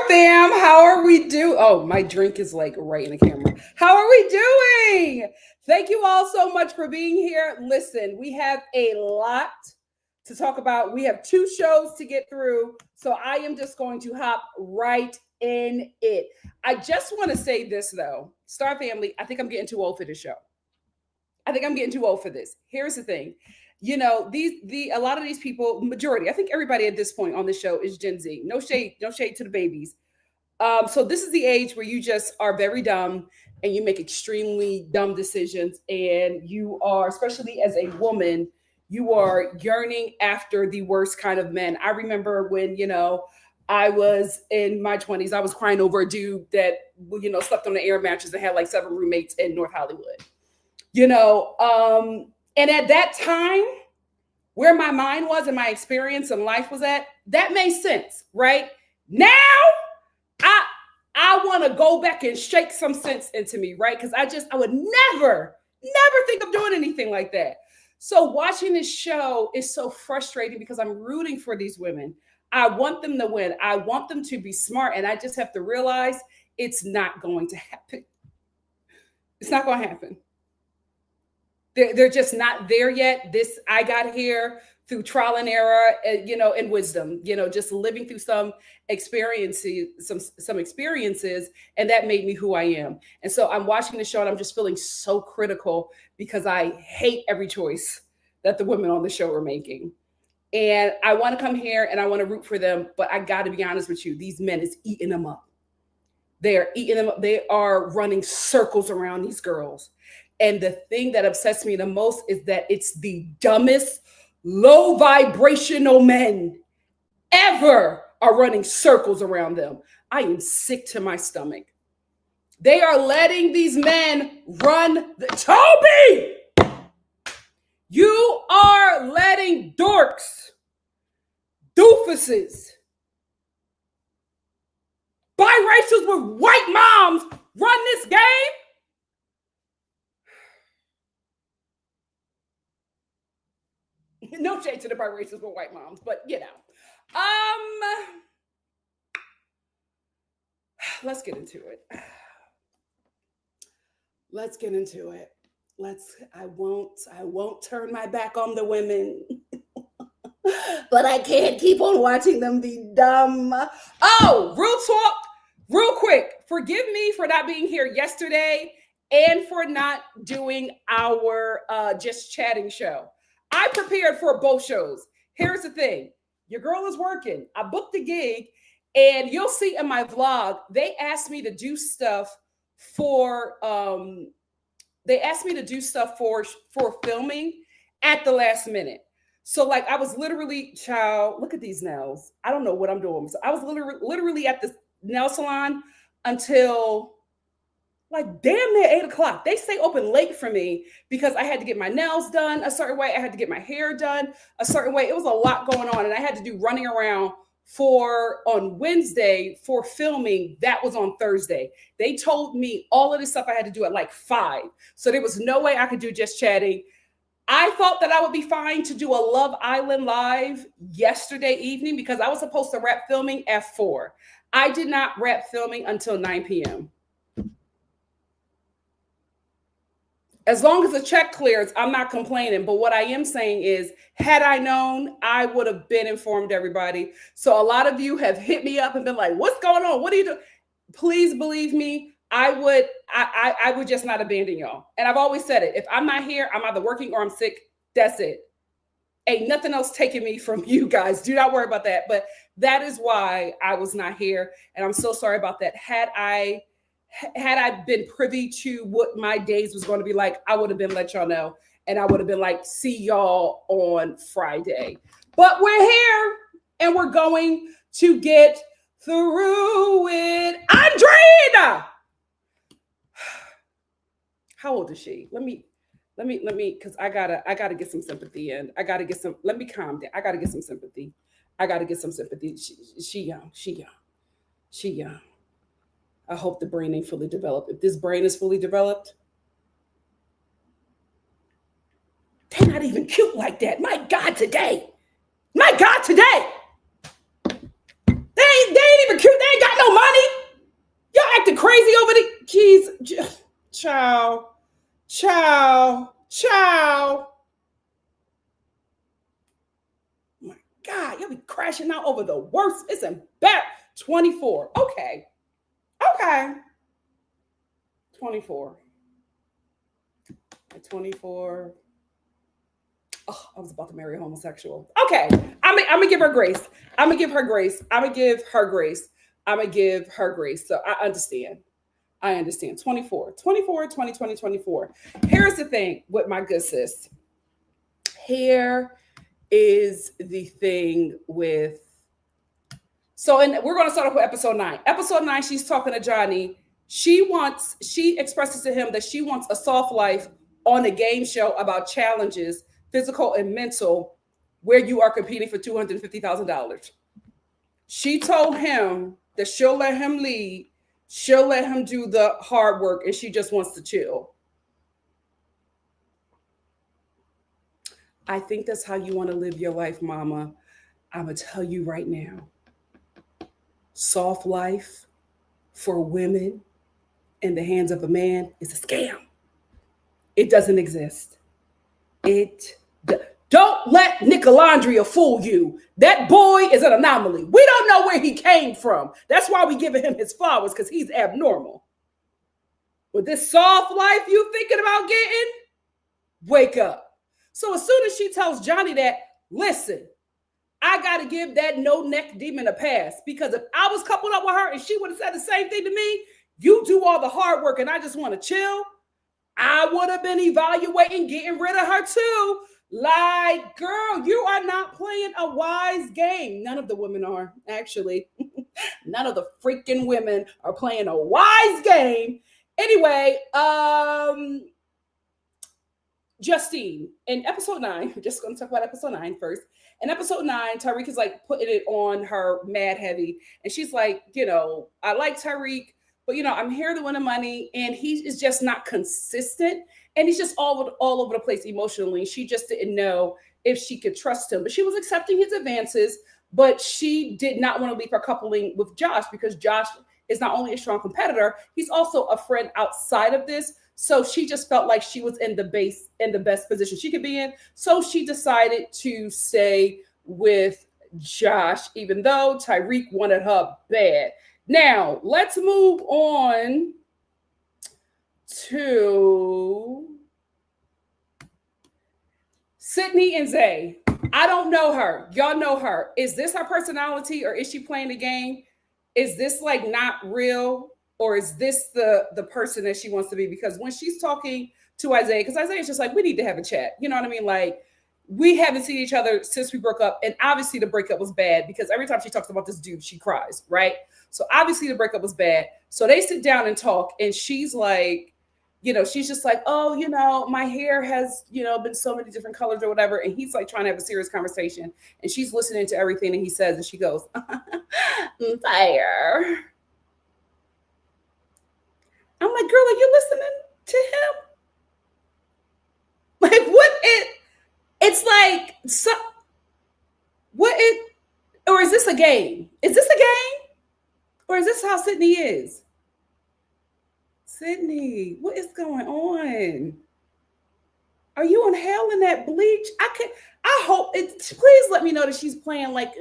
fam, how are we doing? Oh, my drink is like right in the camera. How are we doing? Thank you all so much for being here. Listen, we have a lot to talk about. We have 2 shows to get through, so I am just going to hop right in it. I just want to say this though, Star Family, I think I'm getting too old for this show. I think I'm getting too old for this. Here's the thing. You know, a lot of these people, majority, I think everybody at this point on this show is Gen Z. No shade to the babies. So this is the age where you just are very dumb and you make extremely dumb decisions. And you are, especially as a woman, you are yearning after the worst kind of men. I remember when, I was in my 20s, I was crying over a dude that, slept on the air mattress and had like 7 roommates in North Hollywood. And at that time, where my mind was and my experience and life was at, that made sense, right? Now, I want to go back and shake some sense into me, right? Because I would never think of doing anything like that. So watching this show is so frustrating because I'm rooting for these women. I want them to win. I want them to be smart. And I just have to realize it's not going to happen. It's not going to happen. They're just not there yet. I got here through trial and error, and wisdom, just living through some experiences, some experiences, and that made me who I am. And so I'm watching the show and I'm just feeling so critical because I hate every choice that the women on the show are making. And I want to come here and I want to root for them, but I got to be honest with you, these men is eating them up. They are eating them up. They are running circles around these girls. And the thing that upsets me the most is that it's the dumbest, low vibrational men ever are running circles around them. I am sick to my stomach. They are letting these men run Toby! You are letting dorks, doofuses, biracials with white moms run this game? No shade to the biracials with white moms, but let's get into it. I won't turn my back on the women, but I can't keep on watching them be dumb. Oh, real talk, real quick. Forgive me for not being here yesterday and for not doing our Just Chatting show. I prepared for both shows. Here's the thing. Your girl is working. I booked the gig, and you'll see in my vlog, they asked me to do stuff for filming at the last minute. So like I was literally, child, look at these nails. I don't know what I'm doing. So I was literally at the nail salon until like damn near 8 o'clock. They stay open late for me because I had to get my nails done a certain way. I had to get my hair done a certain way. It was a lot going on. And I had to do running around on Wednesday for filming. That was on Thursday. They told me all of this stuff I had to do at like 5. So there was no way I could do Just Chatting. I thought that I would be fine to do a Love Island live yesterday evening because I was supposed to wrap filming at 4. I did not wrap filming until 9 p.m. As long as the check clears, I'm not complaining. But what I am saying is, had I known, I would have been informed everybody. So a lot of you have hit me up and been like, what's going on? What are you doing? Please believe me, I would just not abandon y'all. And I've always said it. If I'm not here, I'm either working or I'm sick. That's it. Ain't nothing else taking me from you guys. Do not worry about that. But that is why I was not here. And I'm so sorry about that. Had I been privy to what my days was going to be like, I would have been let y'all know. And I would have been like, see y'all on Friday. But we're here and we're going to get through it. Andreina! How old is she? Let me, because I gotta get some sympathy in. Let me calm down. I gotta get some sympathy. She young. I hope the brain ain't fully developed. If this brain is fully developed, they're not even cute like that. My God, today. They ain't even cute. They ain't got no acting crazy over the keys. Ciao. My God, you'll be crashing out over the worst. It's embarrassing. 24. Okay. 24. At 24. Oh, I was about to marry a homosexual. Okay. I'm gonna give her grace. I'm gonna give her grace. So I understand. 24. 2020, 24. Here's the thing with my good sis. Here is the thing with. So, and we're going to start off with episode 9. Episode 9, she's talking to Johnny. She expresses to him that she wants a soft life on a game show about challenges, physical and mental, where you are competing for $250,000. She told him that she'll let him lead. She'll let him do the hard work, and she just wants to chill. I think that's how you want to live your life, mama. I'm going to tell you right now. Soft life for women in the hands of a man is a scam. It doesn't exist. Don't let Nicola fool you. That boy is an anomaly. We don't know where he came from. That's why we giving him his flowers, because he's abnormal. With this soft life you thinking about getting, wake up. So as soon as she tells Johnny that, listen, I got to give that no-neck demon a pass, because if I was coupled up with her and she would have said the same thing to me, you do all the hard work and I just want to chill, I would have been evaluating getting rid of her too. Like, girl, you are not playing a wise game. None of the women are, actually. None of the freaking women are playing a wise game. Anyway, Justine, in episode 9, we're just going to talk about episode 9 first. In episode 9, Tariq is like putting it on her mad heavy. And she's like, I like Tariq, but, I'm here to win the money. And he is just not consistent. And he's just all over the place emotionally. She just didn't know if she could trust him. But she was accepting his advances. But she did not want to leave her coupling with Josh, because Josh is not only a strong competitor, he's also a friend outside of this. So she just felt like she was in the best position she could be in. So she decided to stay with Josh, even though Tariq wanted her bad. Now, let's move on to Sydney and Zay. I don't know her. Y'all know her. Is this her personality, or is she playing the game? Is this like not real? Or is this the person that she wants to be? Because when she's talking to Isaiah, because Isaiah's just like, we need to have a chat. You know what I mean? Like, we haven't seen each other since we broke up. And obviously the breakup was bad, because every time she talks about this dude, she cries, right? So obviously the breakup was bad. So they sit down and talk, and she's like, she's just like, oh, my hair has, been so many different colors or whatever. And he's like trying to have a serious conversation. And she's listening to everything that he says. And she goes, fire. I'm like, girl, are you listening to him? Like, it's like, or is this a game? Is this a game? Or is this how Sydney is? Sydney, what is going on? Are you inhaling that bleach? I hope please let me know that she's playing like,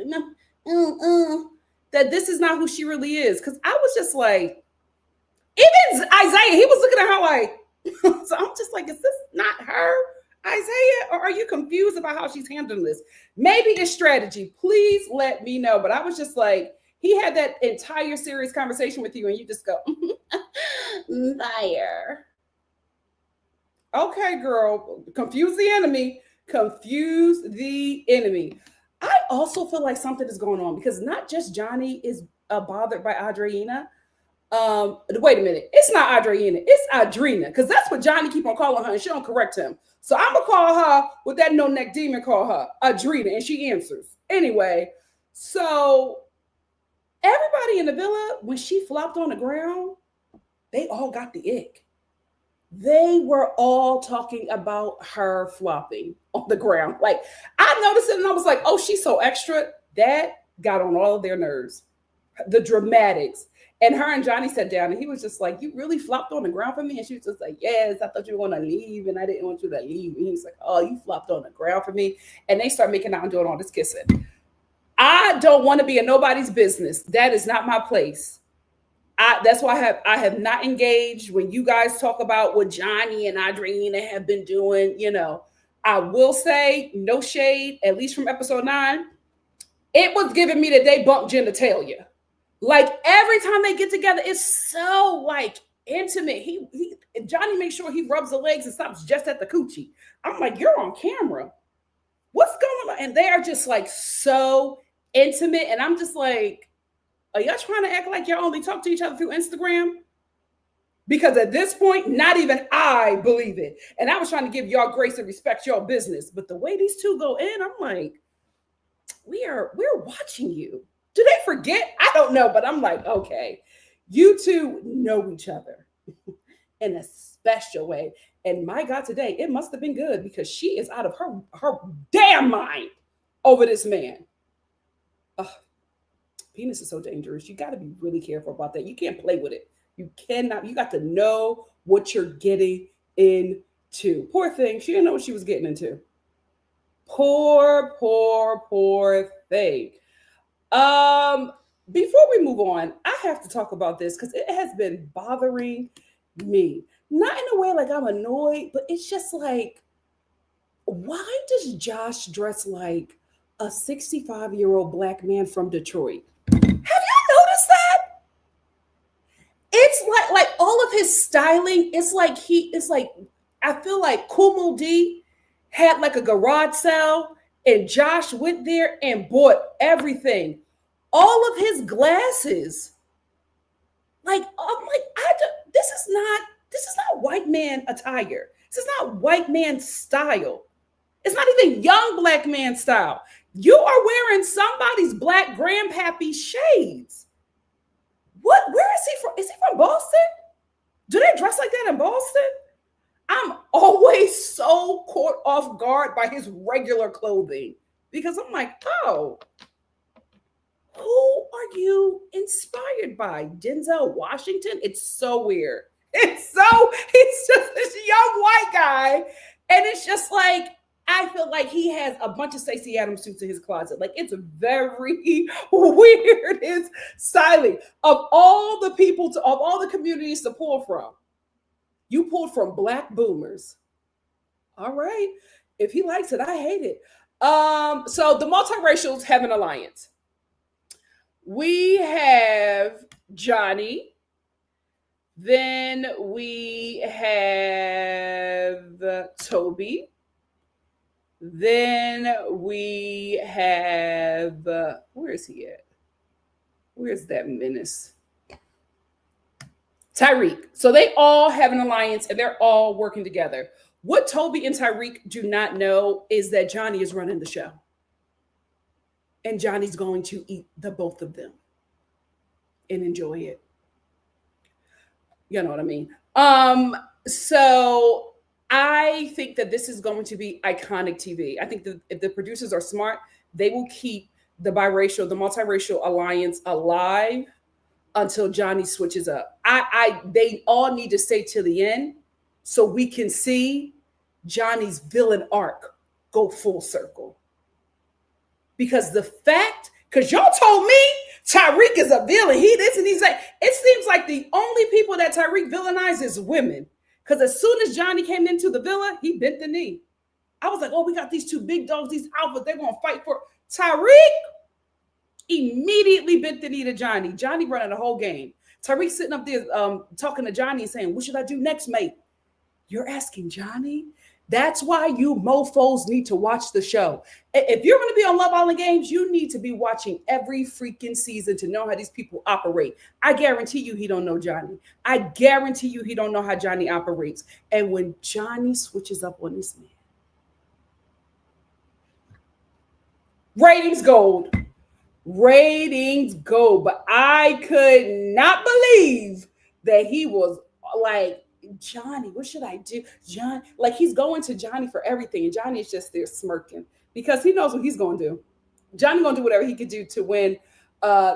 that this is not who she really is. Because I was just like, even Isaiah, he was looking at her like, so I'm just like, is this not her, Isaiah? Or are you confused about how she's handling this? Maybe it's strategy. Please let me know. But I was just like, he had that entire serious conversation with you and you just go, fire. Okay, girl, confuse the enemy. Confuse the enemy. I also feel like something is going on, because not just Johnny is bothered by Andreina. Wait a minute. It's not Andreina. It's Andreina, because that's what Johnny keep on calling her, and she don't correct him. So I'm gonna call her what that no-neck demon call her, Andreina, and she answers. Anyway, so everybody in the villa, when she flopped on the ground, they all got the ick. They were all talking about her flopping on the ground. Like, I noticed it and I was like, oh, she's so extra. That got on all of their nerves. The dramatics. And her and Johnny sat down and he was just like, you really flopped on the ground for me? And she was just like, yes, I thought you were going to leave and I didn't want you to leave. And he was like, oh, you flopped on the ground for me. And they start making out and doing all this kissing. I don't want to be in nobody's business. That is not my place. That's why I have not engaged when you guys talk about what Johnny and Andreina have been doing. You know, I will say no shade, at least from episode 9. It was giving me that they bumped genitalia. Like every time they get together, it's so like intimate. Johnny makes sure he rubs the legs and stops just at the coochie. I'm like, you're on camera. What's going on? And they are just like so intimate. And I'm just like, are y'all trying to act like y'all only talk to each other through Instagram? Because at this point, not even I believe it. And I was trying to give y'all grace and respect your business. But the way these two go in, I'm like, we're watching you. Do they forget? I don't know, but I'm like, okay, you two know each other in a special way. And my God, today, it must have been good because she is out of her damn mind over this man. Ugh. Penis is so dangerous. You got to be really careful about that. You can't play with it. You cannot. You got to know what you're getting into. Poor thing. She didn't know what she was getting into. Poor thing. Before we move on, I have to talk about this because it has been bothering me. Not in a way like I'm annoyed, but it's just like, why does Josh dress like a 65-year-old black man from Detroit? Have you noticed that? It's like all of his styling, it's like I feel like Kumu D had like a garage sale and Josh went there and bought everything. All of his glasses. Like, I'm like, this is not white man attire. This is not white man style. It's not even young black man style. You are wearing somebody's black grandpappy shades. What? Where is he from? Is he from Boston? Do they dress like that in Boston? I'm always so caught off guard by his regular clothing because I'm like, oh, who are you inspired by? Denzel Washington? It's so weird. He's just this young white guy. And it's just like, I feel like he has a bunch of Stacey Adams suits in his closet. Like, it's very weird, his styling. Of all the people, of all the communities to pull from, you pulled from black boomers. All right. If he likes it, I hate it. So the multiracials have an alliance. We have Johnny. Then we have Toby. Then we have, where is he at? Where's that menace? Tyreek. So they all have an alliance and they're all working together. What Toby and Tyreek do not know is that Johnny is running the show. And Johnny's going to eat the both of them and enjoy it. You know what I mean? So I think that this is going to be iconic TV. I think that if the producers are smart, they will keep the multiracial alliance alive until Johnny switches up. They all need to stay till the end so we can see Johnny's villain arc go full circle. Because y'all told me Tyreek is a villain. He this and he's like, it seems like the only people that Tyreek villainizes is women. Because as soon as Johnny came into the villa, he bent the knee. I was like, oh, we got these two big dogs, these alphas, they're going to fight for Tyreek. Immediately bent the knee to Johnny. Johnny running the whole game. Tyreek sitting up there talking to Johnny and saying, what should I do next, mate? You're asking Johnny? That's why you mofos need to watch the show. If you're going to be on Love Island Games, you need to be watching every freaking season to know how these people operate. I guarantee you he don't know Johnny. I guarantee you he don't know how Johnny operates. And when Johnny switches up on this man, ratings gold. But I could not believe that he was like, Johnny, what should I do? John, like he's going to Johnny for everything. And Johnny is just there smirking because he knows what he's going to do. Johnny going to do whatever he could do to win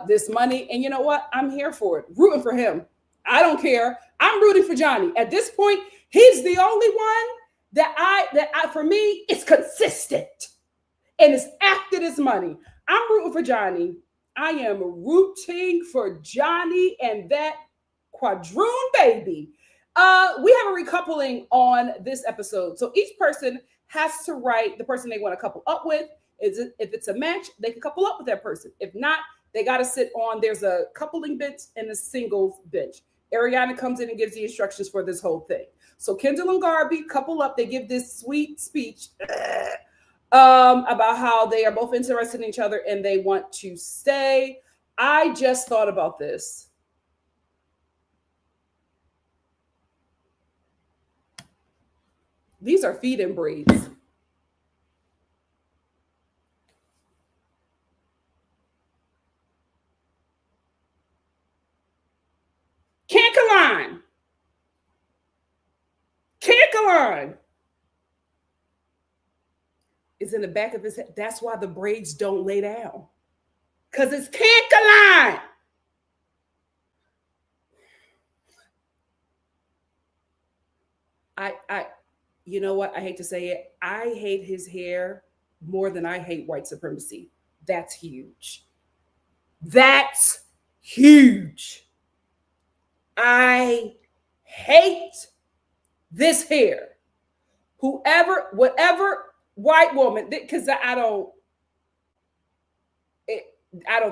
this money. And you know what? I'm here for it. Rooting for him. I don't care. I'm rooting for Johnny. At this point, he's the only one that for me, it's consistent. And it's after this money. I'm rooting for Johnny. I am rooting for Johnny and that quadroon baby. We have a recoupling on this episode. So each person has to write the person they want to couple up with. If it's a match, they can couple up with that person. If not, they got to sit on, there's a coupling bench and a singles bench. Ariana comes in and gives the instructions for this whole thing. So Kendall and Garby couple up. They give this sweet speech about how they are both interested in each other and they want to stay. I just thought about this. These are feed-in braids. Cancaline. Cancaline is in the back of his head. That's why the braids don't lay down. Because it's cancaline. You know what? I hate to say it. I hate his hair more than I hate white supremacy. That's huge. That's huge. I hate this hair. Whatever white woman, because I don't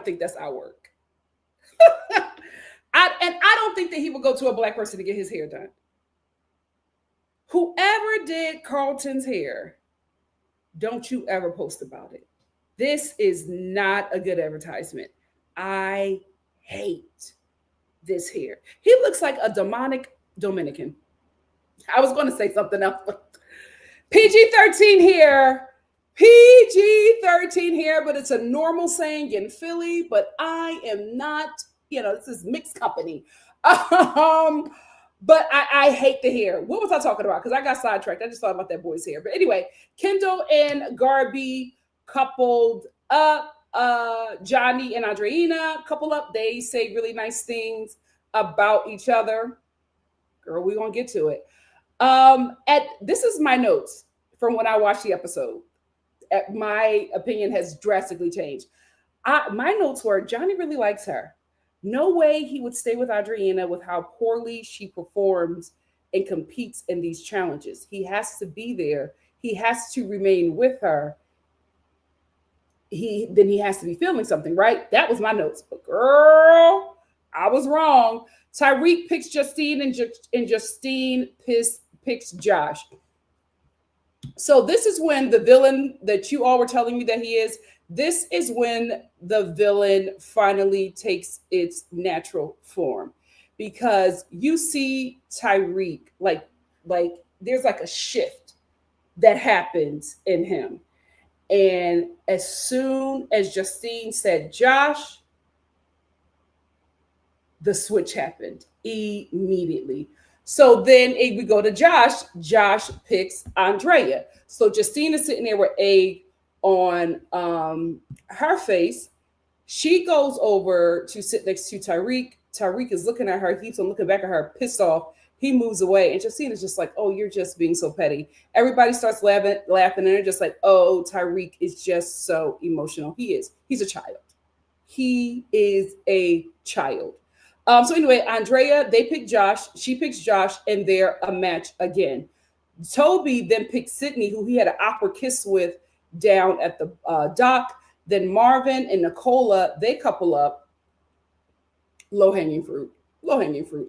think that's our work. I don't think that he would go to a black person to get his hair done. Whoever did Carlton's hair, don't you ever post about it. This is not a good advertisement. I hate this hair. He looks like a demonic Dominican. I was going to say something else, but PG-13 here. PG-13 here, but it's a normal saying in Philly, but I am not, this is mixed company. But I hate the hair. What was I talking about? Because I got sidetracked. I just thought about that boy's hair. But anyway, Kendall and Garby coupled up. Johnny and Andreina couple up. They say really nice things about each other. Girl, we're going to get to it. This is my notes from when I watched the episode. My opinion has drastically changed. My notes were Johnny really likes her. No way he would stay with Andreina with how poorly she performs and competes in these challenges. He has to be there. He has to remain with her. Then he has to be filming something, right? That was my notes. But girl, I was wrong. Tyreek picks Justine and Justine picks Josh. So this is when the villain that you all were telling me that he is, this is when the villain finally takes its natural form. Because you see Tyreek, like there's like a shift that happens in him. And as soon as Justine said Josh, the switch happened immediately. So then we go to Josh. Josh picks Andrea. So Justine is sitting there with egg on her face. She goes over to sit next to Tyreek. Tyreek is looking at her. He's looking back at her, pissed off. He moves away. And Justine is just like, oh, you're just being so petty. Everybody starts laughing. And they're just like, oh, Tyreek is just so emotional. He is. He's a child. He is a child. So anyway, Andrea, they pick Josh. She picks Josh, and they're a match again. Toby then picks Sydney, who he had an awkward kiss with down at the dock. Then Marvin and Nicola, they couple up. Low-hanging fruit.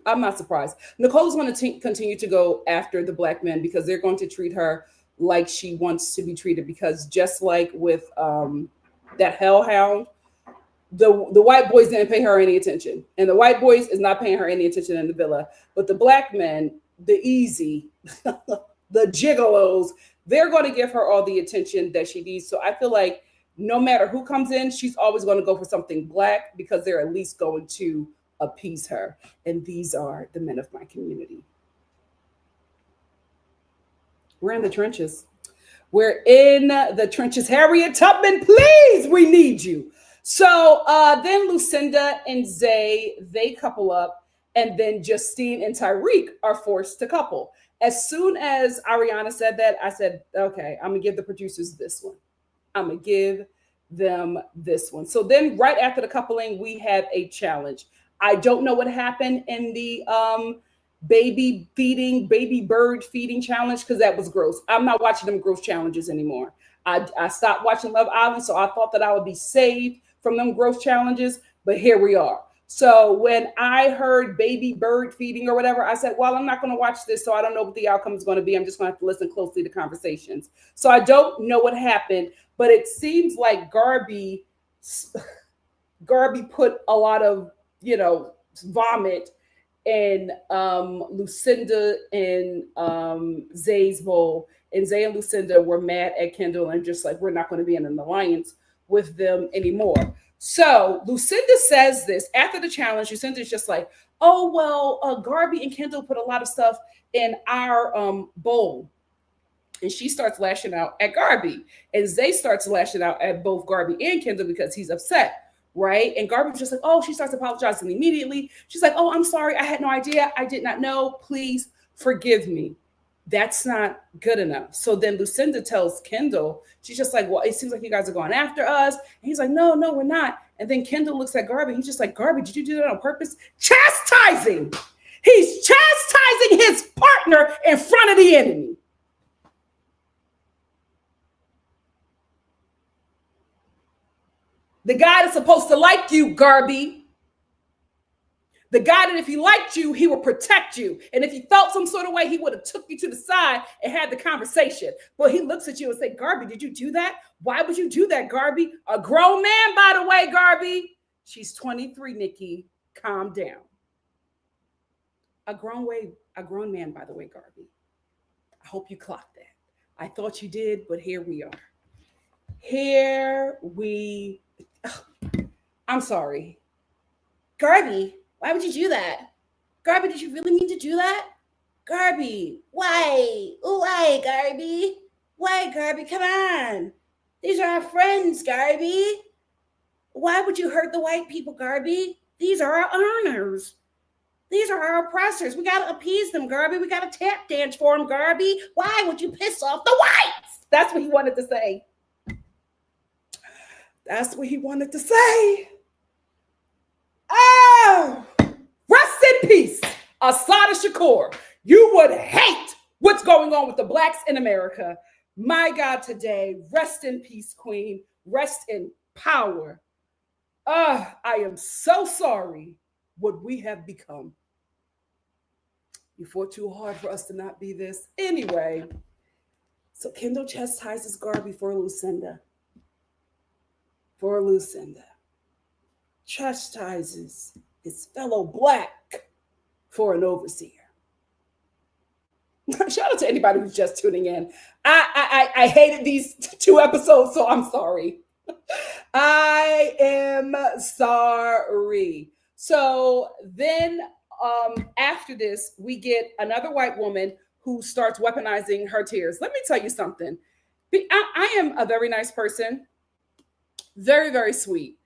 I'm not surprised. Nicola's going to continue to go after the black men because they're going to treat her like she wants to be treated. Because just like with that hellhound, the white boys didn't pay her any attention. And the white boys is not paying her any attention in the villa. But the black men, the easy, the gigolos, they're going to give her all the attention that she needs. So I feel like no matter who comes in, she's always going to go for something black because they're at least going to appease her. And these are the men of my community. We're in the trenches. We're in the trenches. Harriet Tubman, please, we need you. So then Lucinda and Zay, they couple up, and then Justine and Tyreek are forced to couple. As soon as Ariana said that, I said, okay, I'm gonna give the producers this one. I'm gonna give them this one. So then right after the coupling, we had a challenge. I don't know what happened in the baby bird feeding challenge, because that was gross. I'm not watching them gross challenges anymore. I stopped watching Love Island, so I thought that I would be saved from them gross challenges, but here we are. So when I heard baby bird feeding or whatever, I said, well, I'm not going to watch this, so I don't know what the outcome is going to be. I'm just going to have to listen closely to conversations. So I don't know what happened, but it seems like Garby put a lot of, vomit in Lucinda and Zay's bowl. And Zay and Lucinda were mad at Kendall and just like, we're not going to be in an alliance with them anymore. So Lucinda says this after the challenge. Lucinda's just like, oh, well, Garby and Kendall put a lot of stuff in our bowl. And she starts lashing out at Garby. And Zay starts lashing out at both Garby and Kendall because he's upset. Right. And Garby's just like, oh, she starts apologizing immediately. She's like, oh, I'm sorry. I had no idea. I did not know. Please forgive me. That's not good enough. So then Lucinda tells Kendall, she's just like, well, it seems like you guys are going after us. And he's like, no, we're not. And then Kendall looks at Garby. He's just like, Garby, did you do that on purpose? Chastising. He's chastising his partner in front of the enemy. The guy that's supposed to like you, Garby. The guy that if he liked you, he would protect you. And if he felt some sort of way, he would have took you to the side and had the conversation. But he looks at you and say, Garby, did you do that? Why would you do that, Garby? A grown man, by the way, Garby. She's 23, Nikki. Calm down. A grown man, by the way, Garby. I hope you clocked that. I thought you did, but here we are. I'm sorry. Garby, why would you do that? Garby, did you really mean to do that? Garby, why? Why, Garby? Why, Garby? Come on. These are our friends, Garby. Why would you hurt the white people, Garby? These are our earners. These are our oppressors. We got to appease them, Garby. We got to tap dance for them, Garby. Why would you piss off the whites? That's what he wanted to say. That's what he wanted to say. Oh, rest in peace, Assata Shakur. You would hate what's going on with the blacks in America. My God, today, rest in peace, Queen. Rest in power. I am so sorry what we have become. You fought too hard for us to not be this. Anyway, so Kendall chastises Garby for Lucinda. Chastises his fellow black for an overseer. Shout out to anybody who's just tuning in. I hated these 2 episodes, so I'm sorry. I am sorry. So then after this, we get another white woman who starts weaponizing her tears. Let me tell you something. I am a very nice person. Very, very sweet.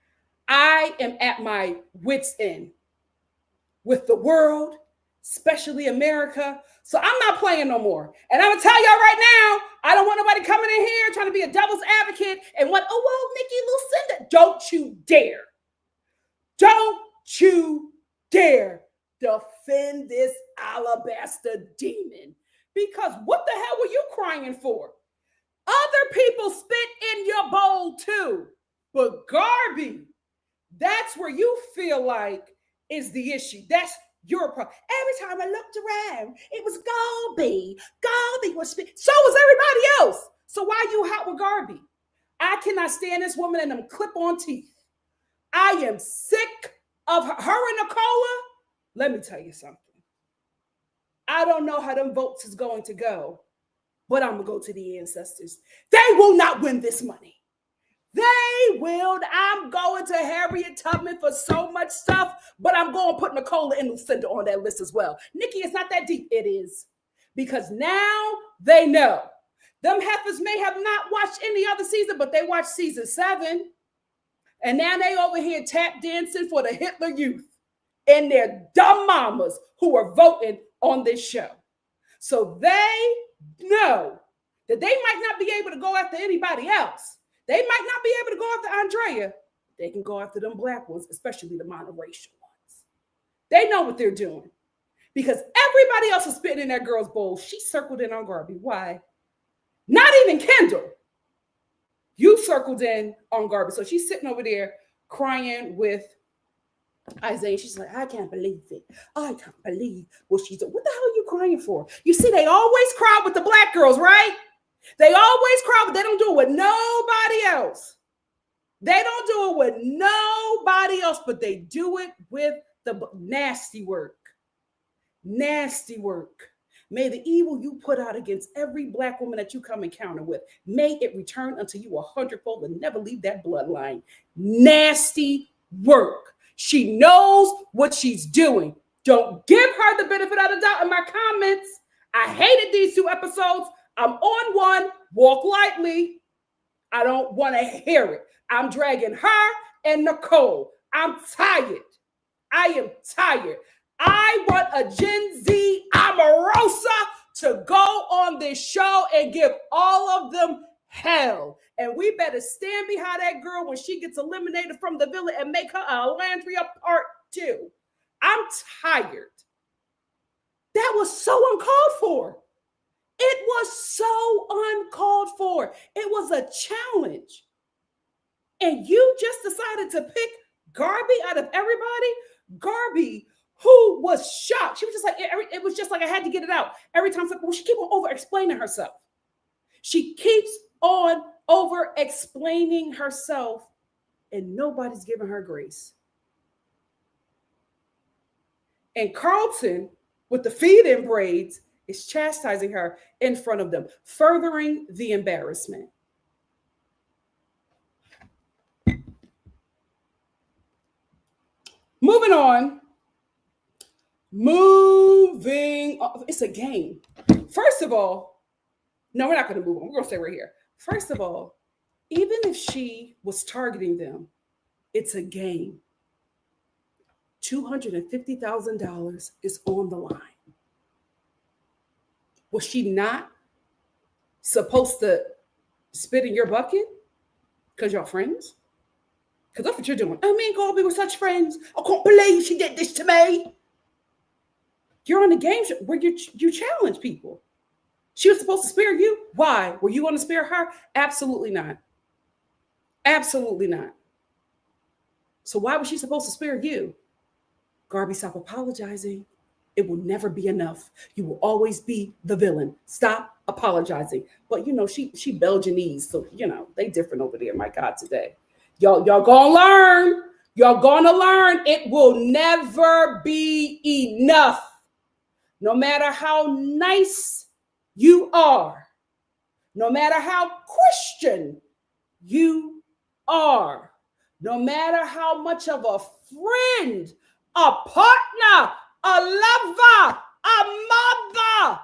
I am at my wits' end with the world, especially America. So I'm not playing no more. And I'm going to tell y'all right now, I don't want nobody coming in here trying to be a devil's advocate and want, oh, well, Nikki, Lucinda. Don't you dare. Don't you dare defend this alabaster demon. Because what the hell were you crying for? Other people spit in your bowl too. But Garby, that's where you feel like is the issue. That's your problem. Every time I looked around, it was Garby. Garby was spit. So was everybody else. So why you hot with Garby? I cannot stand this woman and them clip-on teeth. I am sick of her and Nicola. Let me tell you something. I don't know how them votes is going to go, but I'm going to go to the ancestors. They will not win this money. They will. I'm going to Harriet Tubman for so much stuff, but I'm going to put Nicola and Lucinda on that list as well. Nikki, it's not that deep. It is. Because now they know. Them heifers may have not watched any other season, but they watched season 7. And now they over here tap dancing for the Hitler Youth and their dumb mamas who are voting on this show. So they know that they might not be able to go after anybody else. They might not be able to go after Andreina. They can go after them black ones, especially the monoracial ones. They know what they're doing. Because everybody else is spitting in that girl's bowl. She circled in on Garby. Why? Not even Kendall. You circled in on Garby. So she's sitting over there crying with Isaiah. She's like, I can't believe it. I can't believe what she's doing. What the hell are you crying for? You see, they always cry with the black girls, right? They always cry, but they don't do it with nobody else. They don't do it with nobody else, but they do it with the nasty work. Nasty work. May the evil you put out against every black woman that you come encounter with, may it return unto you 100-fold and never leave that bloodline. Nasty work. She knows what she's doing. Don't give her the benefit of the doubt in my comments. I hated these 2 episodes. I'm on one. Walk lightly. I don't want to hear it. I'm dragging her and Nicole. I'm tired. I am tired. I want a Gen Z Omarosa to go on this show and give all of them hell. And we better stand behind that girl when she gets eliminated from the villa and make her a Landria Part 2. I'm tired. That was so uncalled for. It was so uncalled for. It was a challenge. And you just decided to pick Garby out of everybody? Garby, who was shocked. She was just like, it was just like I had to get it out. Every time, well, she keeps on over-explaining herself. She keeps on over-explaining herself, and nobody's giving her grace. And Carlton, with the feed-in braids, is chastising her in front of them, furthering the embarrassment. Moving on. It's a game. First of all, no, we're not going to move on. We're going to stay right here. First of all, even if she was targeting them, it's a game. $250,000 is on the line. Was she not supposed to spit in your bucket because y'all friends? Because that's what you're doing. Oh, me and Garby were such friends. I can't believe she did this to me. You're on the game show where you challenge people. She was supposed to spare you. Why? Were you going to spare her? Absolutely not. Absolutely not. So why was she supposed to spare you? Garby, stop apologizing. It will never be enough. You will always be the villain. Stop apologizing. But she Belgianese, so they different over there. My God, today. Y'all gonna learn. Y'all gonna learn. It will never be enough. No matter how nice you are, no matter how Christian you are, no matter how much of a friend, a partner, a lover, a mother,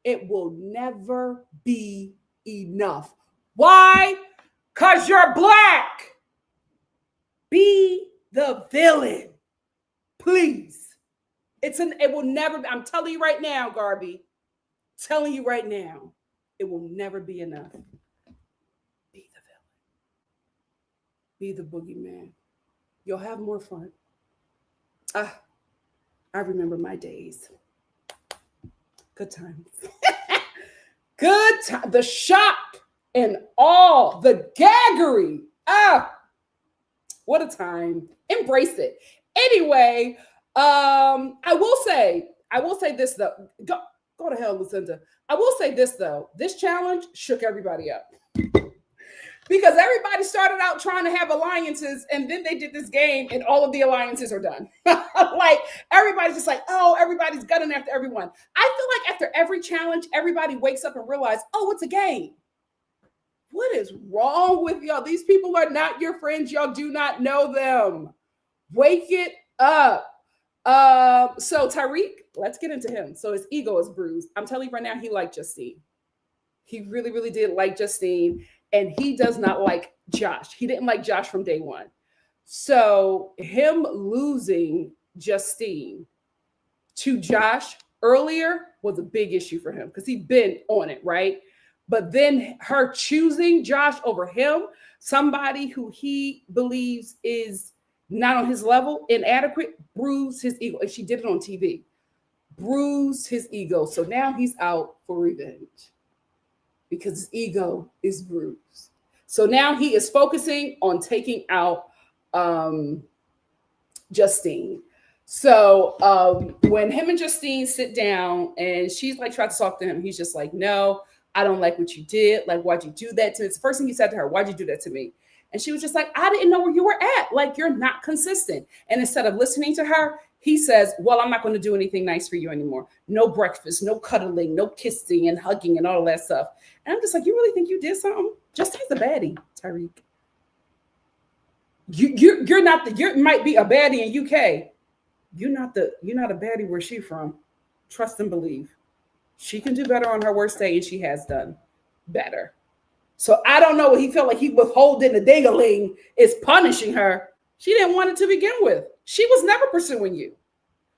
it will never be enough. Why? Because you're black. Be the villain, please. It will never, I'm telling you right now, Garby, telling you right now, it will never be enough. Be the villain. Be the boogeyman. You'll have more fun. I remember my days. Good times. Good time. The shock and all the gaggery. What a time. Embrace it. Anyway, I will say this though. Go to hell, Lucinda. I will say this though. This challenge shook everybody up. Because everybody started out trying to have alliances, and then they did this game, and all of the alliances are done. Like, everybody's just like, oh, everybody's gunning after everyone. I feel like after every challenge, everybody wakes up and realizes, oh, it's a game. What is wrong with y'all? These people are not your friends. Y'all do not know them. Wake it up. So Tariq, let's get into him. So his ego is bruised. I'm telling you right now, he liked Justine. He really, really did like Justine. and he does not like Josh. He didn't like Josh from day one. So him losing Justine to Josh earlier was a big issue for him because he'd been on it, right? But then her choosing Josh over him, somebody who he believes is not on his level, inadequate, bruised his ego. And she did it on TV. Bruised his ego. So now he's out for revenge because his ego is bruised. So now he is focusing on taking out Justine. So when him and Justine sit down and she's like trying to talk to him, he's just like, no, I don't like what you did. Like, why'd you do that to me? It's the first thing he said to her, why'd you do that to me? And she was just like, I didn't know where you were at. Like, you're not consistent. And instead of listening to her, he says, well, I'm not going to do anything nice for you anymore. No breakfast, no cuddling, no kissing and hugging and all of that stuff. And I'm just like, you really think you did something? Justine's a baddie, Tyreek. You might be a baddie in UK. You're not a baddie where she's from. Trust and believe. She can do better on her worst day, and she has done better. So I don't know what he felt like he withholding the ding-a-ling is punishing her. She didn't want it to begin with. She was never pursuing you.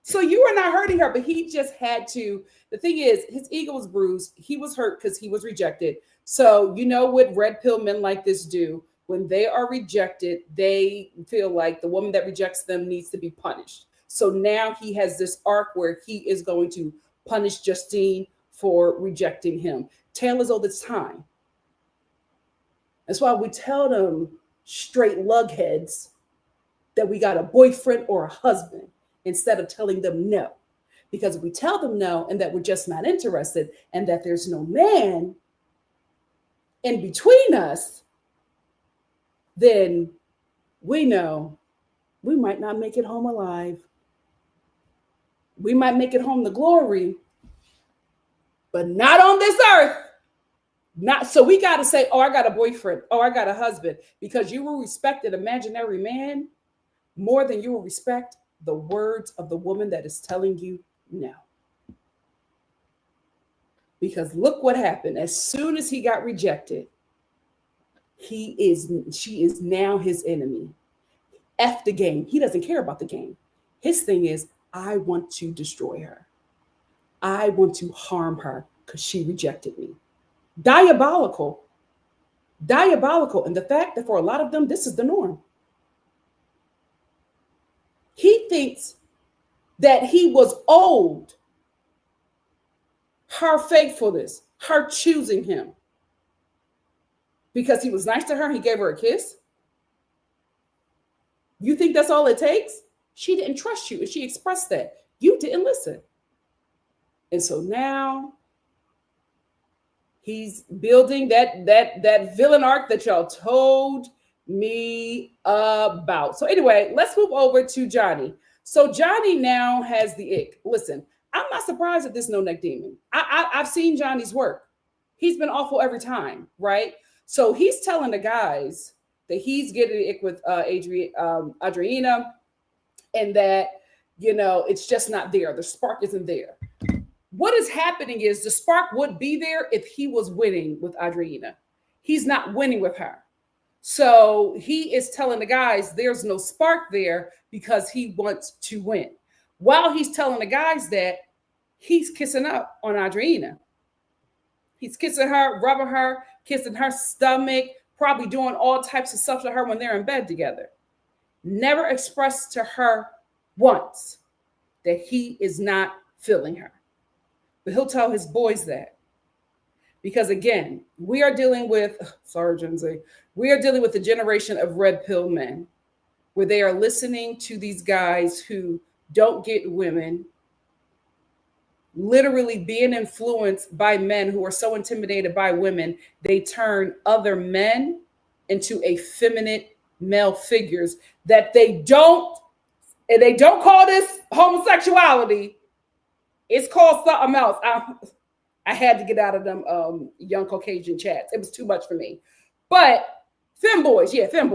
So you are not hurting her, but he just had to. The thing is, his ego was bruised. He was hurt because he was rejected. So you know what red pill men like this do? When they are rejected, they feel like the woman that rejects them needs to be punished. So now he has this arc where he is going to punish Justine for rejecting him. Tale as old as time. That's why we tell them straight lugheads that we got a boyfriend or a husband instead of telling them no. Because if we tell them no and that we're just not interested and that there's no man in between us, then we know we might not make it home alive. We might make it home to glory, but not on this earth. Not so we got to say, oh, I got a boyfriend. Oh, I got a husband, because you will respect an imaginary man more than you will respect the words of the woman that is telling you no. Because look what happened. As soon as he got rejected, she is now his enemy. F the game. He doesn't care about the game. His thing is, I want to destroy her. I want to harm her because she rejected me. Diabolical. Diabolical. And the fact that for a lot of them, this is the norm. He thinks that he was owed her faithfulness, her choosing him. Because he was nice to her, he gave her a kiss. You think that's all it takes? She didn't trust you, and she expressed that. You didn't listen. And so now he's building that villain arc that y'all told me about. So anyway, let's move over to Johnny. So Johnny now has the ick. Listen, I'm not surprised at this no-neck demon. I've seen Johnny's work. He's been awful every time, right? So he's telling the guys that he's getting the ick with Andreina, and that, you know, it's just not there. The spark isn't there. What is happening is the spark would be there if he was winning with Andreina. He's not winning with her. So he is telling the guys there's no spark there because he wants to win. While he's telling the guys that, he's kissing up on Andreina. He's kissing her, rubbing her, kissing her stomach, probably doing all types of stuff to her when they're in bed together. Never expressed to her once that he is not feeling her. But he'll tell his boys that. Because again, we are dealing with, we are dealing with a generation of red pill men where they are listening to these guys who don't get women, literally being influenced by men who are so intimidated by women, they turn other men into effeminate male figures that they don't call this homosexuality. It's called something else. I had to get out of them young Caucasian chats. It was too much for me. But femboys,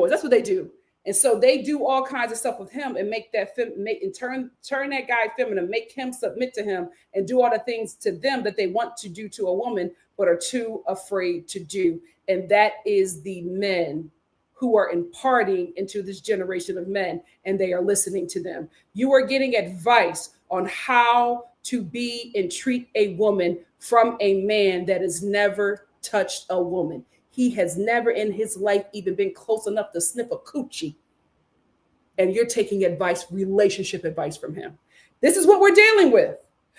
that's what they do. And so they do all kinds of stuff with him and make that turn that guy feminine, make him submit to him, and do all the things to them that they want to do to a woman but are too afraid to do. And that is the men who are imparting into this generation of men, and they are listening to them. You are getting advice on how to be and treat a woman from a man that has never touched a woman. He has never in his life even been close enough to sniff a coochie. And you're taking advice, relationship advice from him. This is what we're dealing with.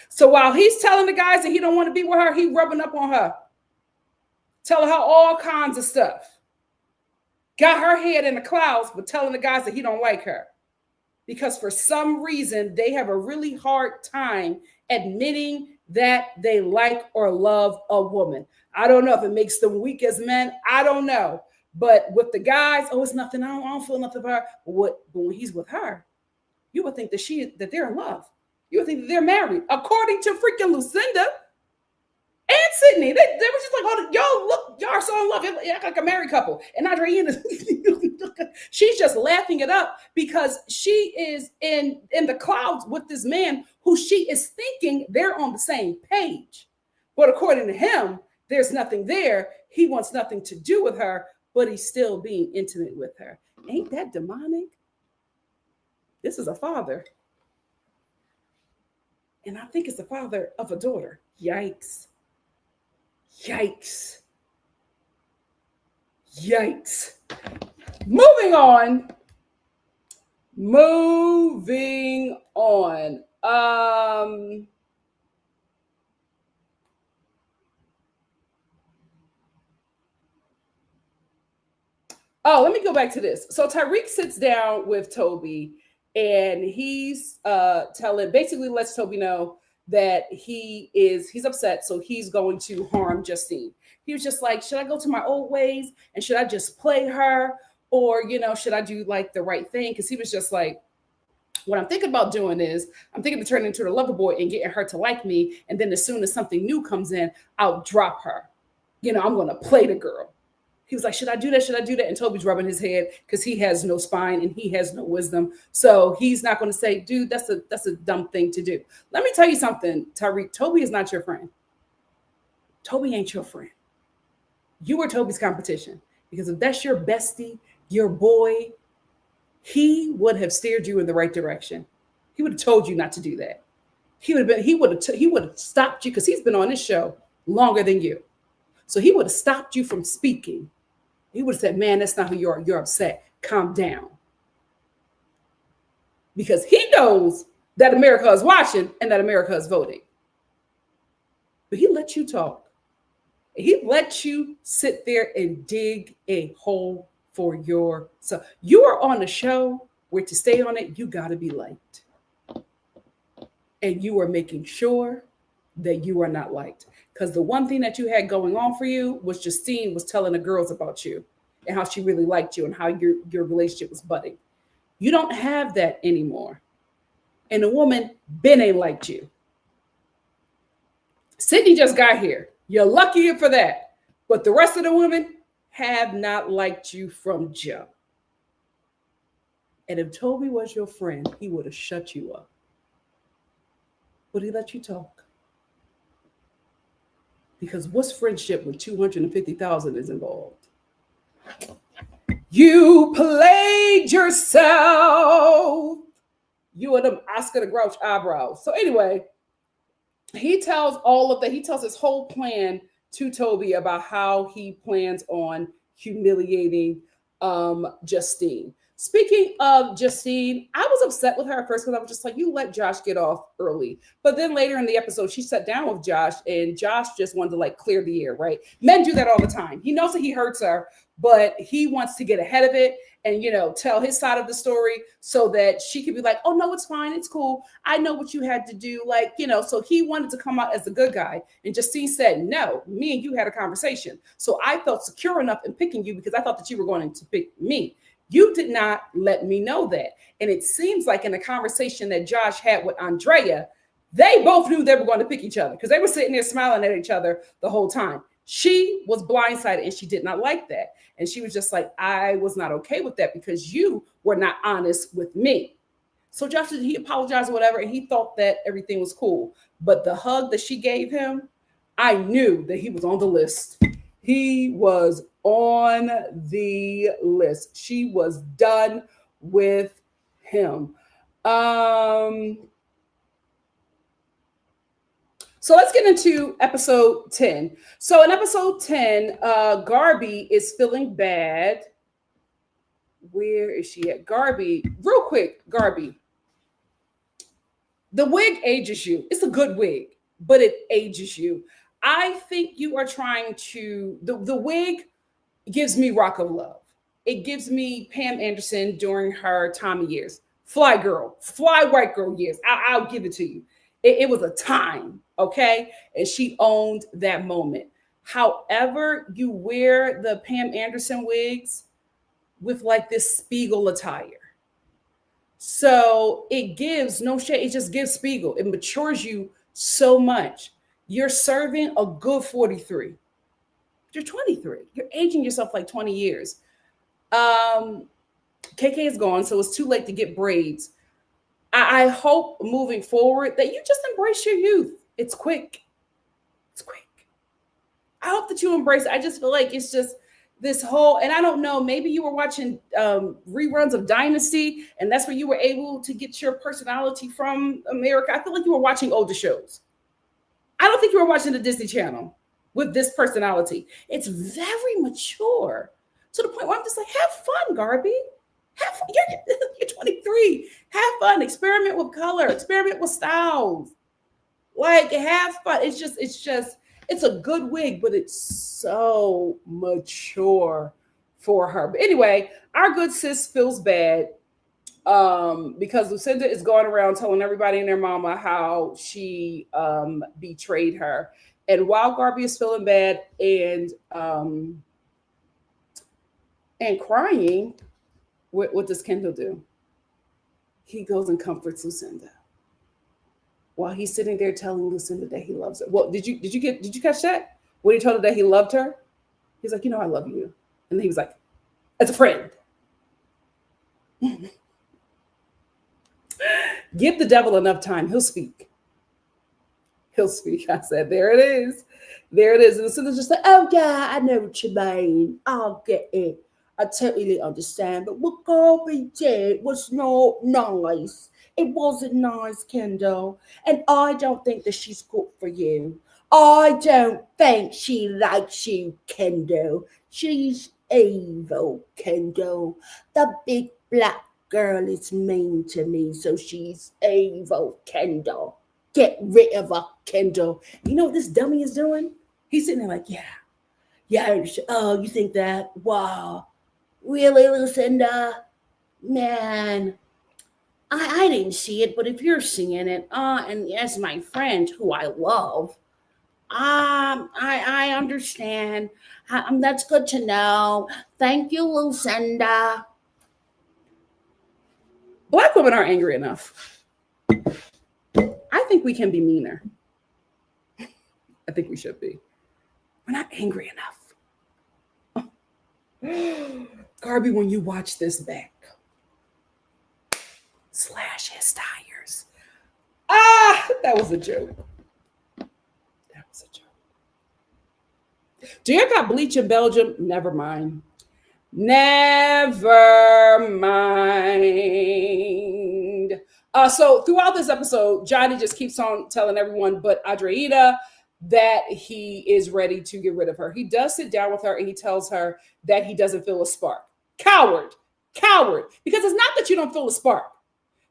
So while he's telling the guys that he don't want to be with her, he rubbing up on her, telling her all kinds of stuff. Got her head in the clouds, but telling the guys that he don't like her. Because for some reason, they have a really hard time admitting that they like or love a woman. I don't know if it makes them weak as men. I don't know. But with the guys, oh, it's nothing. I don't feel nothing for her. But when he's with her, you would think that they're in love. You would think that they're married. According to freaking Lucinda and Sydney, they were just like, oh, y'all look, y'all are so in love. You act like a married couple. And Andreina, she's just laughing it up because she is in the clouds with this man who she is thinking they're on the same page. But according to him, there's nothing there. He wants nothing to do with her, but he's still being intimate with her. Ain't that demonic? This is a father. And I think it's the father of a daughter. Yikes. Yikes. Yikes. Moving on. Oh, let me go back to this. So Tyreek sits down with Toby and he's basically lets Toby know that he's upset. So he's going to harm Justine. He was just like, should I go to my old ways and should I just play her? Or, should I do like the right thing? Because he was just like, what I'm thinking about doing is I'm thinking of turning into the lover boy and getting her to like me. And then as soon as something new comes in, I'll drop her. I'm going to play the girl. He was like, should I do that? Should I do that? And Toby's rubbing his head because he has no spine and he has no wisdom. So he's not going to say, dude, that's a dumb thing to do. Let me tell you something, Tyreek. Toby is not your friend. Toby ain't your friend. You are Toby's competition. Because if that's your bestie, your boy, he would have steered you in the right direction. He would have told you not to do that. He would have stopped you because he's been on this show longer than you. So he would have stopped you from speaking. He would have said, man, that's not who you are. You're upset. Calm down. Because he knows that America is watching and that America is voting. But he let you talk. He let you sit there and dig a hole for yourself. You are on a show where to stay on it, you got to be liked. And you are making sure that you are not liked. Because the one thing that you had going on for you was Justine was telling the girls about you and how she really liked you and how your relationship was budding. You don't have that anymore. And the woman Ben ain't liked you. Sydney just got here. You're lucky for that. But the rest of the women have not liked you from jump. And if Toby was your friend, he would have shut you up. But he let you talk. Because what's friendship when 250,000 is involved? You played yourself. You and them Oscar the Grouch eyebrows. So anyway, he tells all of that. He tells his whole plan to Toby about how he plans on humiliating Justine. Speaking of Justine, I was upset with her at first because I was just like, you let Josh get off early. But then later in the episode, she sat down with Josh and Josh just wanted to like clear the air, right? Men do that all the time. He knows that he hurts her, but he wants to get ahead of it and, tell his side of the story so that she could be like, oh, no, it's fine. It's cool. I know what you had to do. So he wanted to come out as the good guy. And Justine said, no, me and you had a conversation. So I felt secure enough in picking you because I thought that you were going to pick me. You did not let me know that. And it seems like in the conversation that Josh had with Andreina, they both knew they were going to pick each other because they were sitting there smiling at each other the whole time. She was blindsided and she did not like that. And she was just like, I was not okay with that because you were not honest with me. So Josh, he apologized or whatever, and he thought that everything was cool. But the hug that she gave him, I knew that he was on the list. He was on the list. She was done with him. So let's get into episode 10. So in episode 10, Garby is feeling bad. Where is she at? Garby, real quick, Garby. The wig ages you. It's a good wig, but it ages you. I think you are trying to, the wig gives me Rock of Love. It gives me Pam Anderson during her Tommy years. Fly girl, fly white girl years. I'll give it to you. It was a time, okay? And she owned that moment. However, you wear the Pam Anderson wigs with like this Spiegel attire. So it gives no shade. It just gives Spiegel. It matures you so much. You're serving a good 43. You're 23. You're aging yourself like 20 years. KK is gone, so it's too late to get braids. I hope moving forward that you just embrace your youth. It's quick. It's quick. I hope that you embrace it. I just feel like it's just this whole, and I don't know, maybe you were watching reruns of Dynasty, and that's where you were able to get your personality from America. I feel like you were watching older shows. I don't think you were watching the Disney Channel with this personality. It's very mature to the point where I'm just like, have fun, Garby. Have fun. You're 23. Have fun. Experiment with color. Experiment with styles. Like, have fun. It's a good wig, but it's so mature for her. But anyway, our good sis feels bad because Lucinda is going around telling everybody and their mama how she betrayed her. And while Garby is feeling bad and crying, what does Kendall do? He goes and comforts Lucinda while he's sitting there telling Lucinda that he loves her. Well, did you catch that? When he told her that he loved her, he's like, I love you. And then he was like, as a friend. Give the devil enough time. He'll speak. He'll speak. I said, there it is. There it is. And Lucinda's just like, oh yeah, I know what you mean. I'll get it. I totally understand. But what Garby did was not nice. It wasn't nice, Kendall. And I don't think that she's good for you. I don't think she likes you, Kendall. She's evil, Kendall. The big black girl is mean to me, so she's evil, Kendall. Get rid of her, Kendall. You know what this dummy is doing? He's sitting there like, yeah, oh, you think that? Wow. Really, Lucinda? Man, I didn't see it, but if you're seeing it, and as my friend who I love, I understand. That's good to know. Thank you, Lucinda. Black women aren't angry enough. I think we can be meaner. I think we should be. We're not angry enough. Garby, when you watch this back, slash his tires. That was a joke. That was a joke. Do you got bleach in Belgium? Never mind. Never mind. So throughout this episode, Johnny just keeps on telling everyone but Andreina that he is ready to get rid of her. He does sit down with her and he tells her that he doesn't feel a spark. Coward. Because it's not that you don't feel a spark.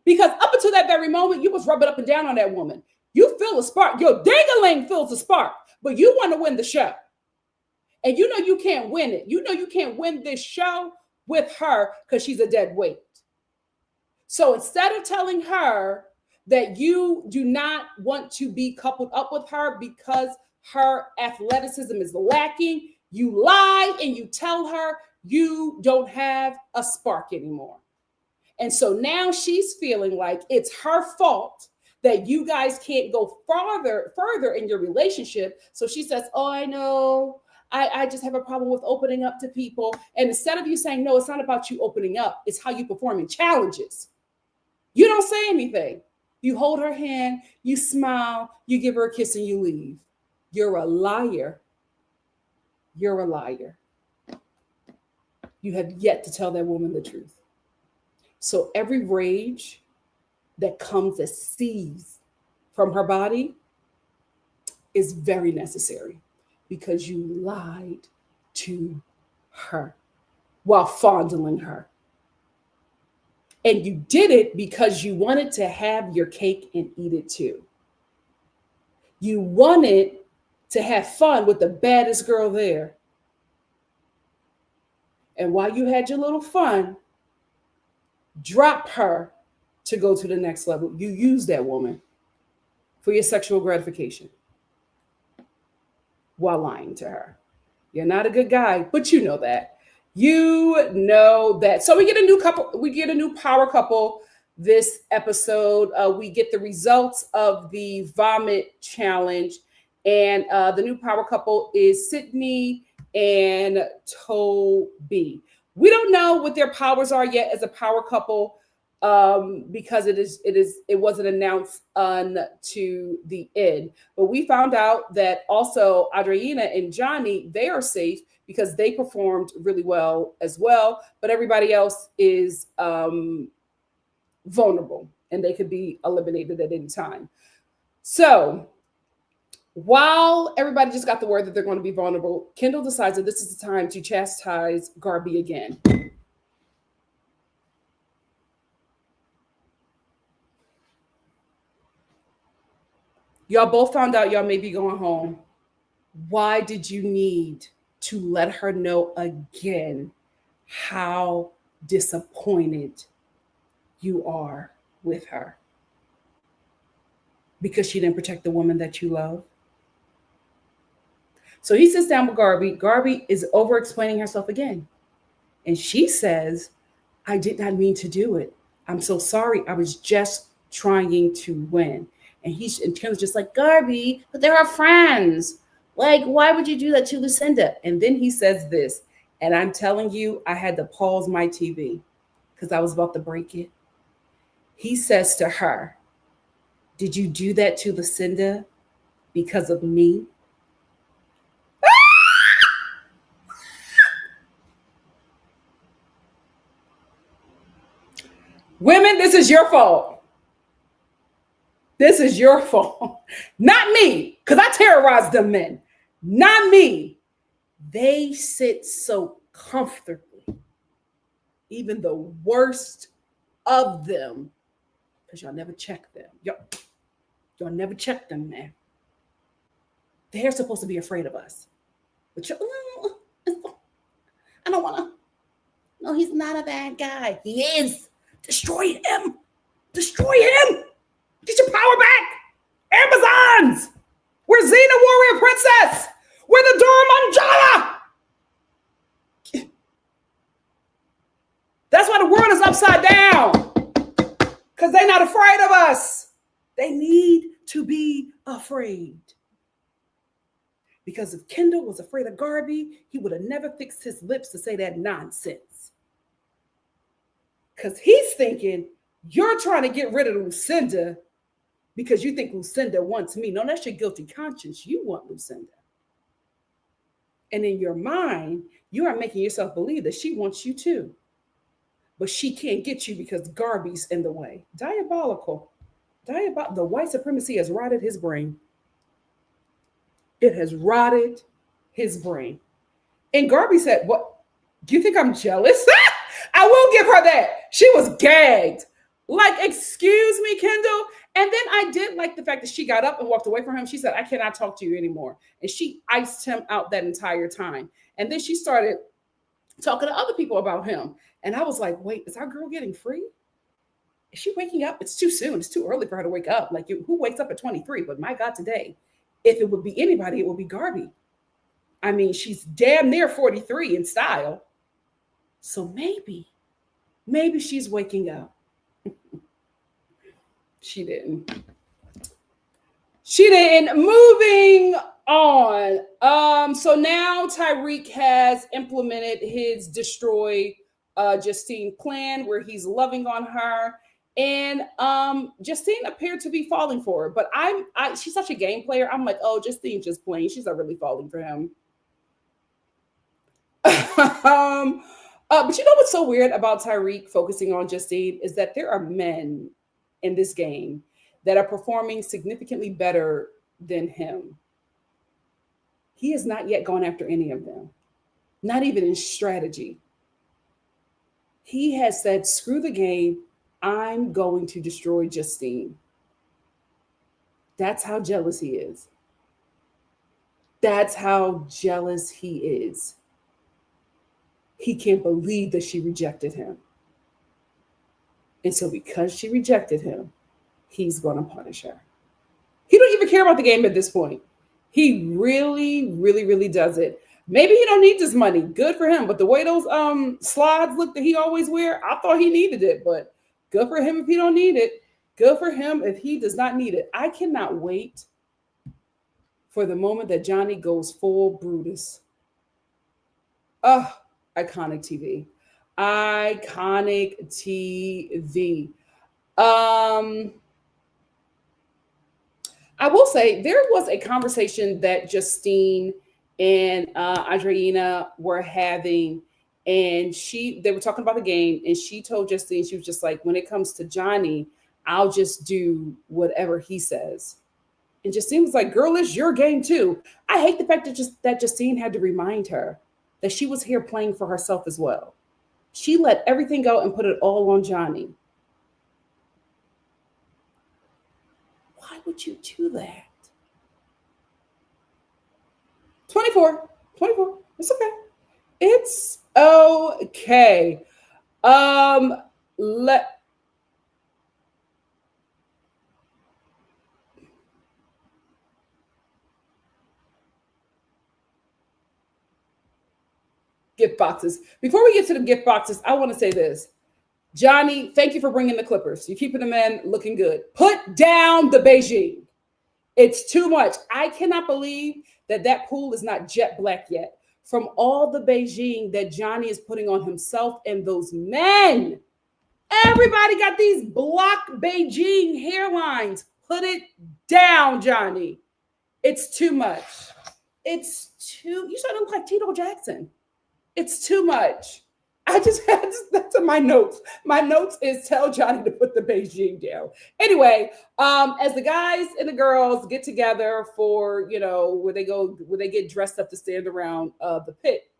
Because up until that very moment, you was rubbing up and down on that woman. You feel a spark. Your ding-a-ling feels a spark, but you want to win the show. And you know you can't win it. You know you can't win this show with her because she's a dead weight. So instead of telling her that you do not want to be coupled up with her because her athleticism is lacking, you lie and you tell her you don't have a spark anymore. And so now she's feeling like it's her fault that you guys can't go further in your relationship. So she says, oh, I know I just have a problem with opening up to people. And instead of you saying, no, it's not about you opening up, it's how you perform in challenges. You don't say anything. You hold her hand, you smile, you give her a kiss, and you leave. You're a liar. You're a liar. You have yet to tell that woman the truth. So every rage that comes as seethes from her body is very necessary because you lied to her while fondling her. And you did it because you wanted to have your cake and eat it too. You wanted to have fun with the baddest girl there. And while you had your little fun, drop her to go to the next level. You used that woman for your sexual gratification while lying to her. You're not a good guy, but you know that. You know that. So we get a new couple, we get a new power couple this episode. We get the results of the vomit challenge. And the new power couple is Sydney and Toby. We don't know what their powers are yet as a power couple because it wasn't announced to the end. But we found out that also Andreina and Johnny, they are safe because they performed really well as well. But everybody else is vulnerable and they could be eliminated at any time. So while everybody just got the word that they're going to be vulnerable, Kendall decides that this is the time to chastise Garby again. Y'all both found out y'all may be going home. Why did you need to let her know again how disappointed you are with her? Because she didn't protect the woman that you love? So he sits down with Garby. Garby is over explaining herself again. And she says, I did not mean to do it. I'm so sorry. I was just trying to win. And Tim's just like, Garby, but they're our friends. Like, why would you do that to Lucinda? And then he says this, and I'm telling you, I had to pause my TV because I was about to break it. He says to her, did you do that to Lucinda because of me? Women, this is your fault. This is your fault. Not me, because I terrorized them men. Not me. They sit so comfortably, even the worst of them, because y'all never check them. Y'all never check them, man. They're supposed to be afraid of us. But I don't want to. No, he's not a bad guy. He is. Destroy him. Destroy him. Get your power back. Amazons. We're Xena Warrior Princess. We're the Dora Manjala. That's why the world is upside down. Because they're not afraid of us. They need to be afraid. Because if Kendall was afraid of Garby, he would have never fixed his lips to say that nonsense. Because he's thinking, you're trying to get rid of Lucinda because you think Lucinda wants me. No, that's your guilty conscience. You want Lucinda. And in your mind, you are making yourself believe that she wants you too. But she can't get you because Garby's in the way. Diabolical. The white supremacy has rotted his brain. It has rotted his brain. And Garby said, what? Do you think I'm jealous? I will give her that. She was gagged. Like, excuse me, Kendall. And then I did like the fact that she got up and walked away from him. She said, I cannot talk to you anymore. And she iced him out that entire time. And then she started talking to other people about him. And I was like, wait, is our girl getting free? Is she waking up? It's too soon. It's too early for her to wake up. Like, who wakes up at 23? But my God, today, if it would be anybody, it would be Garby. I mean, she's damn near 43 in style. So maybe she's waking up. She didn't. Moving on. So now Tyreek has implemented his destroy Justine plan where he's loving on her. And Justine appeared to be falling for her. But she's such a game player. I'm like, oh, Justine's just playing. She's not really falling for him. But you know what's so weird about Tyreek focusing on Justine is that there are men in this game that are performing significantly better than him. He has not yet gone after any of them, not even in strategy. He has said, screw the game. I'm going to destroy Justine. That's how jealous he is. That's how jealous he is. He can't believe that she rejected him. And so because she rejected him, he's going to punish her. He don't even care about the game at this point. He really, really, really does it. Maybe he don't need this money. Good for him. But the way those slides look that he always wear, I thought he needed it. But good for him if he don't need it. Good for him if he does not need it. I cannot wait for the moment that Johnny goes full Brutus. Oh, iconic TV. Iconic TV. I will say there was a conversation that Justine and Andreina were having, and they were talking about the game, and she told Justine, she was just like, when it comes to Johnny, I'll just do whatever he says. And Justine was like, girl, it's your game too. I hate the fact that Justine had to remind her that she was here playing for herself as well. She let everything go and put it all on Johnny. Why would you do that? 24. It's okay. It's okay. Gift boxes. Before we get to the gift boxes, I want to say this. Johnny, thank you for bringing the Clippers. You're keeping the men looking good. Put down the Beijing. It's too much. I cannot believe that pool is not jet black yet. From all the Beijing that Johnny is putting on himself and those men. Everybody got these block Beijing hairlines. Put it down, Johnny. It's too much. You started to look like Tito Jackson. It's too much. That's in my notes. My notes is tell Johnny to put the Beijing down. Anyway, as the guys and the girls get together for, where they get dressed up to stand around the pit,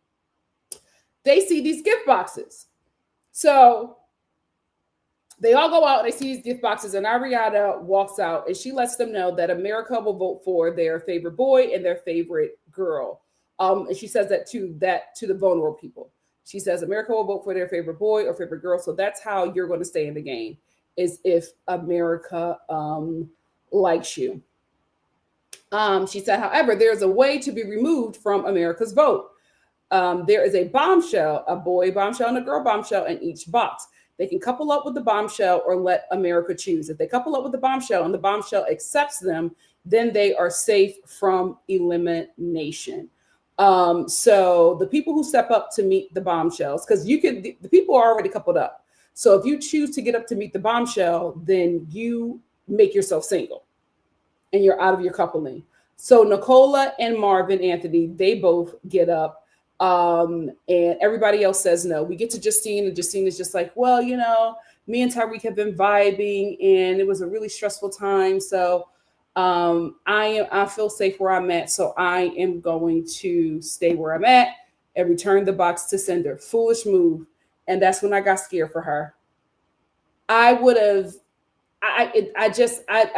they see these gift boxes. So they all go out and they see these gift boxes, and Ariana walks out and she lets them know that America will vote for their favorite boy and their favorite girl. And she says that to the vulnerable people. She says America will vote for their favorite boy or favorite girl. So that's how you're going to stay in the game, is if America likes you. She said, however, there's a way to be removed from America's vote. There is a bombshell, a boy bombshell and a girl bombshell in each box. They can couple up with the bombshell or let America choose. If they couple up with the bombshell and the bombshell accepts them, then they are safe from elimination. So the people who step up to meet the bombshells, because the people are already coupled up. So if you choose to get up to meet the bombshell, then you make yourself single and you're out of your coupling. So Nicola and Marvin Anthony, they both get up. And everybody else says no. We get to Justine, and Justine is just like, well, me and Tyreek have been vibing and it was a really stressful time. So I feel safe where I'm at, so I am going to stay where I'm at and return the box to sender. Foolish move. And that's when I got scared for her. I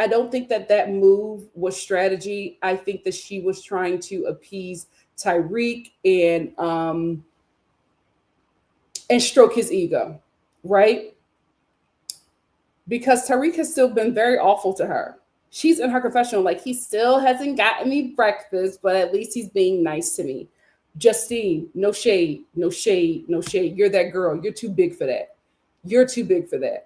don't think that move was strategy. I think that she was trying to appease Tyreek and stroke his ego, right? Because Tyreek has still been very awful to her. She's in her confessional, like, he still hasn't gotten me breakfast, but at least he's being nice to me. Justine, no shade. You're that girl. You're too big for that. The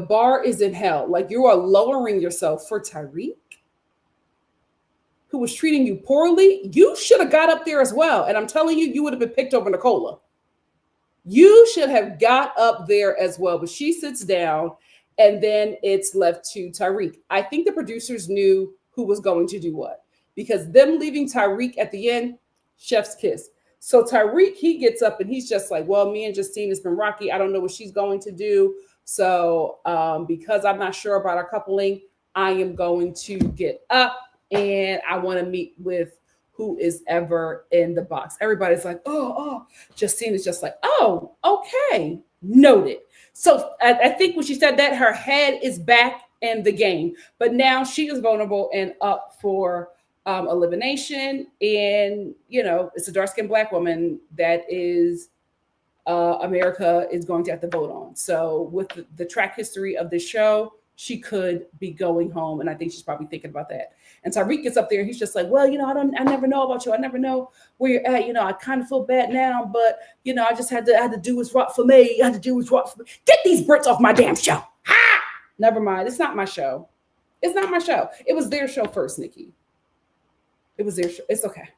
bar is in hell. Like, you are lowering yourself for Tyreek. who was treating you poorly, you should have got up there as well. And I'm telling you, you would have been picked over Nicola. You should have got up there as well. But she sits down, and then it's left to Tyreek. I think the producers knew who was going to do what, because them leaving Tyreek at the end, chef's kiss. So Tyreek, he gets up and he's just like, well, me and Justine, has been rocky. I don't know what she's going to do. So because I'm not sure about our coupling, I am going to get up and I want to meet with who is ever in the box. Everybody's like, oh. Justine is just like, oh, okay, noted. So I think when she said that, her head is back in the game. But now she is vulnerable and up for elimination. And, you know, it's a dark-skinned Black woman that is America is going to have to vote on. So with the track history of this show, she could be going home. And I think she's probably thinking about that. And Tyreek gets up there and he's just like, well, you know, I never know about you. I never know where you're at. You know, I kind of feel bad now, but, you know, I had to do what's right for me. I had to do what's right for me. Get these Brits off my damn show. Ha! Never mind. It's not my show. It's not my show. It was their show first, Nikki. It was their show. It's okay.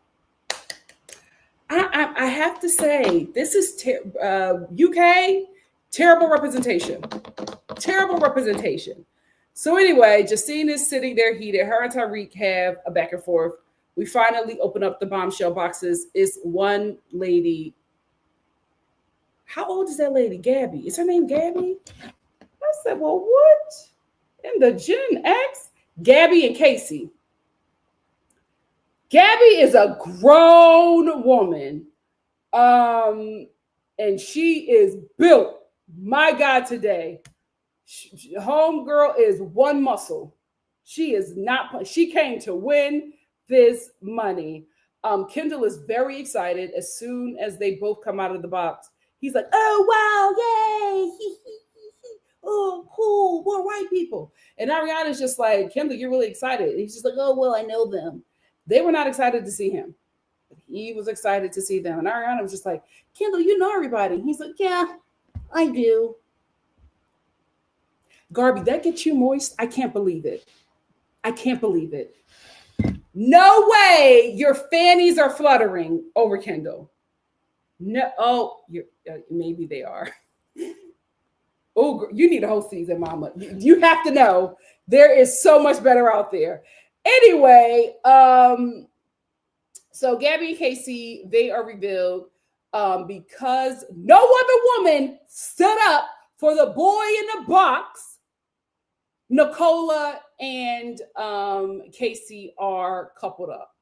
I have to say, this is UK, terrible representation. Terrible representation. So anyway, Justine is sitting there heated. Her and Tyreek have a back and forth. We finally open up the bombshell boxes. It's one lady. How old is that lady? Gabby. Is her name Gabby? I said, well, what? In the Gen X? Gabby and Casey. Gabby is a grown woman. And she is built. My God, today. Homegirl is one muscle. She is not. She came to win this money. Kendall is very excited as soon as they both come out of the box. He's like, oh, wow, yay. Oh, cool. More white people. And Ariana's just like, Kendall, you're really excited. And he's just like, oh, well, I know them. They were not excited to see him. He was excited to see them. And Ariana was just like, Kendall, you know everybody. He's like, yeah, I do. Garby, that gets you moist? I can't believe it. I can't believe it. No way your fannies are fluttering over Kendall. No, maybe they are. Oh, you need a whole season, mama. You have to know there is so much better out there. Anyway, so Gabby and Casey, they are revealed because no other woman stood up for the boy in the box. Nicola and Casey are coupled up.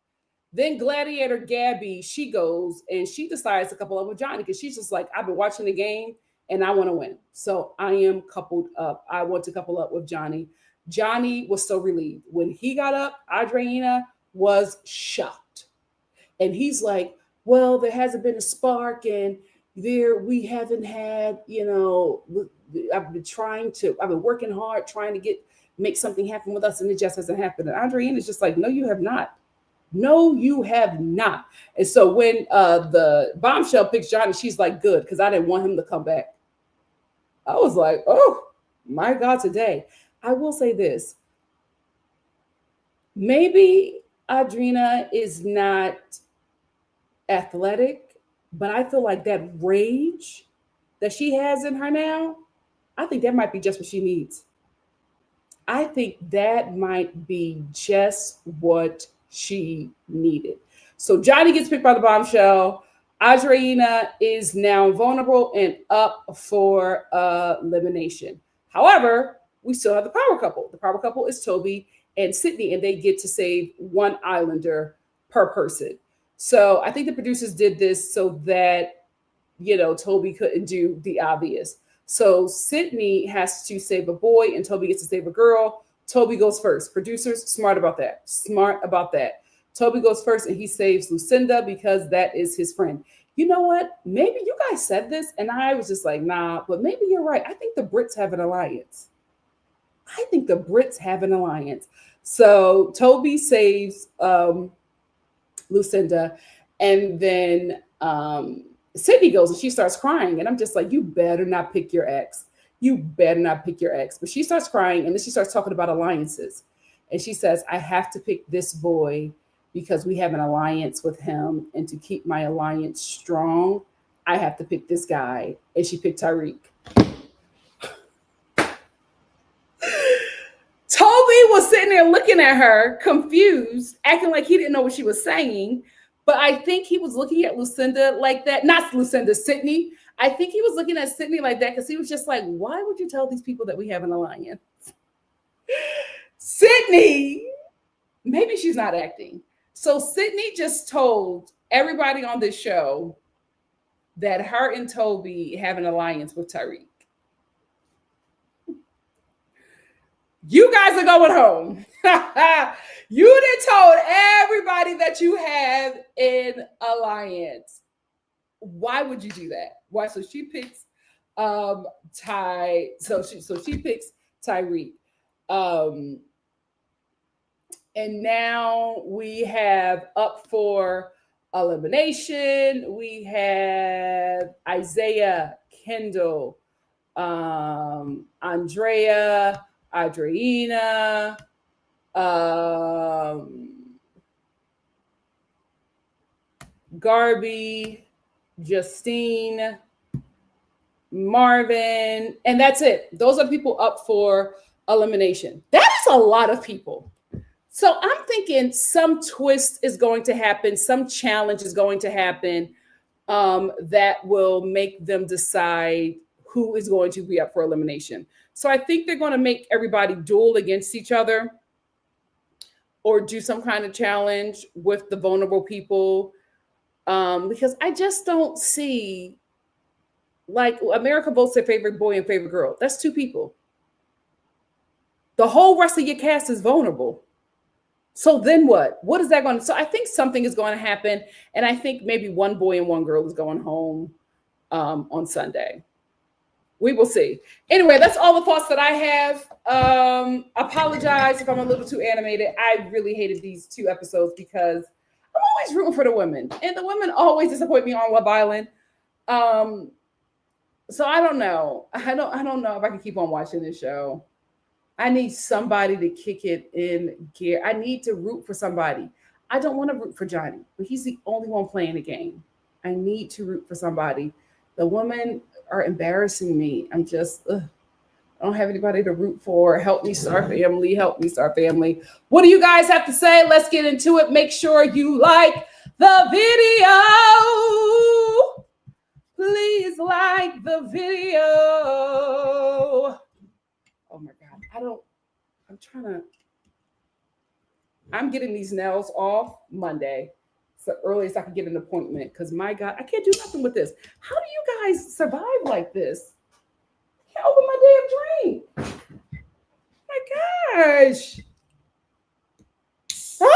Then Gladiator Gabby, she goes and she decides to couple up with Johnny because she's just like, I've been watching the game and I want to win. So I am coupled up. I want to couple up with Johnny. Johnny was so relieved. When he got up, Andreina was shocked. And he's like, well, there hasn't been a spark and we haven't had, you know, I've been working hard trying to make something happen with us and it just hasn't happened. And Andreina is just like, no, you have not. No, you have not. And so when the bombshell picks Johnny, she's like, good, because I didn't want him to come back. I was like, oh my God, today. I will say this. Maybe Andreina is not athletic, but I feel like that rage that she has in her now, I think that might be just what she needs. I think that might be just what she needed. So Johnny gets picked by the bombshell. Andreina is now vulnerable and up for elimination. However, we still have the power couple. The power couple is Toby and Sydney, and they get to save one islander per person. So I think the producers did this so that, you know, Toby couldn't do the obvious. So Sydney has to save a boy and Toby gets to save a girl. Toby goes first. Producers, smart about that. Smart about that. Toby goes first and he saves Lucinda because that is his friend. You know what? Maybe you guys said this and I was just like, nah, but maybe you're right. I think the Brits have an alliance. So Toby saves Lucinda, and then Sydney goes and she starts crying. And I'm just like, you better not pick your ex. You better not pick your ex. But she starts crying and then she starts talking about alliances. And she says, I have to pick this boy because we have an alliance with him. And to keep my alliance strong, I have to pick this guy. And she picked Tyreek. Toby was sitting there looking at her, confused, acting like he didn't know what she was saying. But I think he was looking at Lucinda like that. Not Lucinda, Sydney. I think he was looking at Sydney like that because he was just like, why would you tell these people that we have an alliance? Sydney, maybe she's not acting. So Sydney just told everybody on this show that her and Toby have an alliance with Tyreek. You guys are going home. You done told everybody that you have an alliance. Why would you do that? Why? So she picks Ty. So she picks Tyreek. And now we have up for elimination. We have Isaiah, Kendall, Andreina, Garby, Justine, Marvin, and that's it. Those are people up for elimination. That is a lot of people. So I'm thinking some twist is going to happen, some challenge is going to happen that will make them decide who is going to be up for elimination. So I think they're going to make everybody duel against each other or do some kind of challenge with the vulnerable people. Because I just don't see, like, America votes their favorite boy and favorite girl. That's two people. The whole rest of your cast is vulnerable. So then what? What is that going to? So I think something is going to happen. And I think maybe one boy and one girl is going home on Sunday. We will see. Anyway, that's all the thoughts that I have. Apologize if I'm a little too animated. I really hated these 2 episodes because I'm always rooting for the women. And the women always disappoint me on Love Island. So I don't know. I don't know if I can keep on watching this show. I need somebody to kick it in gear. I need to root for somebody. I don't want to root for Johnny, but he's the only one playing the game. I need to root for somebody. The women are embarrassing me. I'm just, I don't have anybody to root for. Help me, Star Family. Help me, Star Family. What do you guys have to say? Let's get into it. Make sure you like the video. Please like the video. Oh my God. I'm getting these nails off Monday. It's the earliest I can get an appointment because my God, I can't do nothing with this. How do you guys survive like this? I can't open my damn drink. My gosh. Ah!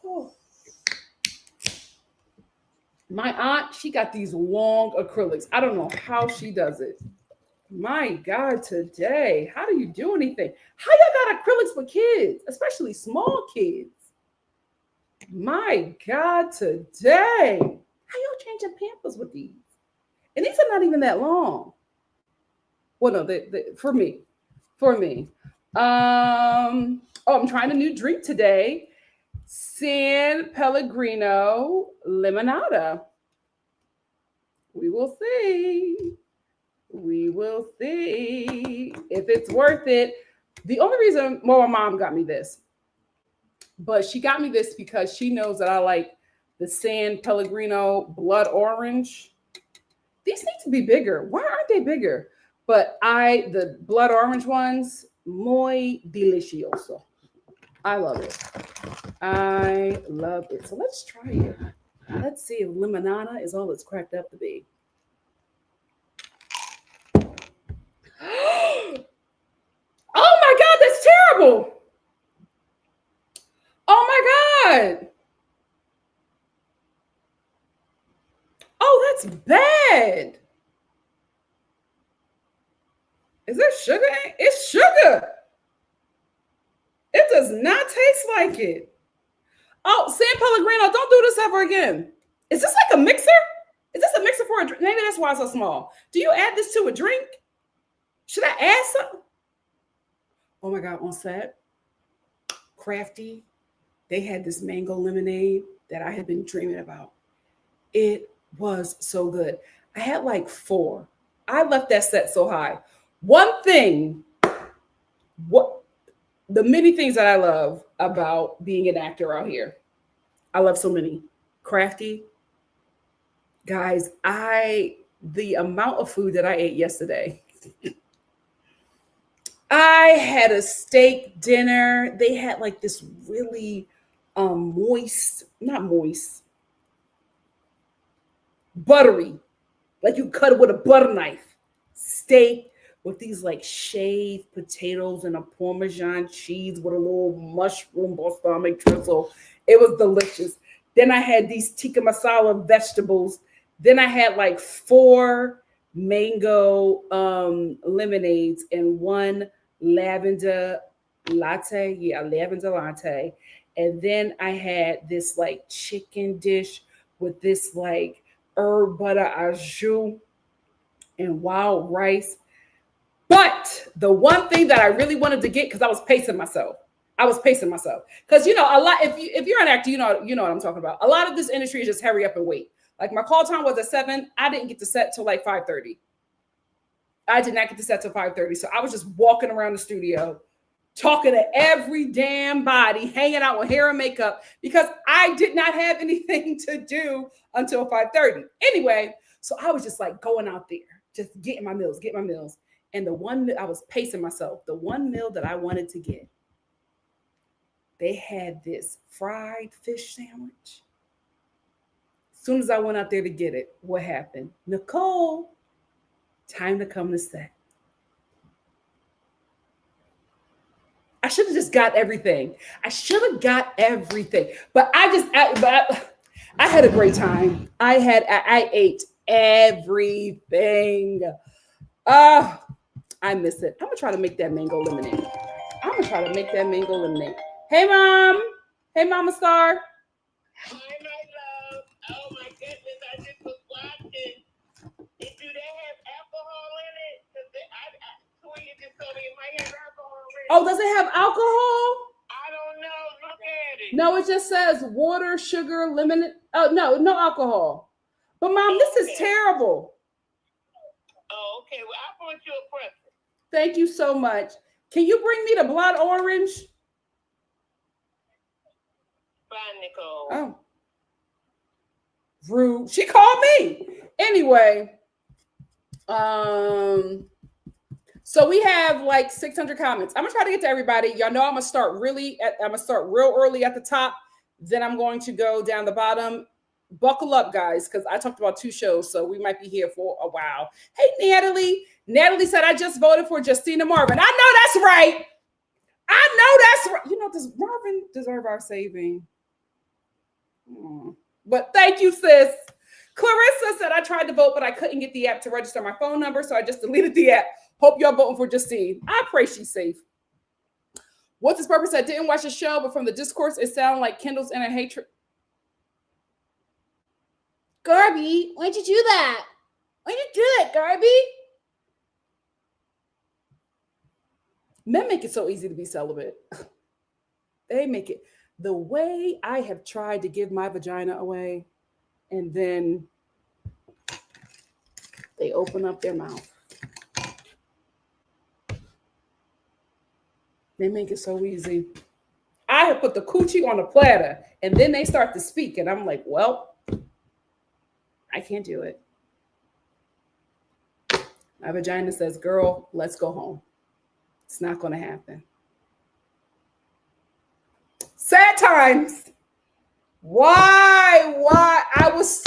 Oh. My aunt, she got these long acrylics. I don't know how she does it. My God, today, how do you do anything? How y'all got acrylics for kids, especially small kids? My God, today, how y'all changing Pampers with these? And these are not even that long. Well, no, for me. I'm trying a new drink today. San Pellegrino Limonada. We will see. We will see if it's worth it. The only reason, well, my mom got me this, but she got me this because she knows that I like the San Pellegrino Blood Orange. These need to be bigger. Why aren't they bigger? But the Blood Orange ones, muy delicioso. I love it. I love it. So let's try it. Let's see if limonada is all it's cracked up to be. Oh my God, that's terrible. Oh my God. Oh, that's bad. Is there sugar? It's sugar. It does not taste like it. Oh, San Pellegrino, don't do this ever again. Is this like a mixer? Is this a mixer for a drink? Maybe that's why it's so small. Do you add this to a drink? Should I add some? Oh my God, on set. Crafty. They had this mango lemonade that I had been dreaming about. It was so good. I had like four. I left that set so high. One thing, what the many things that I love about being an actor out here. I love so many. Crafty. Guys, the amount of food that I ate yesterday. I had a steak dinner. They had like this really moist, not moist, buttery, like you cut it with a butter knife, steak with these like shaved potatoes and a Parmesan cheese with a little mushroom balsamic drizzle. It was delicious. Then I had these tikka masala vegetables. Then I had like four mango lemonades and one lavender latte. Yeah, lavender latte. And then I had this like chicken dish with this like herb butter au jus and wild rice. But the one thing that I really wanted to get, because I was pacing myself. Because a lot, if you're an actor, you know what I'm talking about. A lot of this industry is just hurry up and wait. Like my call time was at 7. I didn't get to set till like 5:30. I did not get to set till 5:30. So I was just walking around the studio, talking to every damn body, hanging out with hair and makeup, because I did not have anything to do until 5:30. Anyway, so I was just like going out there, just getting my meals. And the one, I was pacing myself. The one meal that I wanted to get, they had this fried fish sandwich. As soon as I went out there to get it, what happened? Nicole, time to come to set. I should have just got everything. But I had a great time. I ate everything. I miss it. I'm gonna try to make that mango lemonade. Hey, Mom. Hey, Mama Star. Hi, my love. Oh my goodness, I just was watching. Do they have alcohol in it? Because you just told me it might have alcohol in it. Oh, does it have alcohol? I don't know. Look at it. No, it just says water, sugar, lemon. Oh, no alcohol. But Mom, this is terrible. Oh, okay. Well, I brought you a present. Thank you so much. Can you bring me the blood orange? Bye, Nicole. Oh. Rude. She called me. Anyway, so we have like 600 comments. I'm gonna try to get to everybody. Y'all know I'm gonna start real early at the top. Then I'm going to go down the bottom. Buckle up, guys, because I talked about 2 shows, so we might be here for a while. Hey, Natalie. Natalie said, I just voted for Justina Marvin. I know that's right. Does Marvin deserve our saving? But thank you, sis. Clarissa said, I tried to vote, but I couldn't get the app to register my phone number, so I just deleted the app. Hope y'all voting for Justine. I pray she's safe. What's his purpose? I didn't watch the show, but from the discourse, it sounded like Kendall's in a hatred. Garby, why'd you do that? Garby? Men make it so easy to be celibate. They make it. The way I have tried to give my vagina away, and then they open up their mouth. They make it so easy. I have put the coochie on a platter, and then they start to speak, and I'm like, well, I can't do it. My vagina says, girl, let's go home. It's not going to happen. Sad times. Why? I was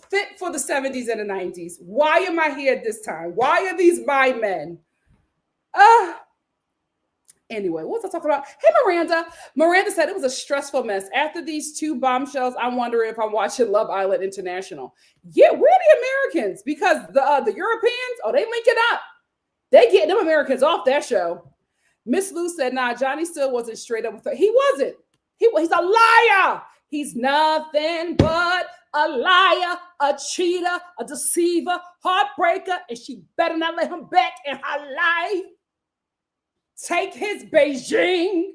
fit for the 70s and the 90s. Why am I here at this time? Why are these my men? Anyway, what was I talking about? Hey, Miranda. Miranda said it was a stressful mess. After these 2 bombshells, I'm wondering if I'm watching Love Island International. Yeah, we're the Americans, because the Europeans, they linking up. They getting them Americans off that show. Miss Lou said, nah, Johnny still wasn't straight up with her. He wasn't. He's a liar. He's nothing but a liar, a cheater, a deceiver, heartbreaker, and she better not let him back in her life. Take his Beijing.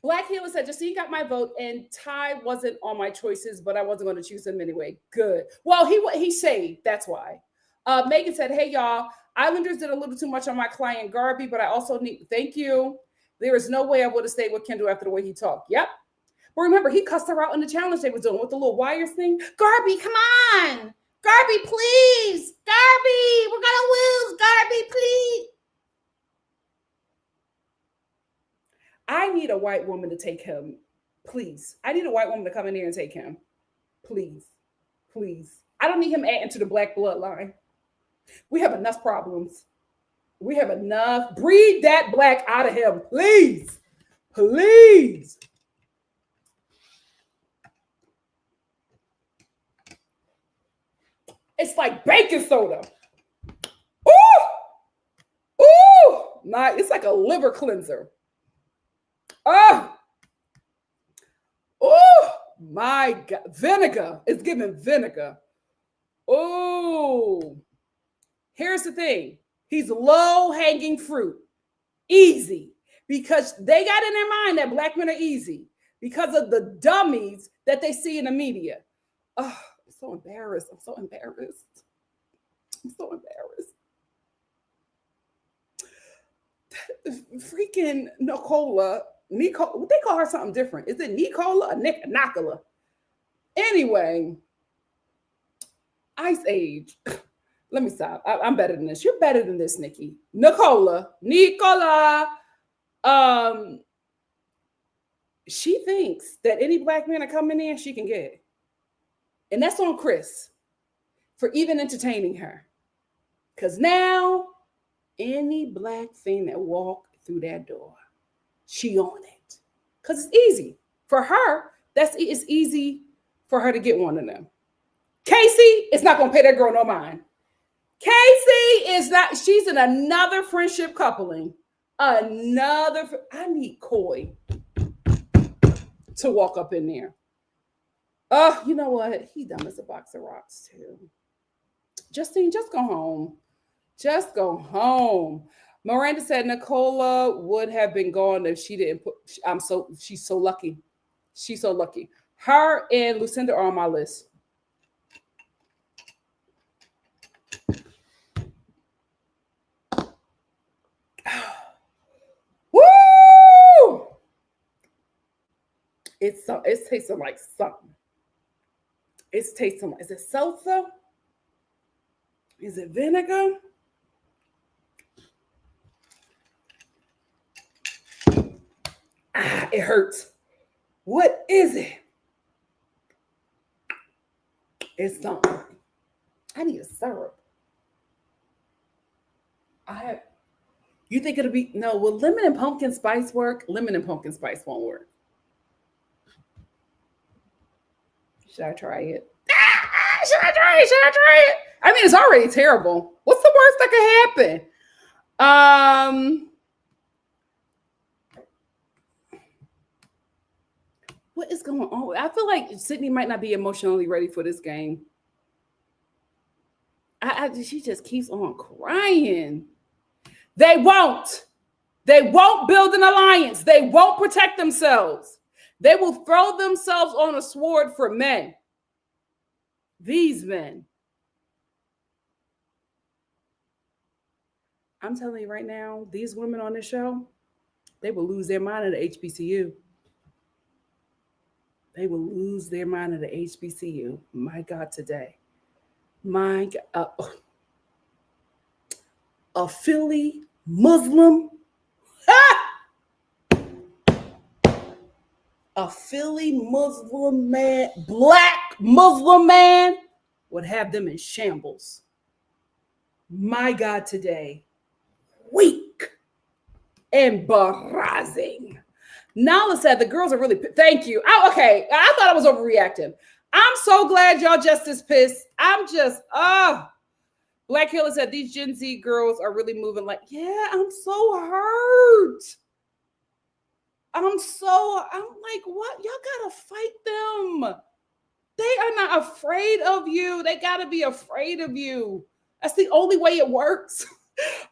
Black Healer said, Justine got my vote, and Ty wasn't on my choices, but I wasn't going to choose him anyway. Good. Well, he saved. That's why. Megan said, hey, y'all, Islanders did a little too much on my client, Garby, but I also need, thank you. There is no way I would have stayed with Kendall after the way he talked. Yep. But remember, he cussed her out in the challenge they was doing with the little wires thing. Garby, come on. Garby, please. Garby, we're going to lose. Garby, please. I need a white woman to take him. Please. I need a white woman to come in here and take him. Please. Please. I don't need him adding to the black bloodline. We have enough problems. We have enough. Breed that black out of him. Please. Please. It's like baking soda. Ooh. Ooh. It's like a liver cleanser. Oh, my God. Vinegar. It's giving vinegar. Oh, here's the thing. He's low-hanging fruit. Easy. Because they got in their mind that black men are easy because of the dummies that they see in the media. Oh, I'm so embarrassed. I'm so embarrassed. I'm so embarrassed. Freaking Nicola. Nicola, they call her something different. Is it Nicola or Nicola? Anyway, Ice Age. Let me stop. I'm better than this. You're better than this, Nikki. Nicola. She thinks that any black man that come in there, she can get. And that's on Chris for even entertaining her. Because now, any black thing that walk through that door, she on it. Because it's easy. For her, it's easy for her to get one of them. Casey is not going to pay that girl no mind. Casey is not, she's in another friendship coupling. I need Coy to walk up in there. Oh, you know what? He dumb as a box of rocks too. Justine, just go home. Just go home. Miranda said Nicola would have been gone if she didn't put. She's so lucky. She's so lucky. Her and Lucinda are on my list. Woo! It's tasting like something. It's tasting like, is it salsa? Is it vinegar? It hurts. What is it? It's something. I need a syrup. You think it'll be, no, will lemon and pumpkin spice work? Lemon and pumpkin spice won't work. Should I try it? Should I try it? I mean, it's already terrible. What's the worst that could happen? What is going on? I feel like Sydney might not be emotionally ready for this game. She just keeps on crying. They won't build an alliance. They won't protect themselves. They will throw themselves on a sword for men. These men. I'm telling you right now, these women on this show, they will lose their mind at the HBCU. They will lose their mind at the HBCU. My God, today. My God. A Philly Muslim. A Philly Muslim man, black Muslim man would have them in shambles. My God, today. Weak. Embarrassing. Nala said the girls are really thank you. Okay. I thought I was overreacting. I'm so glad y'all just as pissed. I'm just, Black Healer said these Gen Z girls are really moving like, yeah, I'm so hurt. I'm like, what? Y'all gotta fight them. They are not afraid of you. They gotta be afraid of you. That's the only way it works.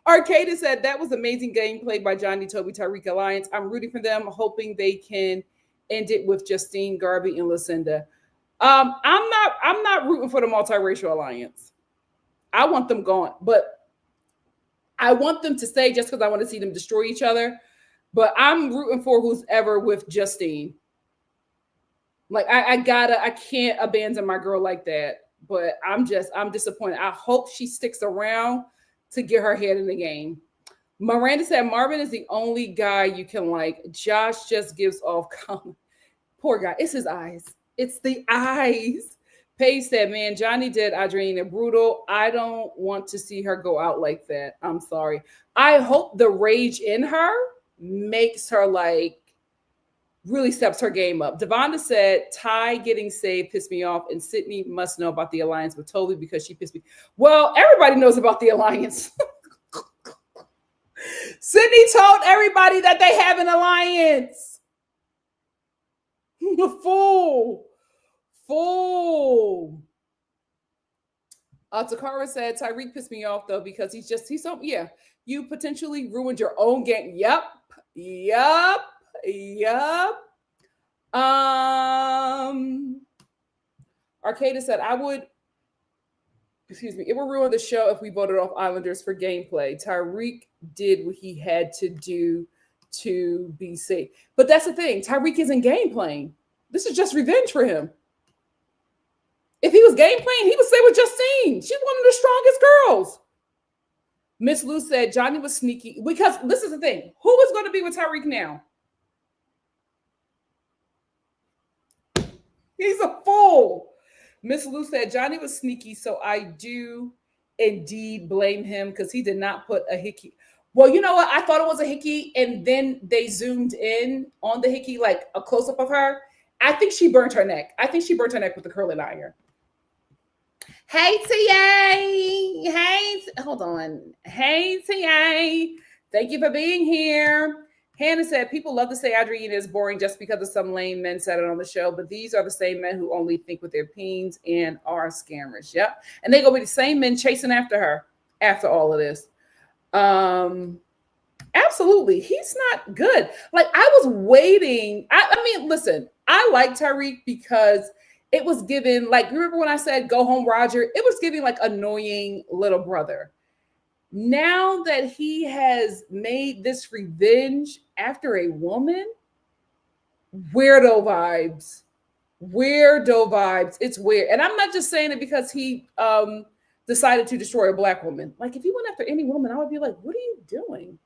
Arcada said that was amazing gameplay by Johnny, Toby, Tyreek Alliance. I'm rooting for them, hoping they can end it with Justine, Garby, and Lucinda. I'm not rooting for the multiracial alliance. I want them gone, but I want them to stay just because I want to see them destroy each other. But I'm rooting for who's ever with Justine. Like I can't abandon my girl like that. But I'm disappointed. I hope she sticks around to get her head in the game. Miranda said Marvin is the only guy you can like. Josh just gives off poor guy. It's his eyes. It's the eyes. Paige said, man, Johnny did Andreina brutal. I don't want to see her go out like that. I'm sorry. I hope the rage in her makes her like really steps her game up. Devonda said, Ty getting saved pissed me off, and Sydney must know about the alliance with Toby because she pissed me. Well, everybody knows about the alliance. Sydney told everybody that they have an alliance. Fool. Takara said, Tyreek pissed me off though because he's so, yeah, you potentially ruined your own game. Yep. Arcada said, it would ruin the show if we voted off Islanders for gameplay. Tyreek did what he had to do to be safe. But that's the thing. Tyreek isn't game playing. This is just revenge for him. If he was game playing, he would stay with Justine. She's one of the strongest girls. Miss Lou said Johnny was sneaky. Because this is the thing. Who is going to be with Tyreek now? He's a fool. Miss Lou said Johnny was sneaky, so I do indeed blame him because he did not put a hickey. Well, you know what? I thought it was a hickey, and then they zoomed in on the hickey, like a close-up of her. I think she burnt her neck. I think she burnt her neck with the curling iron. Hey, TA. Hey, hold on. Hey, TA. Thank you for being here. Hannah said, people love to say Andreina is boring just because of some lame men said it on the show, but these are the same men who only think with their peens and are scammers. Yep. And they're going to be the same men chasing after her after all of this. Absolutely. He's not good. Like, I was waiting. I mean, listen, I like Tyreek because it was given, like, remember when I said go home, Roger? It was giving like annoying little brother. Now that he has made this revenge after a woman, weirdo vibes. It's weird. And I'm not just saying it because he decided to destroy a black woman. Like, if he went after any woman, I would be like, what are you doing?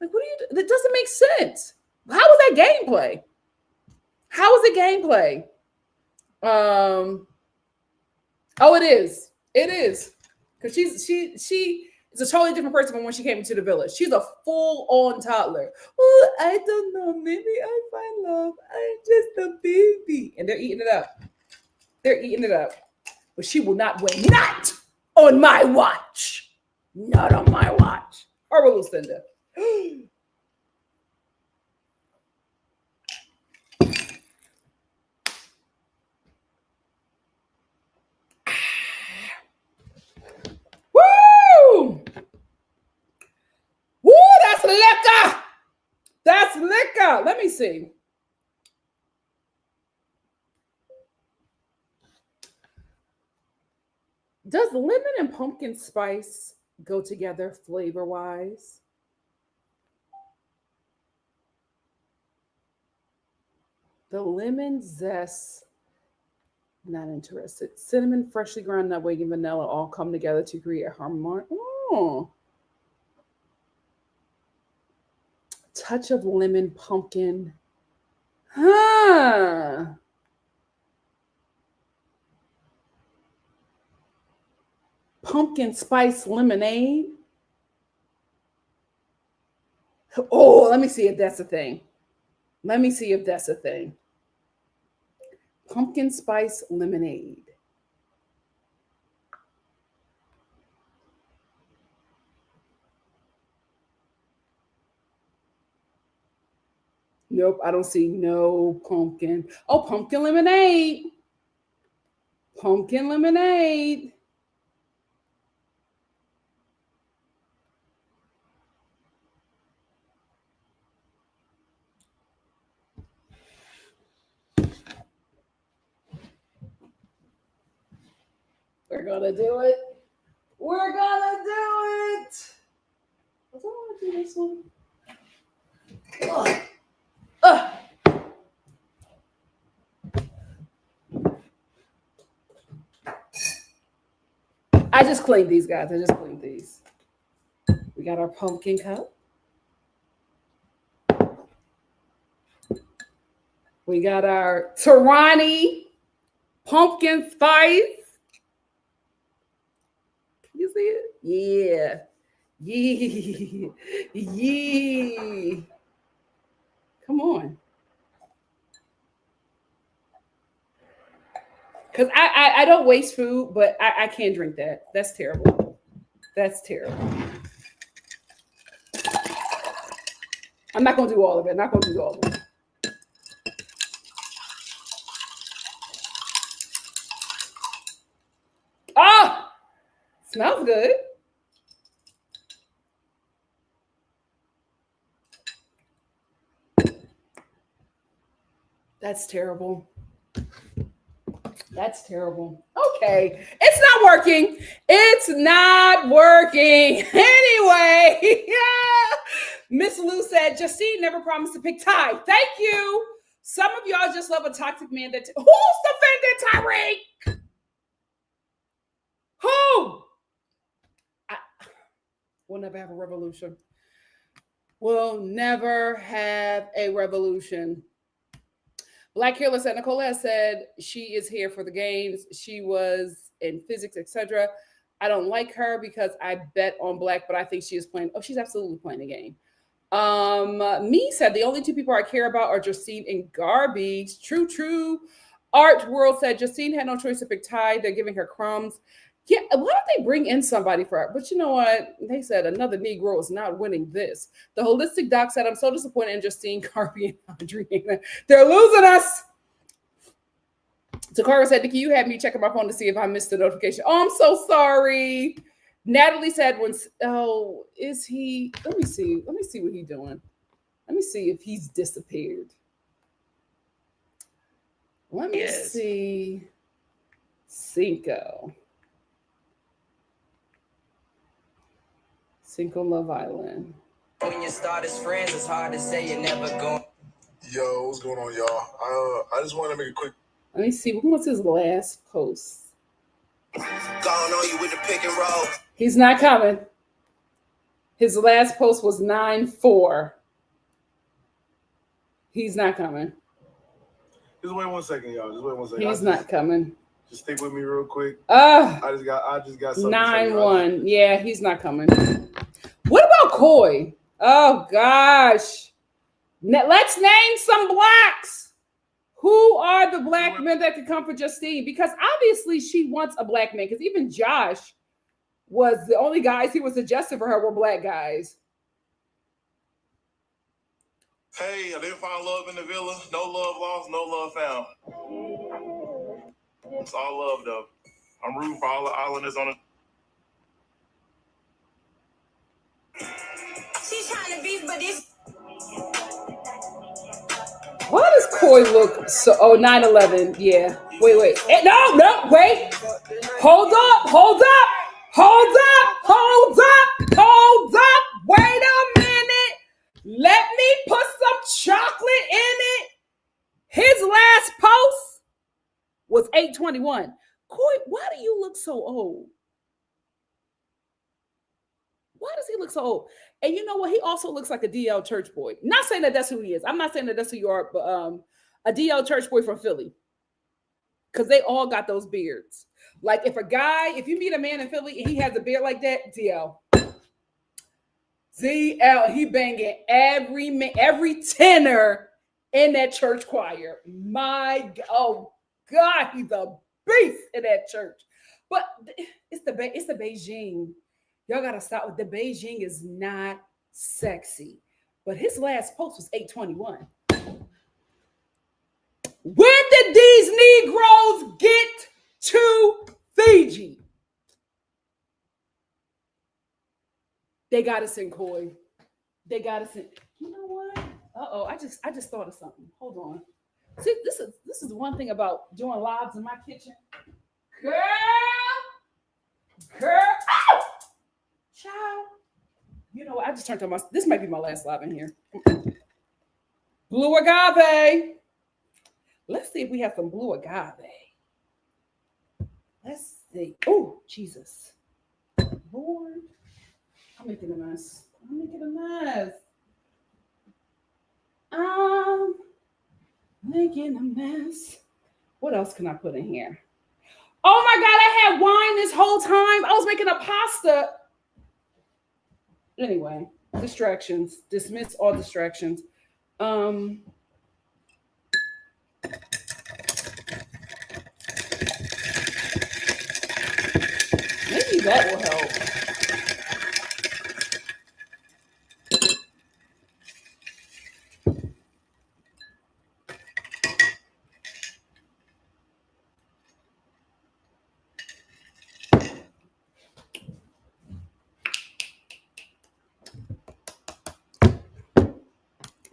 Like, what are you doing? That doesn't make sense. How was that gameplay? Oh, it is. Because she is a totally different person from when she came into the village. She's a full-on toddler. Oh, I don't know. Maybe I find love. I'm just a baby. And they're eating it up. But she will not win. Not on my watch. Not on my watch. Or will Lucinda. Woo! Woo, that's liquor. That's liquor. Let me see. Does lemon and pumpkin spice go together flavor-wise? The lemon zest, not interested. Cinnamon, freshly ground nutmeg, and vanilla all come together to create a harmonic. Oh. Touch of lemon, pumpkin. Huh. Pumpkin spice lemonade. Oh, let me see if that's a thing. Pumpkin spice lemonade. Nope, I don't see no pumpkin. Oh, pumpkin lemonade. We're gonna do it. We're gonna do it. I don't want to do this one. I just cleaned these, guys. I just cleaned these. We got our pumpkin cup. We got our Tarani pumpkin spice. You see it? Yeah. Yeah. Yeah. Come on. Because I don't waste food, but I can't drink that. That's terrible. That's terrible. I'm not going to do all of it. Not going to do all of it. Oh! Smells good. That's terrible. That's terrible. Okay. It's not working. It's not working. Anyway, yeah. Miss Lou said, Justine never promised to pick Ty. Thank you. Some of y'all just love a toxic man that... Who's defending Tyreek? Who? We'll never have a revolution. We'll never have a revolution. Black Killer said, Nicola has said she is here for the games. She was in physics, etc. I don't like her because I bet on Black, but I think she is playing. Oh, she's absolutely playing the game. Me said, the only two people I care about are Justine and Garbage. True. Art World said, Justine had no choice to pick Ty. They're giving her crumbs. Yeah, why don't they bring in somebody for her? But you know what? They said another Negro is not winning this. The Holistic Doc said, I'm so disappointed in Justine, Carby, and Andreina. They're losing us. Takara said, Nikki, you had me checking my phone to see if I missed the notification. Oh, I'm so sorry. Natalie said, is he? Let me see what he's doing. Let me see if he's disappeared. Let me see. Cinco Love Island. When you start as friends, it's hard to say you're never going. Yo, what's going on, y'all? I just want to make a quick. Let me see. When was his last post? Going on you with the pick and roll. He's not coming. His last post was 9/4. He's not coming. Just wait 1 second, y'all. Just wait 1 second. He's not coming. Just stick with me real quick. I just got something. 9/1. Yeah, he's not coming. What about Coy? Oh gosh. Let's name some blacks. Who are the black men that could come for Justine? Because obviously she wants a black man. Because even Josh was the only guys he was suggesting for her were black guys. Hey, I didn't find love in the villa. No love lost, no love found. It's all love, though. I'm rooting for all the islanders on it. She's trying to beef, but this. Why does Coy look so? Oh, 9/11. Yeah. Wait. No, wait. Hold up. Wait a minute. Let me put some chocolate in it. His last post was 8/21. Coy, why do you look so old? Why does he look so old? And you know what? He also looks like a DL church boy. Not saying that that's who he is. I'm not saying that that's who you are, but a DL church boy from Philly. Because they all got those beards. Like if you meet a man in Philly and he has a beard like that, DL, he banging every tenor in that church choir. Oh God, he's a beast in that church. But it's the Beijing. Y'all gotta stop with the Beijing is not sexy. But his last post was 8/21. When did these Negroes get to Fiji? They got us in Coy. They got us in. You know what? I just thought of something. Hold on. See, this is one thing about doing lives in my kitchen. Girl, Ciao. You know what? I just turned on my, this might be my last live in here. Blue agave. Let's see if we have some blue agave. Let's see. Oh, Jesus. Lord. I'm making a mess. Making a mess. What else can I put in here? Oh my God, I had wine this whole time. I was making a pasta. Anyway, distractions. Dismiss all distractions. Maybe that will help.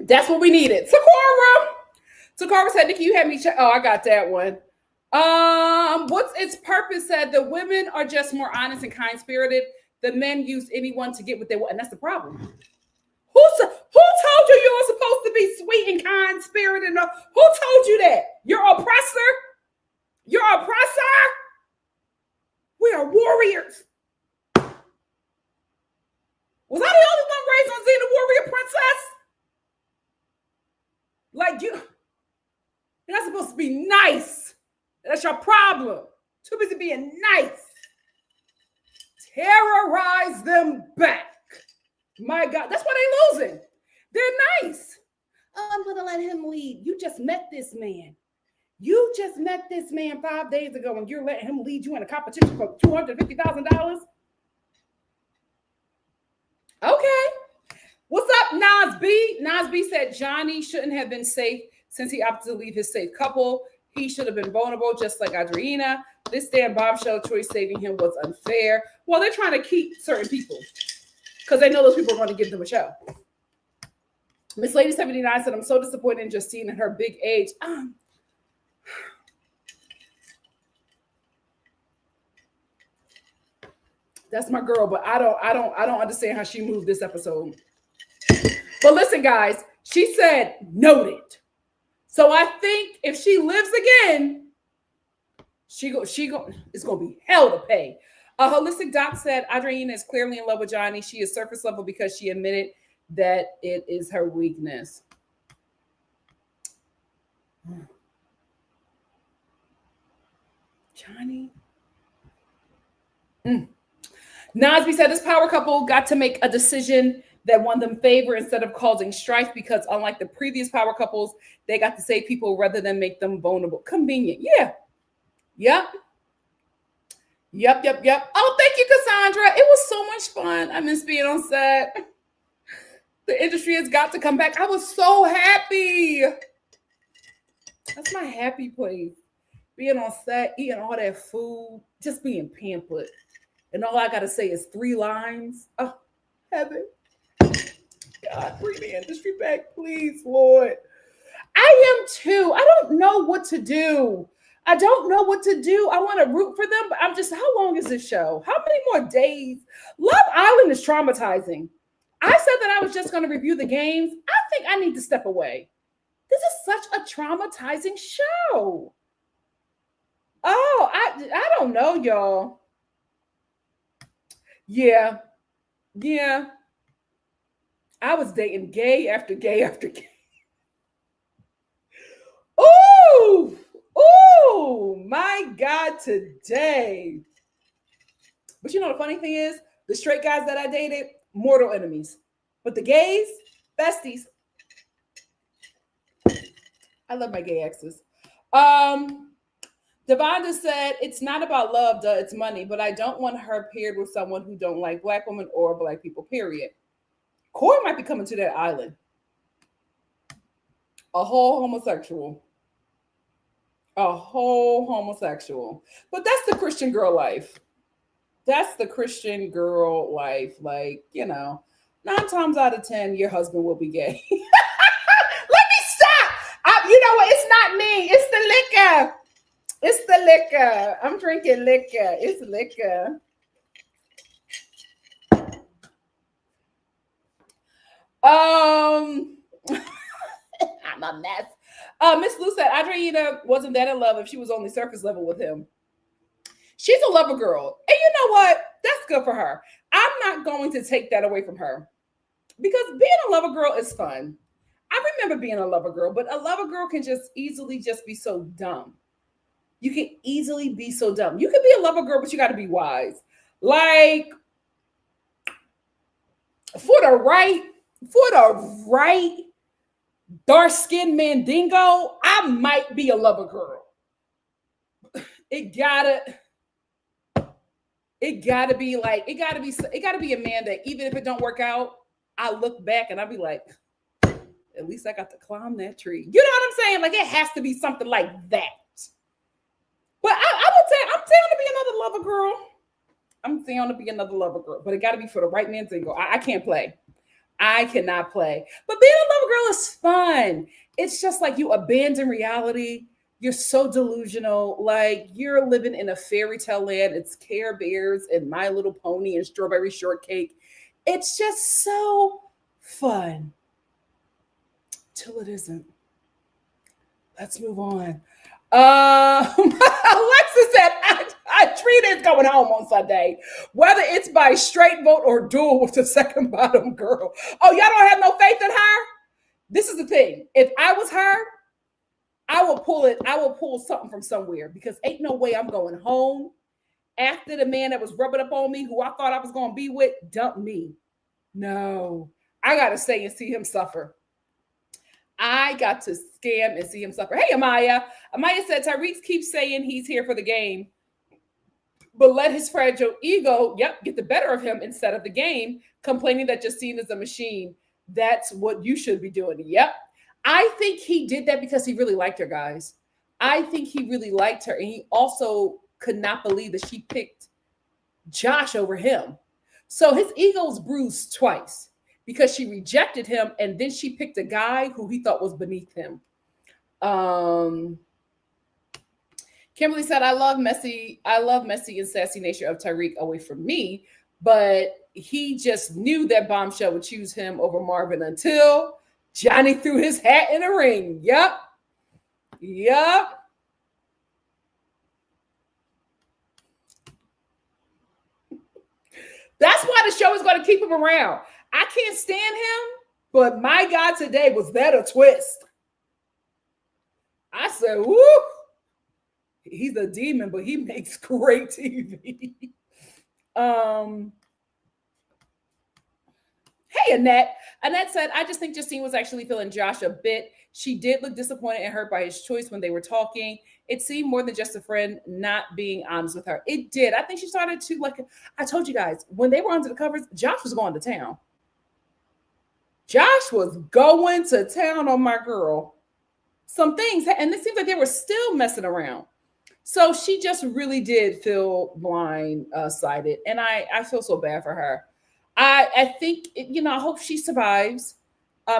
That's what we needed. Sakura said, Nikki, you had me check. Oh, I got that one. What's its purpose said the women are just more honest and kind-spirited. The men use anyone to get what they want, and that's the problem. Who told you you were supposed to be sweet and kind-spirited? Who told you that? Your oppressor? Your oppressor? We are warriors. Was I the only one raised on Xena Warrior Princess? Like you're not supposed to be nice. That's your problem. Too busy being nice. Terrorize them back. My God, that's why they're losing. They're nice. Oh, I'm gonna let him lead. You just met this man. You just met this man 5 days ago, and you're letting him lead you in a competition for $250,000. Okay. What's up, Nas B? Nas B said Johnny shouldn't have been safe since he opted to leave his safe couple. He should have been vulnerable, just like Andreina. This damn Bombshell choice saving him was unfair. Well, they're trying to keep certain people because they know those people are going to give them a show. Miss Lady 79 said, I'm so disappointed in Justine and her big age. That's my girl, but I don't understand how she moved this episode. But listen, guys, she said noted. So I think if she lives again, it's gonna be hell to pay. A holistic doc said Andreina is clearly in love with Johnny. She is surface level because she admitted that it is her weakness. Johnny. Nasby said this power couple got to make a decision that won them favor instead of causing strife because unlike the previous power couples, they got to save people rather than make them vulnerable. Convenient. Yeah. Yep. Oh, thank you, Cassandra. It was so much fun. I miss being on set. The industry has got to come back. I was so happy. That's my happy place. Being on set, eating all that food, just being pampered. And all I got to say is 3 lines. Oh, heaven. God, bring the industry back, please, Lord. I am too. I don't know what to do. I want to root for them, but I'm just, how long is this show? How many more days? Love Island is traumatizing. I said that I was just going to review the games. I think I need to step away. This is such a traumatizing show. Oh, I don't know, y'all. Yeah. I was dating gay after gay after gay. Ooh, my God, today. But you know, the funny thing is, the straight guys that I dated, mortal enemies. But the gays, besties. I love my gay exes. Devonda said, it's not about love, duh, it's money, but I don't want her paired with someone who don't like Black women or Black people, period. Corey might be coming to that island. A whole homosexual. But that's the Christian girl life. Like, you know, 9 times out of 10, your husband will be gay. Let me stop. You know what? It's not me. It's the liquor. I'm drinking liquor. It's liquor. I'm a mess. Miss Lou said Andreina wasn't that in love if she was only surface level with him. She's a lover girl. And you know what? That's good for her. I'm not going to take that away from her because being a lover girl is fun. I remember being a lover girl, but a lover girl can just easily just be so dumb. You can easily be so dumb. You can be a lover girl, but you got to be wise. Like for the right dark-skinned mandingo, I might be a lover girl. It gotta be like, it gotta be a man that even if it don't work out, I look back and I'll be like, at least I got to climb that tree. You know what I'm saying? Like it has to be something like that. But I would say I'm down to be another lover girl. I'm down to be another lover girl, but it got to be for the right man single. I can't play. I cannot play. But being a lover girl is fun. It's just like you abandon reality. You're so delusional. Like you're living in a fairy tale land. It's Care Bears and My Little Pony and strawberry shortcake. It's just so fun. Till it isn't. Let's move on. Alexa said, Trina's going home on Sunday, whether it's by straight vote or duel with the second bottom girl. Oh, y'all don't have no faith in her? This is the thing. If I was her, I will pull it. I will pull something from somewhere because ain't no way I'm going home after the man that was rubbing up on me, who I thought I was going to be with, dumped me. No, I got to stay and see him suffer. I got to scam and see him suffer. Hey, Amaya. Amaya said, Tariq keeps saying he's here for the game, but let his fragile ego, get the better of him instead of the game, complaining that Justine is a machine. That's what you should be doing. Yep. I think he did that because he really liked her, guys. I think he really liked her. And he also could not believe that she picked Josh over him. So his ego's bruised twice because she rejected him and then she picked a guy who he thought was beneath him. Kimberly said, I love messy and sassy nature of Tariq away from me, but he just knew that Bombshell would choose him over Marvin until Johnny threw his hat in the ring. Yep. That's why the show is going to keep him around. I can't stand him, but my God, today was that a twist? I said, woo, he's a demon, but he makes great TV. Hey, Annette. Annette said, I just think Justine was actually feeling Josh a bit. She did look disappointed and hurt by his choice when they were talking. It seemed more than just a friend not being honest with her. It did. I think she started to, like, I told you guys, when they were under the covers, Josh was going to town. Josh was going to town on my girl. Some things, and it seems like they were still messing around. So she just really did feel blindsided. And I feel so bad for her. I think, I hope she survives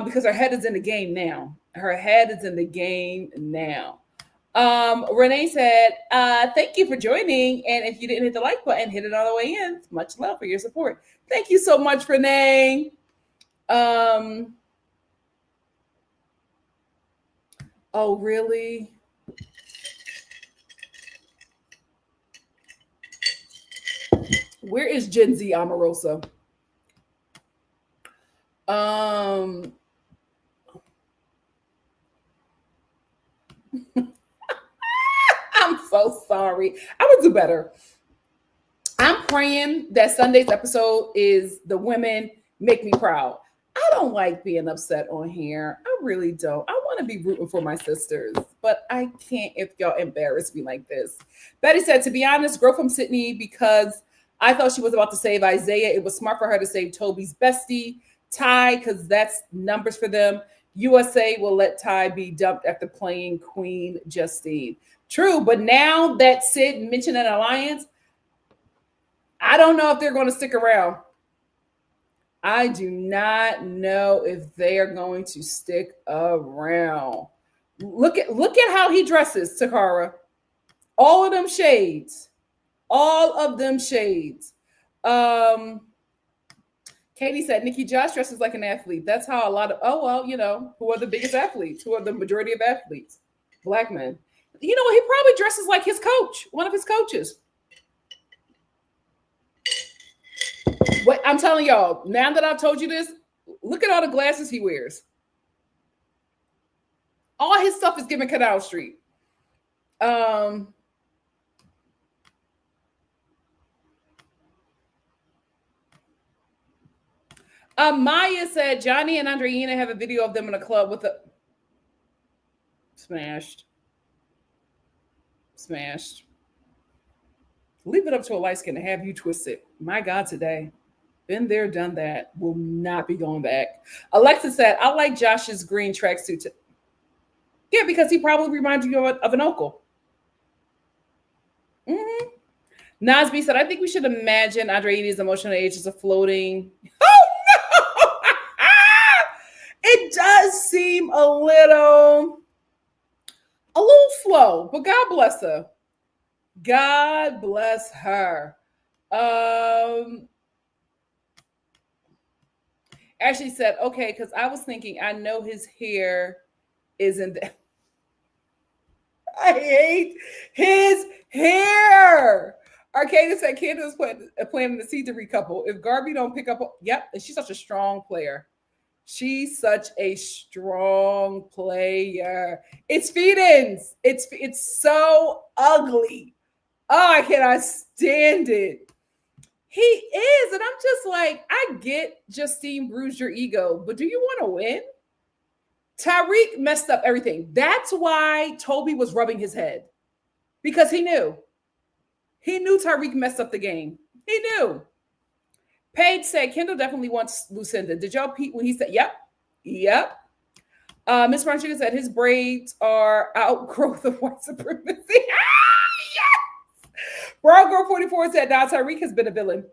because her head is in the game now. Her head is in the game now. Renee said, thank you for joining. And if you didn't hit the like button, hit it on the way in. Much love for your support. Thank you so much, Renee. Oh, really? Where is Gen Z Omarosa? I'm so sorry. I would do better. I'm praying that Sunday's episode is the women make me proud. I don't like being upset on here. I really don't. I want to be rooting for my sisters, but I can't if y'all embarrass me like this. Betty said, to be honest, girl from Sydney, because I thought she was about to save Isaiah. It was smart for her to save Toby's bestie, Ty, because that's numbers for them. USA will let Ty be dumped after playing Queen Justine. True, but now that Sid mentioned an alliance, I don't know if they're going to stick around. I do not know if they are going to stick around. Look at how he dresses, Takara. All of them shades. All of them shades. Katie said, Nikki, Josh dresses like an athlete. That's how a lot of, who are the biggest athletes? Who are the majority of athletes? Black men. You know what? He probably dresses like his coach, one of his coaches. What I'm telling y'all, now that I've told you this, look at all the glasses he wears. All his stuff is giving Canal Street. Maya said Johnny and Andreina have a video of them in a club with a smashed. Leave it up to a light skin to have you twisted. My God, today. Been there, done that. Will not be going back. Alexa said, I like Josh's green tracksuit. Yeah, because he probably reminds you of an uncle. Mm-hmm. Nasby said, I think we should imagine Andreina's emotional age as a floating. Oh, no! It does seem a little slow, but God bless her. God bless her. Ashley said, okay, because I was thinking, I know his hair isn't that. I hate his hair. Arcada said, Candace planning to see the recouple. If Garby don't pick up, yep, and she's such a strong player. She's such a strong player. It's feed-ins. It's so ugly. Oh, I cannot stand it. He is, and I'm just like, I get Justine bruised your ego, but do you want to win? Tyreek messed up everything. That's why Toby was rubbing his head, because he knew. He knew Tyreek messed up the game. He knew. Paige said, Kendall definitely wants Lucinda. Did y'all peep when he said, yep. Miss Franchica said his braids are outgrowth of white supremacy. Yes! Brown Girl 44 said, now Tyreek has been a villain.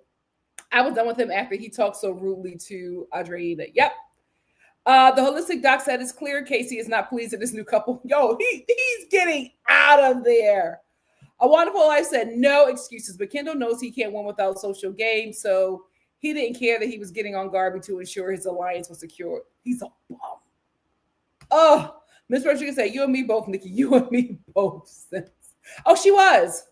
I was done with him after he talked so rudely to Andreina. Yep. The holistic doc said it's clear Casey is not pleased with this new couple. Yo, he's getting out of there. A Wonderful Life said no excuses, but Kendall knows he can't win without social game, so he didn't care that he was getting on Garby to ensure his alliance was secure. He's a bum. Oh, Miss Rodriguez said, you and me both, Nikki. You and me both. Oh, she was.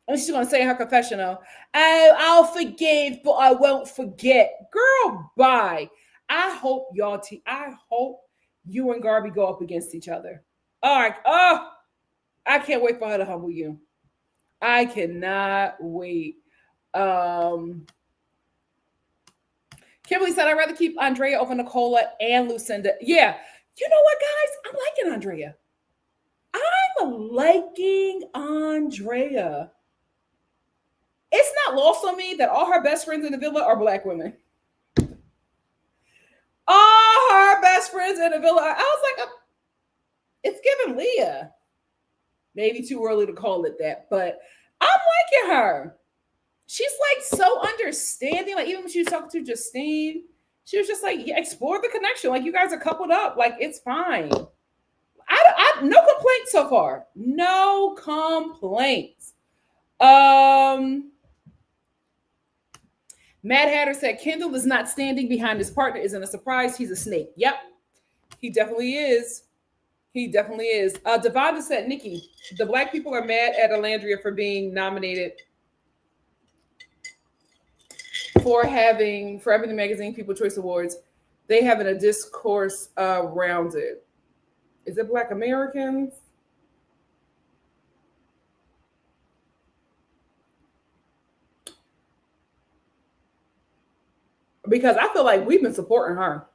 And she's going to say in her confessional, oh, I'll forgive, but I won't forget. Girl, bye. I hope I hope you and Garby go up against each other. All right. Oh, I can't wait for her to humble you. I cannot wait. Kimberly said, I'd rather keep Andrea over Nicola and Lucinda. Yeah. You know what, guys? I'm liking Andrea. I'm liking Andrea. It's not lost on me that all her best friends in the villa are Black women. All her best friends in the villa. I was like, it's giving Leah. Maybe too early to call it that, but I'm liking her. She's like so understanding. Like even when she was talking to Justine, she was just like, yeah, explore the connection. Like you guys are coupled up. Like it's fine. I no complaints so far. No complaints. Mad Hatter said Kendall is not standing behind his partner isn't a surprise. He's a snake. Yep, he definitely is. He definitely is. Devonda said, Nikki, the Black people are mad at Alandria for being nominated for having the magazine People Choice Awards. They having a discourse around it. Is it Black Americans? Because I feel like we've been supporting her.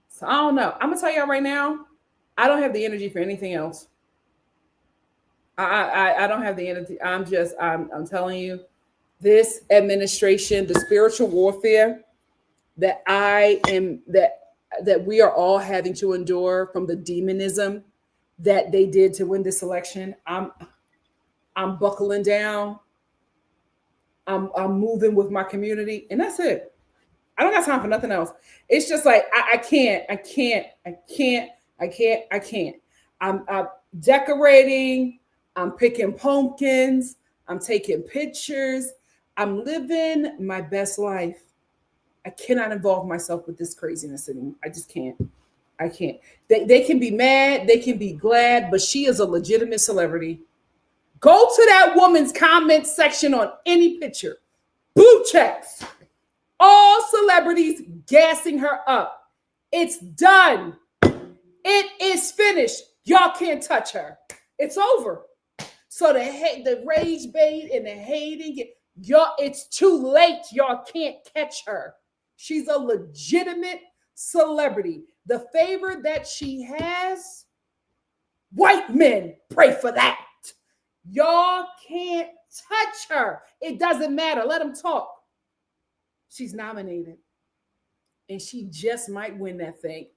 So I don't know. I'm gonna tell y'all right now, I don't have the energy for anything else. I don't have the energy. I'm telling you, this administration, the spiritual warfare that that we are all having to endure from the demonism that they did to win this election. I'm buckling down. I'm moving with my community, and that's it. I don't got time for nothing else. It's just like I can't. I'm decorating. I'm picking pumpkins. I'm taking pictures. I'm living my best life. I cannot involve myself with this craziness anymore. I just can't. I can't. They can be mad, they can be glad, but she is a legitimate celebrity. Go to that woman's comment section on any picture. Blue checks. All celebrities gassing her up. It's done. It is finished. Y'all can't touch her. It's over. So the rage bait and the hating, y'all, it's too late. Y'all can't catch her. She's a legitimate celebrity. The favor that she has, white men pray for that. Y'all can't touch her. It doesn't matter. Let them talk. She's nominated. And she just might win that thing.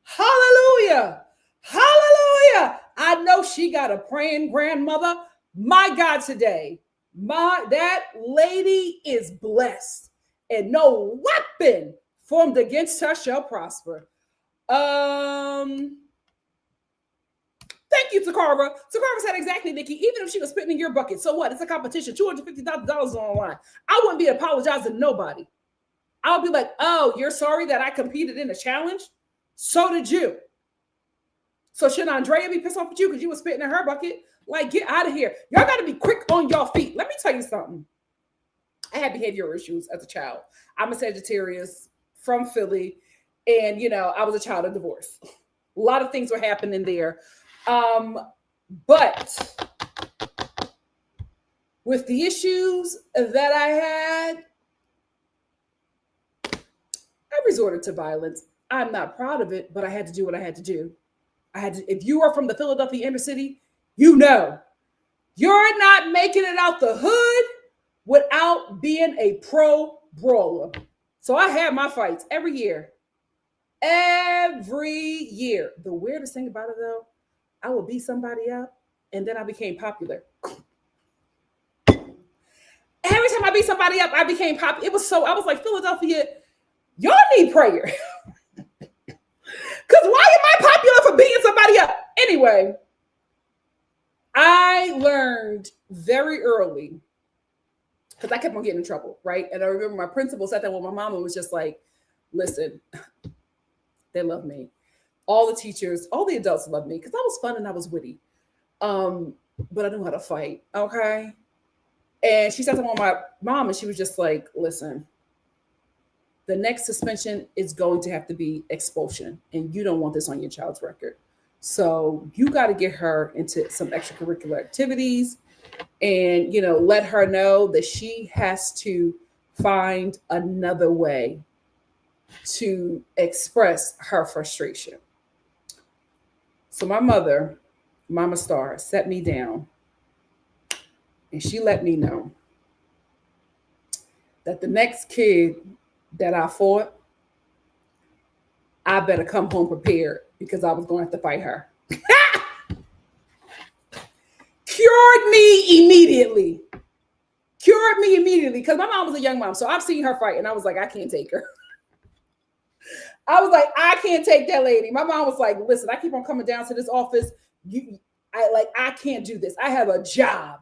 Hallelujah. Hallelujah. I know she got a praying grandmother. My God, today, that lady is blessed. And no weapon formed against her shall prosper. Thank you, Takara. Takara said exactly, Nikki. Even if she was spitting in your bucket, so what? It's a competition. $250,000 on the line. I wouldn't be apologizing to nobody. I would be like, oh, you're sorry that I competed in a challenge? So did you. So should Andreina be pissed off at you because you was spitting in her bucket? Like, get out of here. Y'all got to be quick on your feet. Let me tell you something. I had behavioral issues as a child. I'm a Sagittarius from Philly. And, I was a child of divorce. A lot of things were happening there. But with the issues that I had, I resorted to violence. I'm not proud of it, but I had to do what I had to do. If you are from the Philadelphia inner city, you're not making it out the hood without being a pro brawler. So I had my fights every year. Every year. The weirdest thing about it, though, I would beat somebody up, and then I became popular. Every time I beat somebody up, I became popular. I was like, Philadelphia, y'all need prayer. Because why am I popular for beating somebody up? Anyway, I learned very early, because I kept on getting in trouble, right? And I remember my principal sat there with my mom and was just like, listen, they love me. All the teachers, all the adults love me because I was fun and I was witty. But I knew how to fight, okay? And she sat there with my mom and she was just like, listen, the next suspension is going to have to be expulsion. And you don't want this on your child's record. So you got to get her into some extracurricular activities and, let her know that she has to find another way to express her frustration. So my mother, Mama Star, set me down and she let me know that the next kid that I fought, I better come home prepared because I was going to have to fight her. Cured me immediately because my mom was a young mom. So I've seen her fight and I was like, I can't take her. I was like, I can't take that lady. My mom was like, listen, I keep on coming down to this office. I can't do this. I have a job.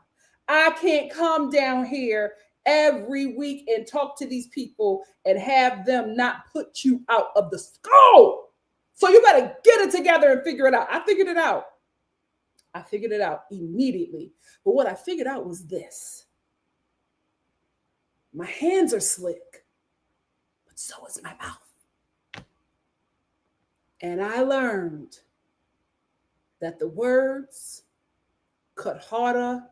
I can't come down here every week and talk to these people and have them not put you out of the school. So you better get it together and figure it out. I figured it out immediately. But what I figured out was this. My hands are slick, but so is my mouth. And I learned that the words cut harder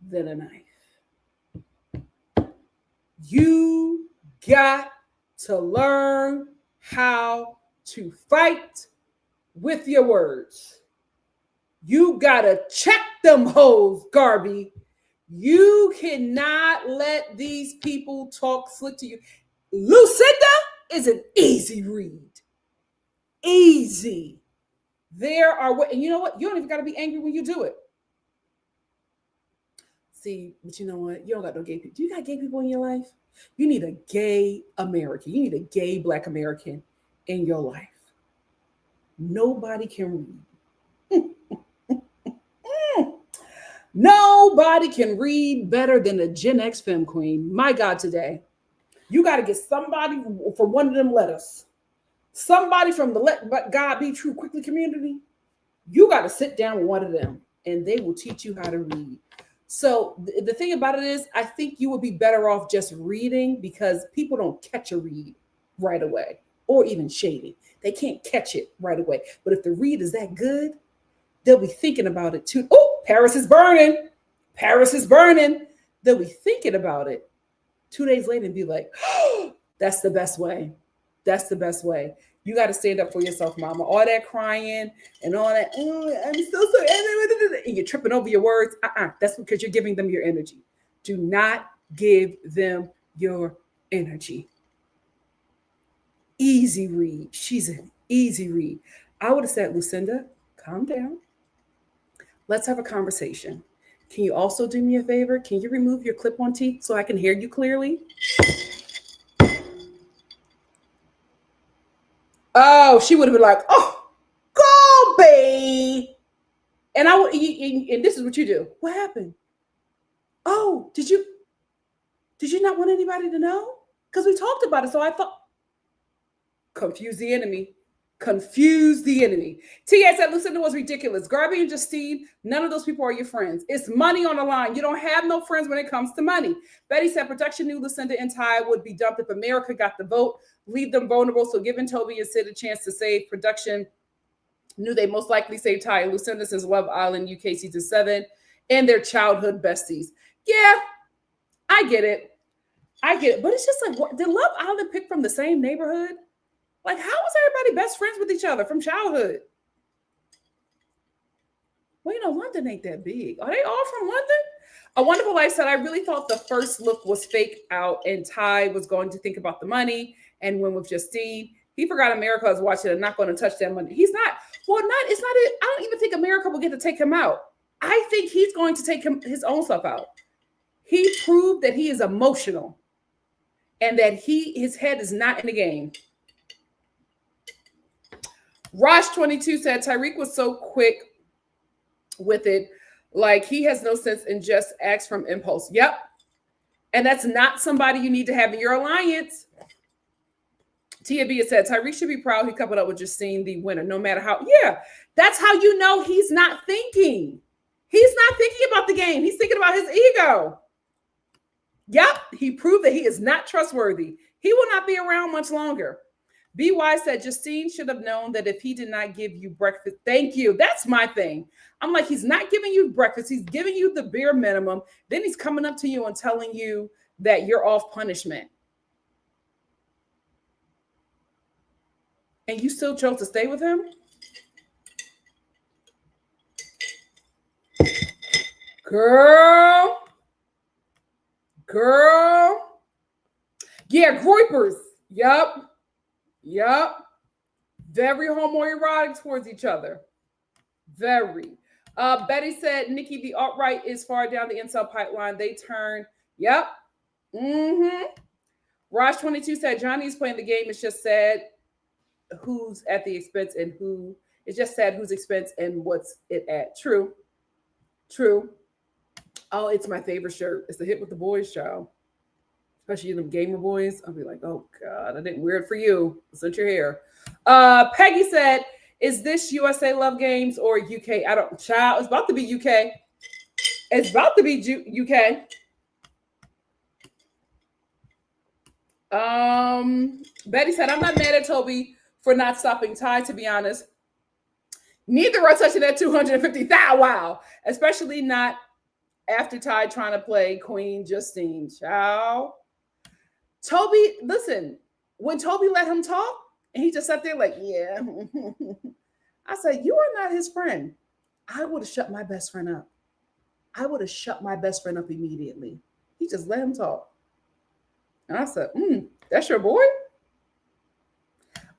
than a knife. You got to learn how to fight with your words. You got to check them hoes, Garby. You cannot let these people talk slick to you. Lucinda is an easy read. Easy. And you know what? You don't even got to be angry when you do it. See, but you know what? You don't got no gay people. Do you got gay people in your life? You need a gay American. You need a gay Black American in your life. Nobody can read. Nobody can read better than a Gen X femme queen. My God, today. You got to get somebody from one of them letters. Somebody from the Let God Be True Quickly community. You got to sit down with one of them and they will teach you how to read. So the thing about it is, I think you would be better off just reading because people don't catch a read right away or even shading. They can't catch it right away. But if the read is that good, they'll be thinking about it too. Oh, Paris is burning. Paris is burning. They'll be thinking about it 2 days later and be like, oh, that's the best way. That's the best way. You got to stand up for yourself, mama. All that crying and all that, oh, I'm so, and you're tripping over your words. That's because you're giving them your energy. Do not give them your energy. Easy read. She's an easy read. I would have said, Lucinda, calm down. Let's have a conversation. Can you also do me a favor? Can you remove your clip-on teeth so I can hear you clearly? Oh, she would have been like, oh, go, babe. And I would, and this is what you do. What happened? Oh, did you not want anybody to know? Because we talked about it. So I thought, confuse the enemy. Confuse the enemy. T.A. said Lucinda was ridiculous. Garby and Justine, none of those people are your friends. It's money on the line. You don't have no friends when it comes to money. Betty said production knew Lucinda and Ty would be dumped if America got the vote. Leave them vulnerable. So giving Toby and Sid a chance to save production knew they most likely saved Ty and Lucinda since Love Island UK season 7 and their childhood besties. Yeah, I get it. But it's just like, what, did Love Island pick from the same neighborhood? Like, how was everybody best friends with each other from childhood? Well, London ain't that big. Are they all from London? A Wonderful Life said, I really thought the first look was fake out and Ty was going to think about the money and went with Justine. He forgot America is watching and not going to touch that money. He's not. Well, it's not it. I don't even think America will get to take him out. I think he's going to take his own stuff out. He proved that he is emotional and that his head is not in the game. Raj22 said Tyreek was so quick with it, like he has no sense and just acts from impulse. Yep. And that's not somebody you need to have in your alliance. Tia B said Tyreek should be proud he coupled up with Justine, the winner, no matter how. Yeah, that's how you know he's not thinking. He's not thinking about the game. He's thinking about his ego. Yep, he proved that he is not trustworthy. He will not be around much longer. BY said Justine should have known that if he did not give you breakfast, thank you. That's my thing. I'm like, he's not giving you breakfast. He's giving you the bare minimum. Then he's coming up to you and telling you that you're off punishment. And you still chose to stay with him? Girl. Yeah, groupers. Yup. Very homoerotic towards each other. Very. Betty said, Nikki, the alt-right is far down the incel pipeline. They turn. Yep. Raj22 said, Johnny is playing the game. It's just sad who's at the expense and who. It's just sad whose expense and what's it at. True. Oh, it's my favorite shirt. It's the hit with the boys, child. Especially them gamer boys. I'll be like, oh God, I didn't wear it for you. Sent your hair. Peggy said, is this USA Love Games or UK? I don't, child, it's about to be UK. It's about to be UK. Betty said, I'm not mad at Toby for not stopping Ty, to be honest. Neither are touching that 250,000. Wow. Especially not after Ty trying to play Queen Justine. Child. Toby, listen, when Toby let him talk, and he just sat there like, yeah. I said, you are not his friend. I would have shut my best friend up. Immediately. He just let him talk. And I said, that's your boy?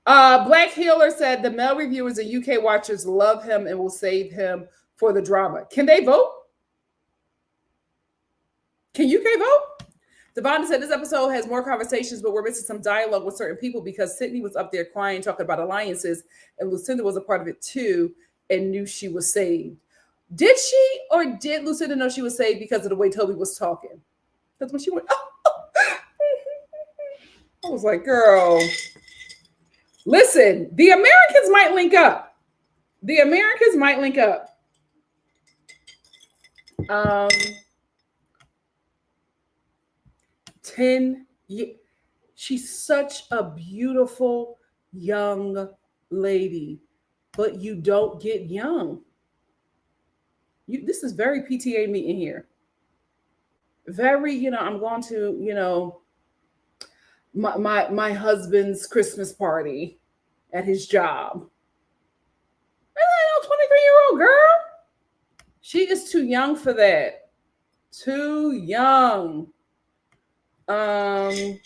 Black Healer said the male reviewers and UK watchers love him and will save him for the drama. Can they vote? Can UK vote? Devonta said this episode has more conversations, but we're missing some dialogue with certain people because Sydney was up there crying, talking about alliances, and Lucinda was a part of it too and knew she was saved. Did she or did Lucinda know she was saved because of the way Toby was talking? That's when she went, oh. I was like, girl, listen, the Americans might link up. The Americans might link up. 10 years. She's such a beautiful young lady, but you don't get young. This is very PTA meeting here. Very, I'm going to, my husband's Christmas party at his job. And I know 23-year-old girl. She is too young for that. Too young. Oh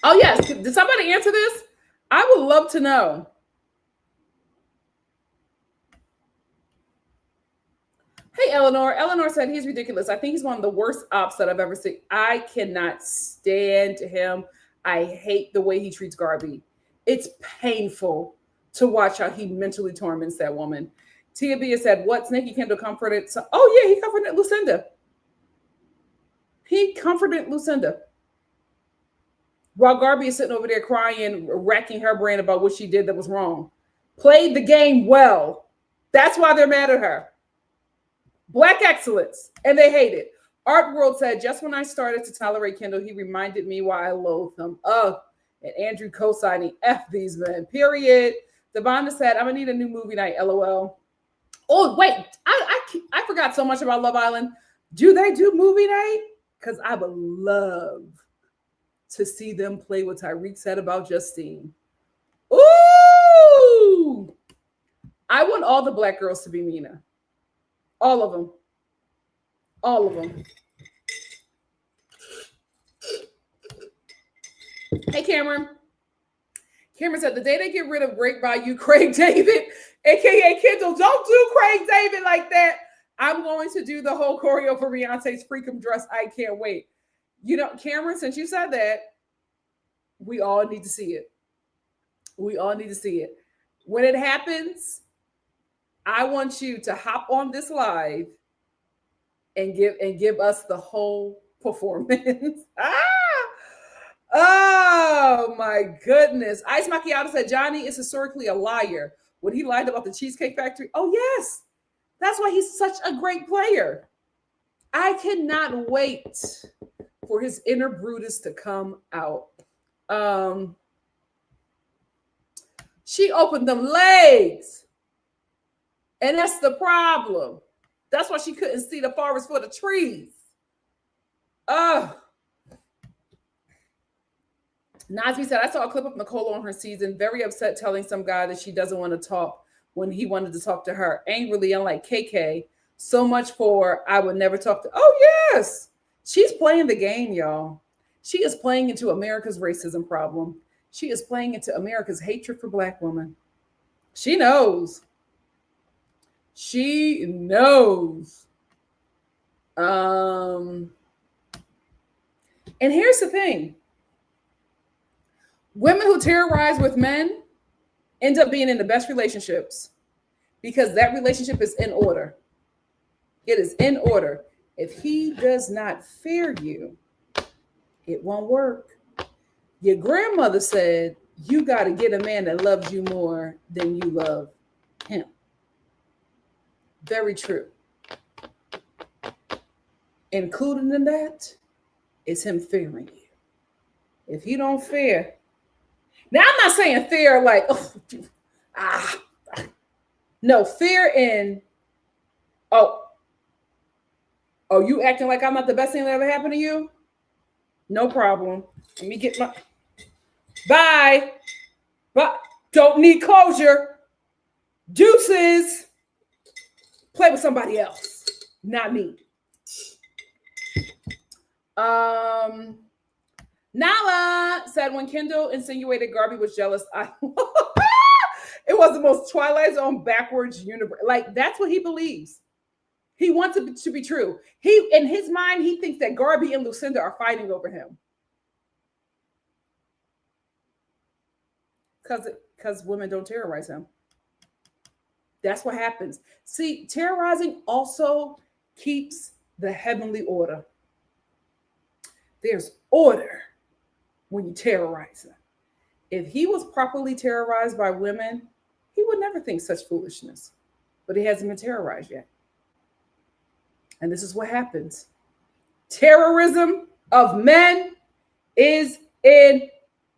yes. Did somebody answer this? I would love to know. Hey, Eleanor. Eleanor said he's ridiculous. I think he's one of the worst ops that I've ever seen. I cannot stand him. I hate the way he treats Garby. It's painful to watch how he mentally torments that woman. Tia B said, what's Nikki Kendall comforted? So, oh, yeah, he comforted Lucinda. He comforted Lucinda. While Garby is sitting over there crying, racking her brain about what she did that was wrong. Played the game well. That's why they're mad at her. Black excellence. And they hate it. Art World said, just when I started to tolerate Kendall, he reminded me why I loathe him. Oh, and Andrew co-signing F these men. Period. Devonda said, I'm going to need a new movie night, LOL. Oh, wait. I forgot so much about Love Island. Do they do movie night? Because I would love to see them play what Tyreek said about Justine. Ooh! I want all the black girls to be Mina. All of them. All of them. Hey, Cameron. Cameron said, the day they get rid of Great Bayou Craig David, a.k.a. Kendall, don't do Craig David like that. I'm going to do the whole choreo for Beyonce's Freakum dress. I can't wait. Cameron, since you said that, we all need to see it. We all need to see it. When it happens, I want you to hop on this live and give us the whole performance. Oh my goodness. Ice Macchiato said Johnny is historically a liar. When he lied about the Cheesecake Factory. Oh yes. That's why he's such a great player. I cannot wait for his inner Brutus to come out. She opened them legs. And that's the problem. That's why she couldn't see the forest for the trees. Nazmi said, I saw a clip of Nicola on her season, very upset telling some guy that she doesn't want to talk when he wanted to talk to her. Angrily, unlike KK, so much for I would never talk to. Oh, yes. She's playing the game, y'all. She is playing into America's racism problem. She is playing into America's hatred for Black women. She knows. She knows. And here's the thing. Women who terrorize with men end up being in the best relationships because that relationship is in order. It is in order. If he does not fear you, it won't work. Your grandmother said, you got to get a man that loves you more than you love him. Very true. Included in that is him fearing you. If he don't fear, now I'm not saying fear like, no, fear in, you acting like I'm not the best thing that ever happened to you? No problem. Let me get my, bye. But don't need closure. Deuces. Play with somebody else, not me. Nala said when Kendall insinuated Garby was jealous, it was the most Twilight Zone backwards universe. Like, that's what he believes. He wants it to be true. In his mind, he thinks that Garby and Lucinda are fighting over him. Because women don't terrorize him. That's what happens. See, terrorizing also keeps the heavenly order. there's order when you terrorize them. If he was properly terrorized by women, he would never think such foolishness. But he hasn't been terrorized yet. And this is what happens. Terrorism of men is in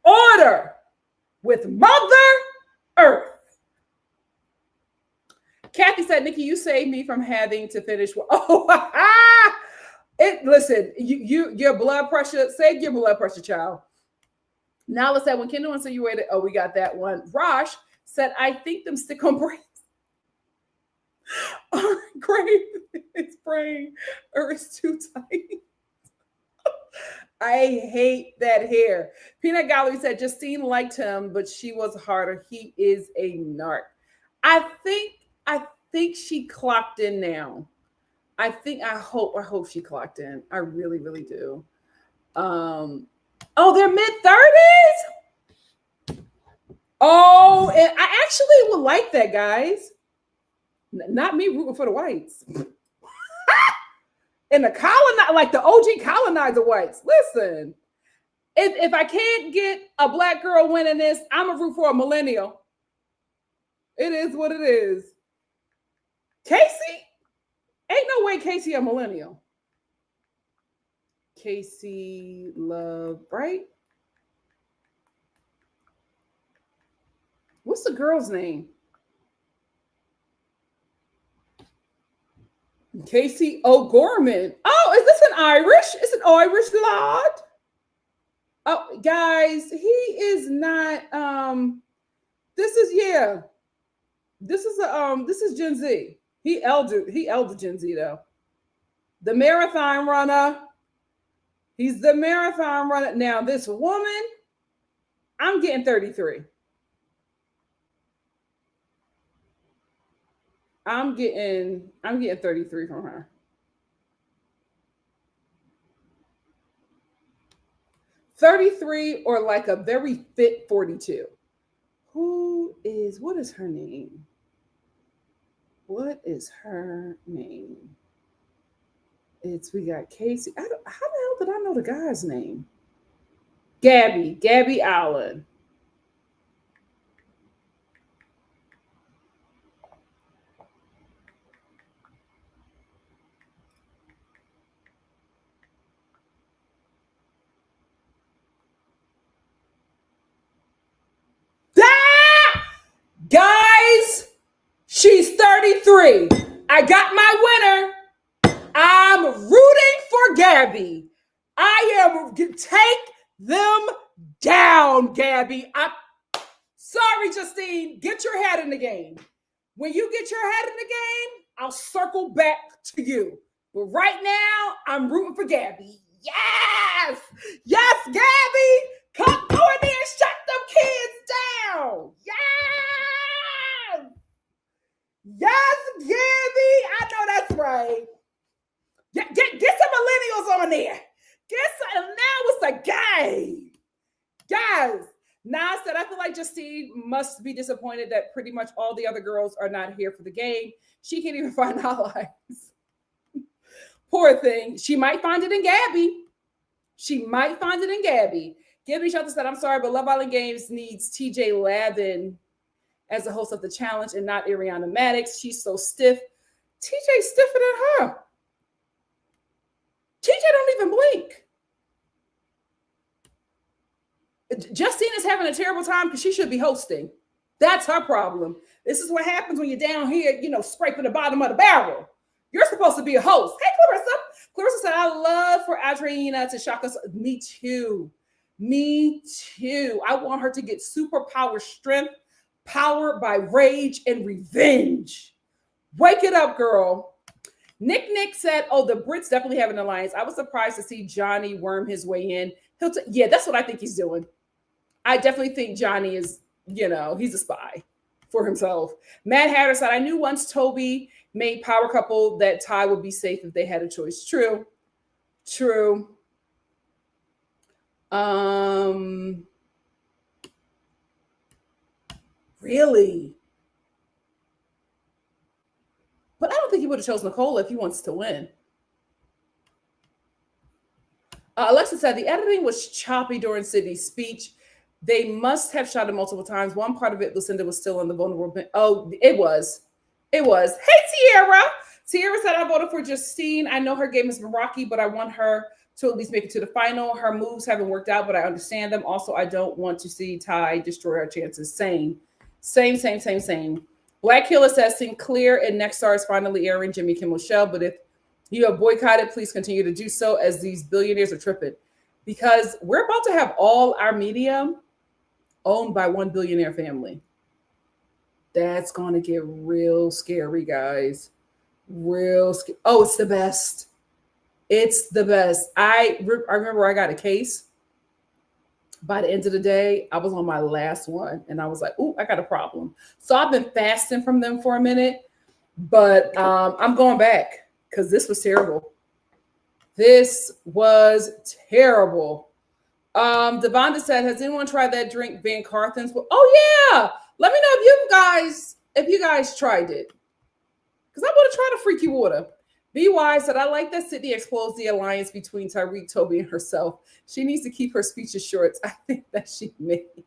order with Mother Earth. Kathy said, Nikki, you saved me from having to finish. Listen, your blood pressure, save your blood pressure, child. Nala said, when Kendall insinuated, oh, we got that one. Rosh said, I think them stick-on braids. Great. It's brain or it's too tight. I hate that hair. Peanut Gallery said, Justine liked him, but she was harder. He is a narc. I think she clocked in now. I hope she clocked in. I really, really do. Oh, they're mid-30s? Oh, and I actually would like that, guys. Not me rooting for the whites. And the OG colonizer whites. Listen, if I can't get a black girl winning this, I'm gonna root for a millennial. It is what it is. Casey? Ain't no way Casey a millennial. Casey Love, right? What's the girl's name? Casey O'Gorman. Oh, is this an Irish? It's an Irish lad. Oh, guys, he is not. This is Gen Z. He elder Gen Z though. The marathon runner. He's the marathon runner. Now, this woman, I'm getting 33. I'm getting 33 from her. 33 or like a very fit 42. What is her name? What is her name? We got Casey. How the hell did I know the guy's name? Gabby Allen. Guys, she's 33. I got my winner. I'm rooting for Gabby. Take them down, Gabby. Sorry, Justine. Get your head in the game. When you get your head in the game, I'll circle back to you. But right now, I'm rooting for Gabby. Yes! Yes, Gabby! Come over there and shut them kids down! Yes! Yes, Gabby! I know that's right. Get some millennials on there. Now it's a game. Guys, Nas said, I feel like Justine must be disappointed that pretty much all the other girls are not here for the game. She can't even find allies. Poor thing. She might find it in Gabby. Gabby Shelton said, I'm sorry, but Love Island Games needs TJ Lavin as the host of the challenge and not Ariana Maddox. She's so stiff. TJ's stiffer than her. TJ don't even blink. Justine is having a terrible time because she should be hosting. That's her problem. This is what happens when you're down here, scraping the bottom of the barrel. You're supposed to be a host. Hey, Clarissa. Clarissa said, I love for Andreina to shock us. Me too. I want her to get superpower strength, powered by rage and revenge. Wake it up, girl. Nick said, oh, the Brits definitely have an alliance. I was surprised to see Johnny worm his way in. Yeah, that's what I think he's doing. I definitely think Johnny is, he's a spy for himself. Matt Hatter said, I knew once Toby made power couple that Ty would be safe if they had a choice. True. Really? But I don't think he would have chosen Nicola if he wants to win. Alexa said the editing was choppy during Sydney's speech. They must have shot it multiple times. One part of it, Lucinda was still in the vulnerable. Oh, it was. It was. Hey, Tierra. Tierra said, I voted for Justine. I know her game has been rocky, but I want her to at least make it to the final. Her moves haven't worked out, but I understand them. Also, I don't want to see Ty destroy our chances. Same. Black Killer says, Sinclair and NikkiStar is finally airing Jimmy Kimmel Show, but if you have boycotted, please continue to do so as these billionaires are tripping. Because we're about to have all our media owned by one billionaire family. That's going to get real scary, guys. Real scary. Oh, it's the best. It's the best. I remember I got a case. By the end of the day, I was on my last one. And I was like, ooh, I got a problem. So I've been fasting from them for a minute. But I'm going back because this was terrible. This was terrible. Devonda said, has anyone tried that drink Van Carthen's? Oh, yeah. Let me know if you guys tried it. Because I want to try the freaky water. BY said, I like that Sydney exposed the alliance between Tyreek, Toby, and herself. She needs to keep her speeches short. I think that she made.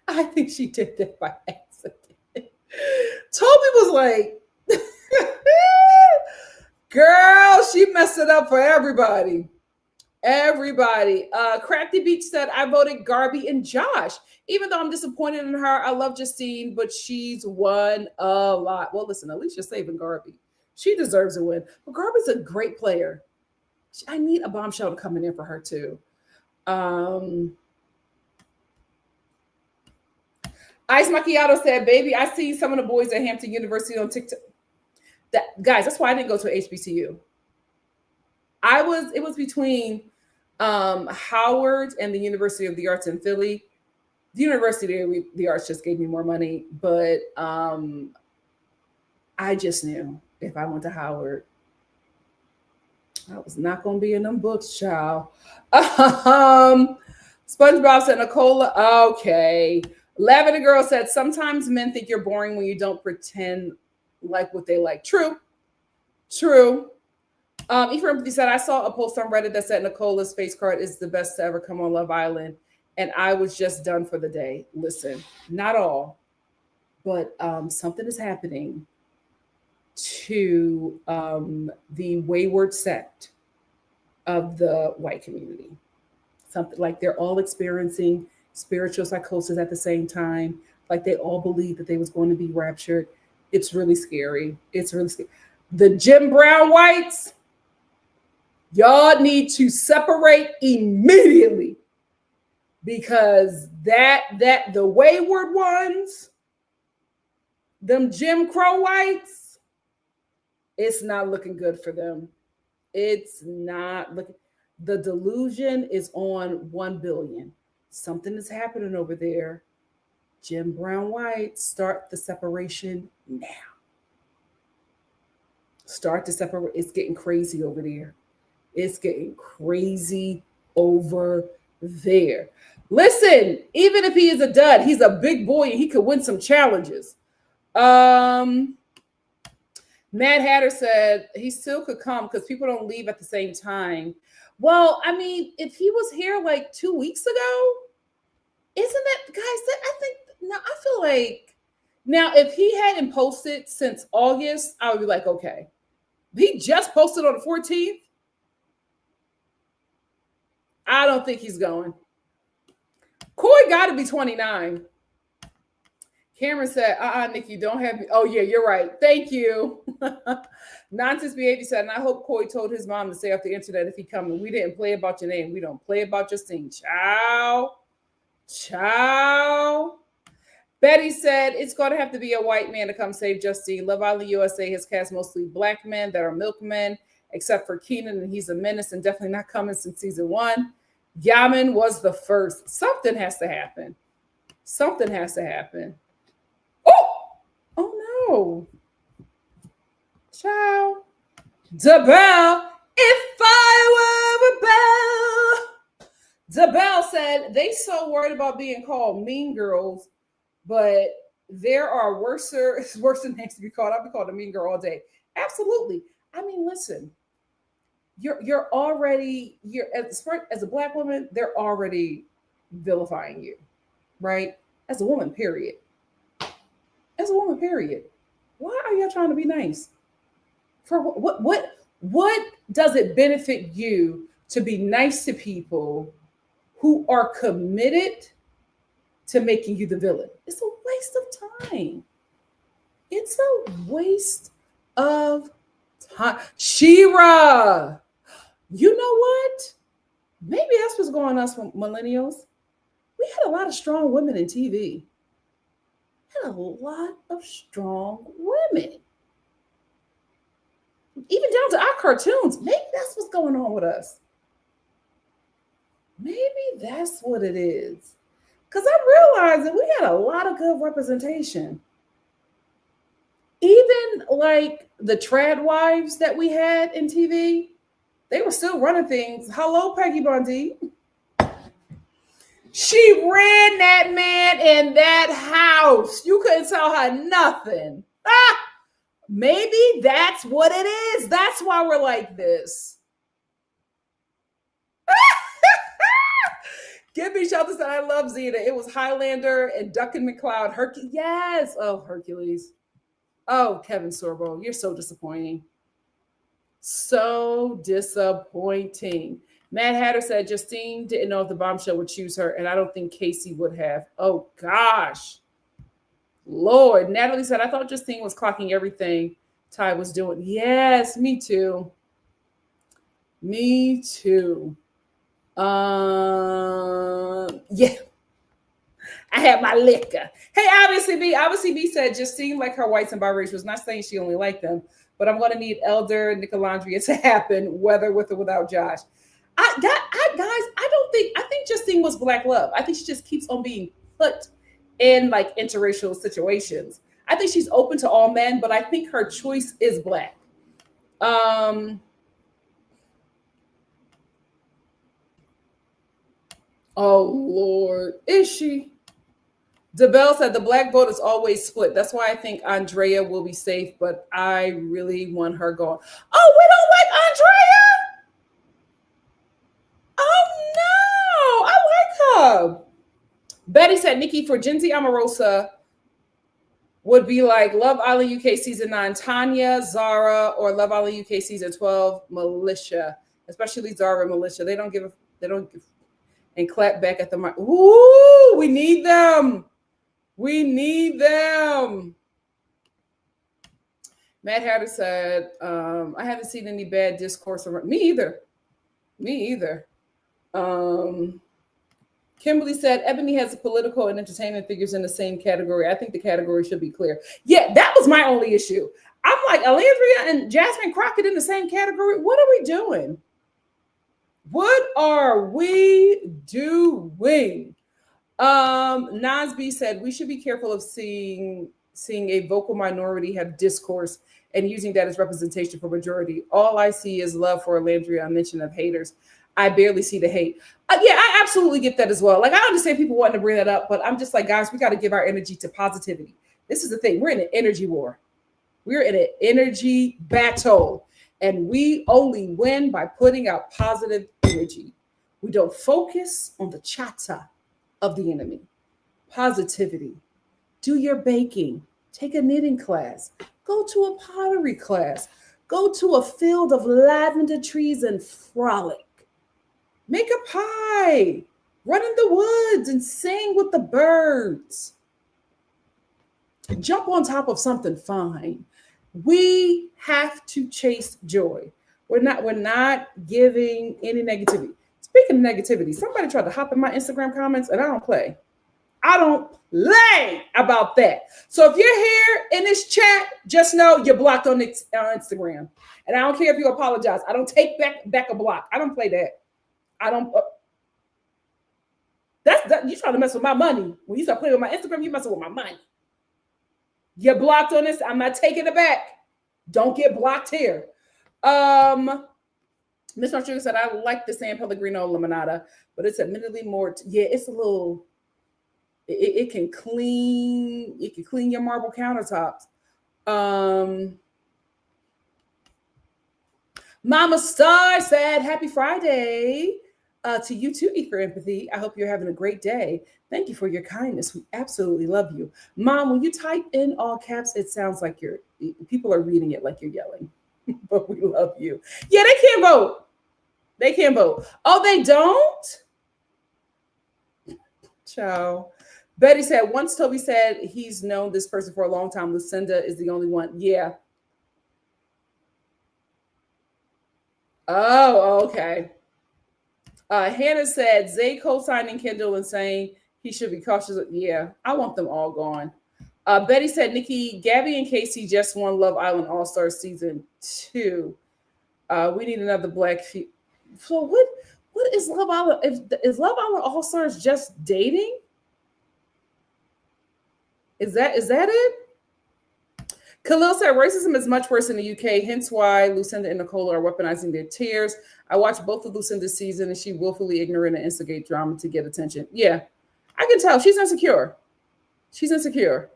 I think she did that by accident. Toby was like, girl, she messed it up for everybody. Everybody. Crafty Beach said, I voted Garby and Josh. Even though I'm disappointed in her, I love Justine, but she's won a lot. Well, listen, at least you're saving Garby. She deserves a win. But Garby's a great player. I need a Bombshell to come in there for her, too. Ice Macchiato said, baby, I see some of the boys at Hampton University on TikTok. Guys, that's why I didn't go to HBCU. It was between Howard and the University of the Arts in Philly. The University of the Arts just gave me more money, but I just knew if I went to Howard, I was not going to be in them books, child. SpongeBob said, Nicola, okay. Lavender Girl said, sometimes men think you're boring when you don't pretend like what they like. True. Ephraim said, I saw a post on Reddit that said Nicola's face card is the best to ever come on Love Island. And I was just done for the day. Listen, not all, but something is happening to the wayward sect of the white community. Something like they're all experiencing spiritual psychosis at the same time. Like they all believed that they was going to be raptured. It's really scary. The Jim Brown whites, y'all need to separate immediately. Because the wayward ones, them Jim Crow whites, it's not looking good for them. It's not looking. The delusion is on 1 billion. Something is happening over there. Jim Brown white, start the separation now. Start to separate. It's getting crazy over there. It's getting crazy over there. Listen, even if he is a dud, he's a big boy and he could win some challenges. Mad Hatter said he still could come because people don't leave at the same time. Well, I mean, if he was here like 2 weeks ago, isn't that, guys, I feel like, now if he hadn't posted since August, I would be like, okay. He just posted on the 14th. I don't think he's going. Coy got to be 29. Cameron said, Nikki, don't have me. Oh, yeah, you're right. Thank you. Nonsense Behavior said, and I hope Coy told his mom to stay off the internet if he coming. We didn't play about your name. We don't play about your thing. Ciao. Betty said, it's going to have to be a white man to come save Justine. Love Island USA has cast mostly black men that are milkmen, except for Keenan, and he's a menace and definitely not coming since season 1. Yaman was the first. Something has to happen. Oh no. Ciao. DeBell, if I were a bell. DeBell said, they so worried about being called mean girls, but there are worse names to be called. I'll be called a mean girl all day. Absolutely. I mean, listen. you're already as a Black woman, they're already vilifying you, right? As a woman, period. As a woman, period. Why are y'all trying to be nice? For what does it benefit you to be nice to people who are committed to making you the villain? It's a waste of time. It's a waste of time. Shira, you know what? Maybe that's what's going on with millennials. We had a lot of strong women in TV. Had a lot of strong women. Even down to our cartoons. Maybe that's what's going on with us. Maybe that's what it is. Because I'm realizing we had a lot of good representation. Even like the trad wives that we had in TV, they were still running things. Hello, Peggy Bundy. She ran that man in that house. You couldn't tell her nothing. Ah, maybe that's what it is. That's why we're like this. Give me shelter said, I love Zeta. It was Highlander and Duncan McLeod. Hercules. Yes. Oh, Hercules. Oh, Kevin Sorbo. You're so disappointing. So disappointing. Mad Hatter said Justine didn't know if the Bombshell would choose her, and I don't think Casey would have. Oh, gosh. Lord. Natalie said, I thought Justine was clocking everything Ty was doing. Yes, me too. Me too. Yeah. I had my liquor. Hey, obviously B said Justine like her whites and biracials. Not saying she only liked them, but I'm going to need Elder NikkiNicoleStar to happen, whether with or without Josh. I think Justine was Black love. I think she just keeps on being put in like interracial situations. I think she's open to all men, but I think her choice is Black. Oh Lord, is she? DeBelle said the Black vote is always split. That's why I think Andrea will be safe, but I really want her gone. Oh, we don't like Andrea? Oh no, I like her. Betty said Nikki for Gen Z Omarosa would be like Love Island UK season 9, Tanya, Zara, or Love Island UK season 12, Militia, especially Zara and Militia. They don't give and clap back at the mic. Ooh, we need them. We need them. Matt Hatter said, I haven't seen any bad discourse around. Me either. Kimberly said, Ebony has political and entertainment figures in the same category. I think the category should be clear. Yeah, that was my only issue. I'm like, Alandria and Jasmine Crockett in the same category? What are we doing? What are we doing? Nasby said, we should be careful of seeing a vocal minority have discourse and using that as representation for majority. All I see is love for Alandria, a mention of haters. I barely see the hate. Yeah, I absolutely get that as well. Like, I understand people wanting to bring that up, but I'm just like, guys, we got to give our energy to positivity. This is the thing. We're in an energy war. We're in an energy battle, and we only win by putting out positive energy. We don't focus on the chatter of the enemy. Positivity. Do your baking. Take a knitting class. Go to a pottery class. Go to a field of lavender trees and frolic. Make a pie. Run in the woods and sing with the birds. Jump on top of something fine. We have to chase joy. We're not giving any negativity. Speaking of negativity, somebody tried to hop in my Instagram comments, and I don't play. I don't play about that. So if you're here in this chat, just know you're blocked on Instagram. And I don't care if you apologize. I don't take back a block. I don't play that. I don't. You trying to mess with my money. When you start playing with my Instagram, you messing with my money. You're blocked on this. I'm not taking it back. Don't get blocked here. Miss Sugar said, I like the San Pellegrino limonada, but it's admittedly more. It's a little. It can clean your marble countertops. Mama Star said, happy Friday to you too, E for Empathy. I hope you're having a great day. Thank you for your kindness. We absolutely love you. Mom, when you type in all caps, it sounds like people are reading it like you're yelling, but we love you. Yeah, they can't vote. They can't vote. Oh, they don't? Ciao. Betty said, once Toby said he's known this person for a long time, Lucinda is the only one. Yeah. Oh, okay. Hannah said, Zay co-signing Kendall and saying he should be cautious. Yeah, I want them all gone. Betty said, Nikki, Gabby and Casey just won Love Island All-Star Season 2. We need another black So what is Love Island? Is Love Island All-Stars just dating? Is that it? Khalil said racism is much worse in the UK, hence why Lucinda and Nicola are weaponizing their tears. I watched both of Lucinda's season and she willfully ignorant and instigate drama to get attention. Yeah, I can tell she's insecure. She's insecure.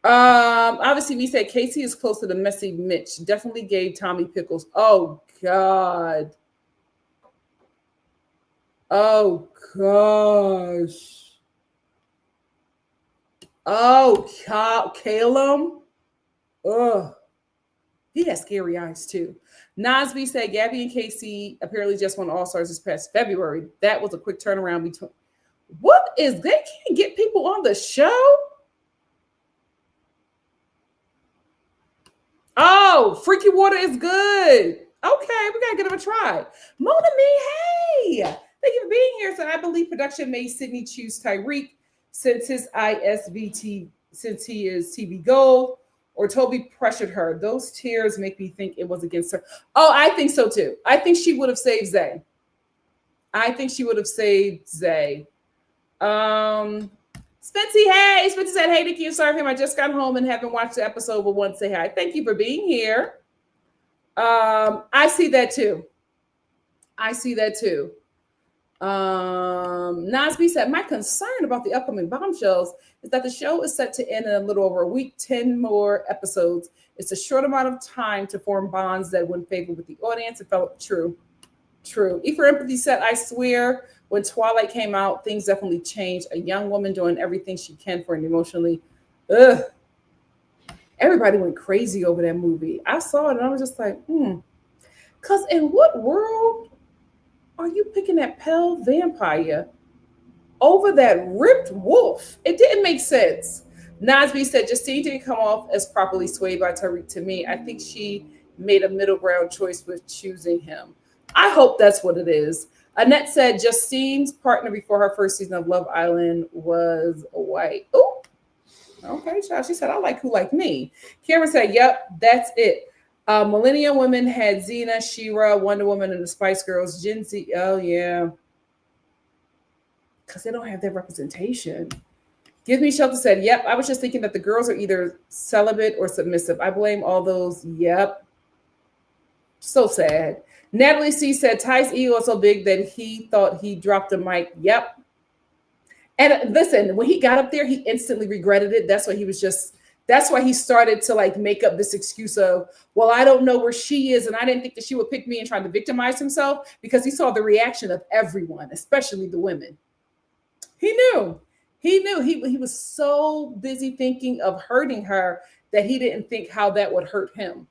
Obviously we said Casey is close to the messy Mitch. Definitely gave Tommy pickles. Oh God. Oh gosh. Oh, Calum. Ugh. He has scary eyes too. Nasby said Gabby and Casey apparently just won All Stars this past February. That was a quick turnaround between. What is they can't get people on the show? Oh, Freaky Water is good. Okay, we gotta give him a try. Mona Me, hey, thank you for being here. So I believe production made Sydney choose Tyreek since his ISVT, since he is TV Gold. Or Toby pressured her. Those tears make me think it was against her. Oh, I think so too. I think she would have saved Zay. Spency, hey. Spency said, hey, Nikki, sorry him. I just got home and haven't watched the episode, but want to say hi. Thank you for being here. I see that too. Nasby said, my concern about the upcoming Bombshells is that the show is set to end in a little over a week, 10 more episodes. It's a short amount of time to form bonds that win favor with the audience. It felt true. E for Empathy said, I swear, when Twilight came out, things definitely changed. A young woman doing everything she can for an emotionally. Ugh. Everybody went crazy over that movie. I saw it and I was just like, Because in what world are you picking that pale vampire over that ripped wolf? It didn't make sense. Nasby said, Justine didn't come off as properly swayed by Tariq to me. I think she made a middle ground choice with choosing him. I hope that's what it is. Annette said, Justine's partner before her first season of Love Island was white. Oh, okay, child. She said, I like who like me. Cameron said, yep, that's it. Millennium Women had Xena, She-Ra, Wonder Woman, and the Spice Girls. Gen Z, oh yeah. Because they don't have that representation. Give Me Shelter said, yep, I was just thinking that the girls are either celibate or submissive. I blame all those, yep. So sad. Natalie C said, Ty's ego is so big that he thought he dropped the mic. Yep. And listen, when he got up there, he instantly regretted it. That's why he started to like make up this excuse of, well, I don't know where she is. And I didn't think that she would pick me and try to victimize himself because he saw the reaction of everyone, especially the women. He knew. He was so busy thinking of hurting her that he didn't think how that would hurt him.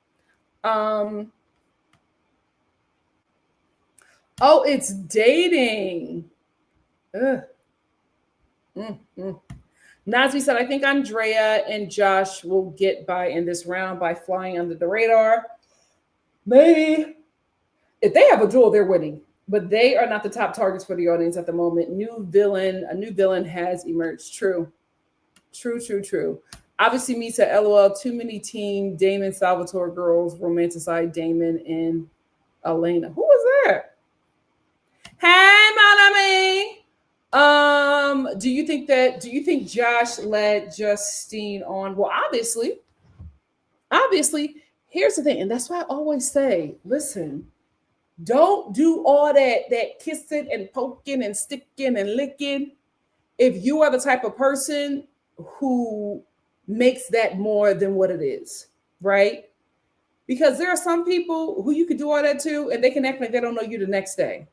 Oh, it's dating. Ugh. Nazi said, I think Andrea and Josh will get by in this round by flying under the radar. Maybe. If they have a duel, they're winning. But they are not the top targets for the audience at the moment. A new villain has emerged. True. Obviously, me said, LOL, too many Team Damon Salvatore girls romanticize Damon and Elena. Who was that? Hey, Monami. Do you think Josh led Justine on? Well, obviously, here's the thing, and that's why I always say, listen, don't do all that kissing and poking and sticking and licking if you are the type of person who makes that more than what it is, right? Because there are some people who you could do all that to, and they can act like they don't know you the next day.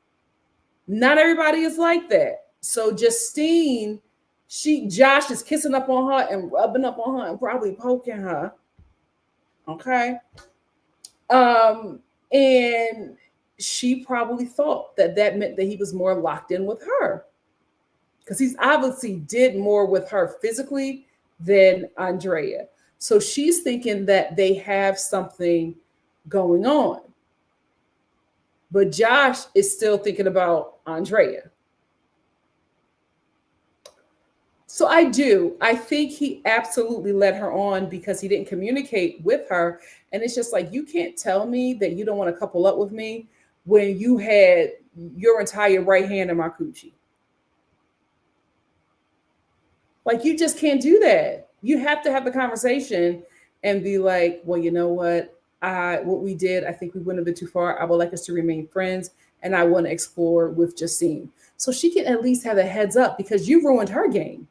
Not everybody is like that. So Justine, Josh is kissing up on her and rubbing up on her and probably poking her. Okay. And she probably thought that meant that he was more locked in with her, because he's obviously did more with her physically than Andrea. So she's thinking that they have something going on. But Josh is still thinking about Andrea. So I think he absolutely led her on because he didn't communicate with her. And it's just like, you can't tell me that you don't want to couple up with me when you had your entire right hand in my coochie. Like, you just can't do that. You have to have the conversation and be like, well, you know what? What we did, I think we went a bit too far. I would like us to remain friends, and I want to explore with Justine. So she can at least have a heads up, because you ruined her game.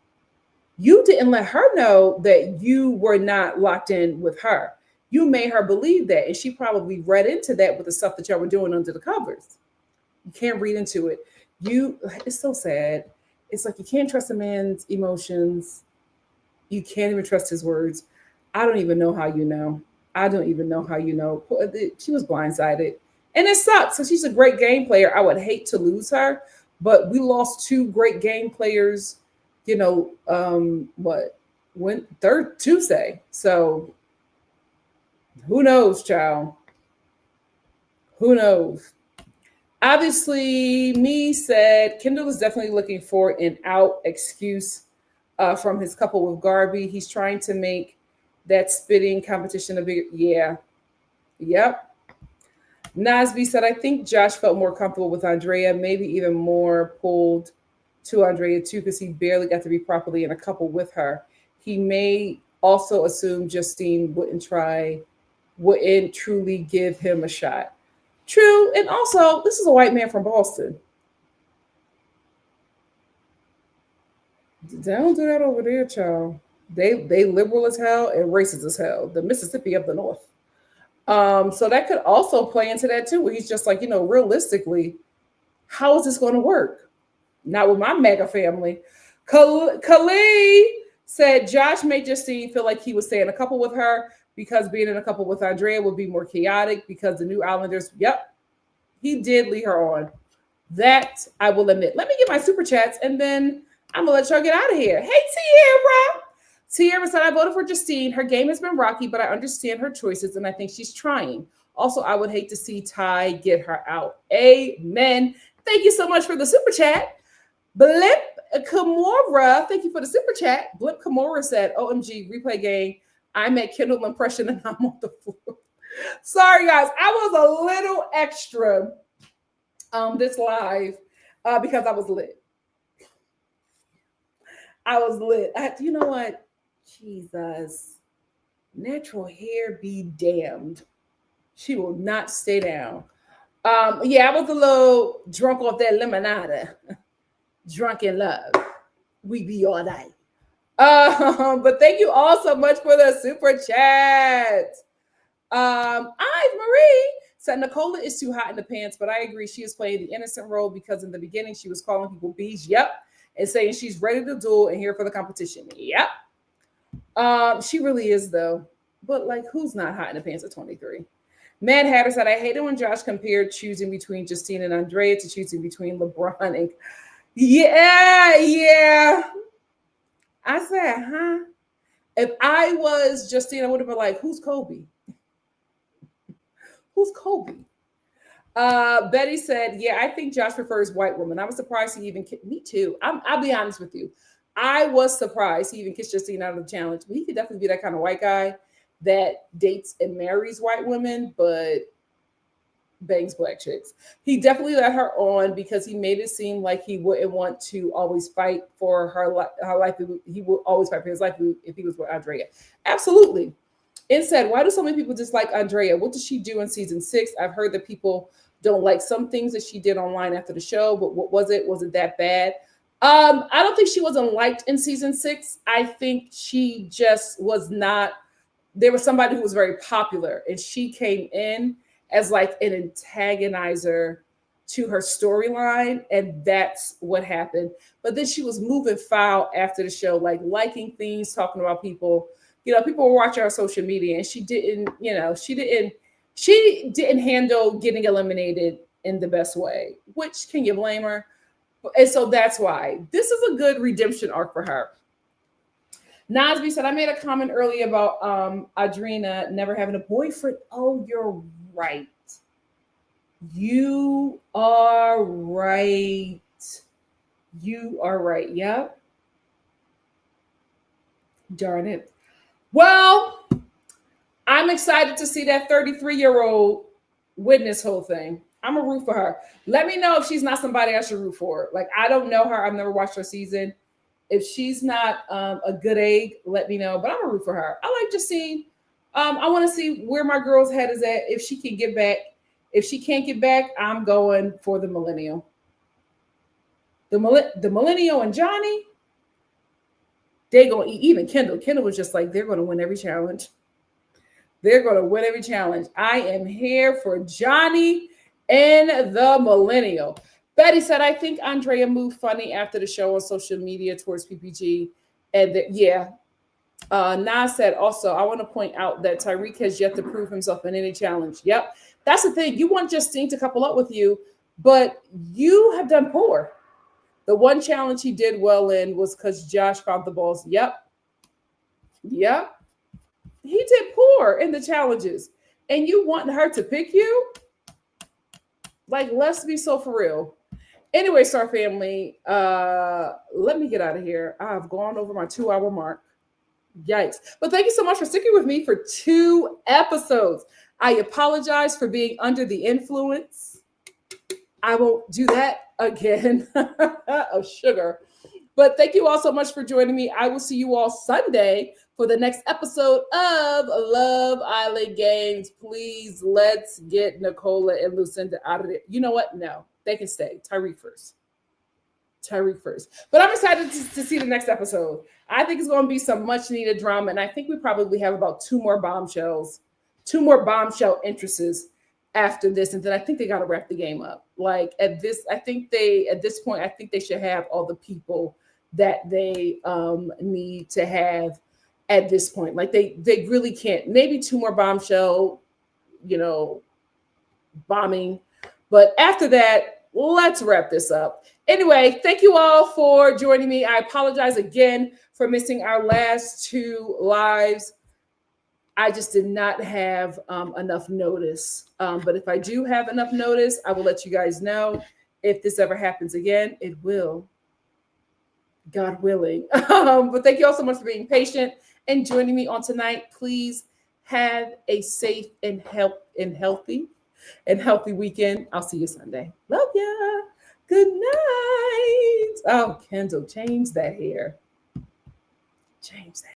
You didn't let her know that you were not locked in with her. You made her believe that, and she probably read into that with the stuff that y'all were doing under the covers. You can't read into it. It's so sad. It's like, you can't trust a man's emotions. You can't even trust his words. I don't even know how you know. I don't even know how you know. She was blindsided. And it sucks. So she's a great game player. I would hate to lose her, but we lost two great game players, third Tuesday. So who knows, child? Who knows? Obviously, me said Kendall is definitely looking for an out excuse from his couple with Garby. He's trying to make that spitting competition a bigger. Yeah. Yep. Nasby said, I think Josh felt more comfortable with Andrea, maybe even more pulled to Andrea too, because he barely got to be properly in a couple with her. He may also assume Justine wouldn't truly give him a shot. True. And also, this is a white man from Boston. They don't do that over there, child. They liberal as hell and racist as hell. The Mississippi of the North. So that could also play into that too, where he's just like, realistically, how is this going to work? Not with my mega family. Khalid said Josh made Justine feel like he was staying a couple with her because being in a couple with Andrea would be more chaotic because the New Islanders, yep, he did lead her on. That I will admit. Let me get my super chats and then I'm going to let y'all get out of here. Hey, Tierra. Tierra said, I voted for Justine. Her game has been rocky, but I understand her choices and I think she's trying. Also, I would hate to see Ty get her out. Amen. Thank you so much for the super chat. Blip Kimura, thank you for the super chat. Blip Kimura said, OMG, replay game. I'm at Kendall impression and I'm on the floor. Sorry, guys. I was a little extra this live because I was lit. I was lit. You know what? Jesus. Natural hair be damned. She will not stay down. Yeah, I was a little drunk off that limonada. Drunk in love. We be all night. But thank you all so much for the super chat. Marie said Nicola is too hot in the pants, but I agree she is playing the innocent role because in the beginning she was calling people bees. Yep. And saying she's ready to duel and here for the competition. Yep. She really is though. But like, who's not hot in the pants at 23? Mad Hatter said, I hate it when Josh compared choosing between Justine and Andrea to choosing between LeBron and yeah. I said, huh? If I was Justine, I would have been like, who's Kobe? Who's Kobe? Betty said, yeah, I think Josh prefers white women. I was surprised he even me too. I'll be honest with you. I was surprised he even kissed Justine out of the challenge. But he could definitely be that kind of white guy that dates and marries white women, but bangs black chicks. He definitely let her on because he made it seem like he wouldn't want to always fight for her life. He would always fight for his life if he was with Andrea. Absolutely. And said, why do so many people dislike Andrea? What did she do in season 6? I've heard that people don't like some things that she did online after the show, but what was it? Was it that bad? I don't think she wasn't liked in season 6. I think she just was not there was somebody who was very popular, and she came in as like an antagonizer to her storyline, and that's what happened. But then she was moving foul after the show, like liking things, talking about people. People were watching her social media, and she didn't handle getting eliminated in the best way. Which, can you blame her? And so that's why this is a good redemption arc for her. Nasby said, I made a comment earlier about Andreina never having a boyfriend. Oh, you're right. You are right. You are right. Yep. Darn it. Well, I'm excited to see that 33-year-old win this whole thing. I'm a root for her. Let me know if she's not somebody I should root for. Like, I don't know her. I've never watched her season. If she's not a good egg, let me know. But I'm a root for her. I like to see. I want to see where my girl's head is at. If she can get back. If she can't get back, I'm going for the millennial. The millennial and Johnny, they're going to eat. Even Kendall. Kendall was just like, they're going to win every challenge. They're going to win every challenge. I am here for Johnny and the millennial. Betty said, I think Andrea moved funny after the show on social media towards PPG. And yeah. Nas said, also, I want to point out that Tyreek has yet to prove himself in any challenge. Yep. That's the thing. You want Justine to couple up with you, but you have done poor. The one challenge he did well in was because Josh found the balls. Yep. Yep. He did poor in the challenges. And you want her to pick you? Like, let's be so for real. Anyway, Star Family, let me get out of here. I've gone over my 2-hour mark. Yikes. But thank you so much for sticking with me for 2 episodes. I apologize for being under the influence. I won't do that again of sugar. But thank you all so much for joining me. I will see you all Sunday for the next episode of Love Island Games. Please, let's get Nicola and Lucinda out of it. You know what? No, they can stay. Tyreek first. But I'm excited to see the next episode. I think it's going to be some much needed drama. And I think we probably have about 2 more bombshell entrances after this. And then I think they got to wrap the game up. Like at this point, I think they should have all the people that they need to have at this point. Like they really can't. Maybe 2 more bombshell, bombing. But after that, let's wrap this up. Anyway, thank you all for joining me. I apologize again for missing our last 2 lives. I just did not have enough notice. But if I do have enough notice, I will let you guys know. If this ever happens again, it will. God willing. But thank you all so much for being patient and joining me on tonight. Please have a safe and healthy weekend. I'll see you Sunday. Love ya. Good night. Oh, Kendall, change that hair. Change that.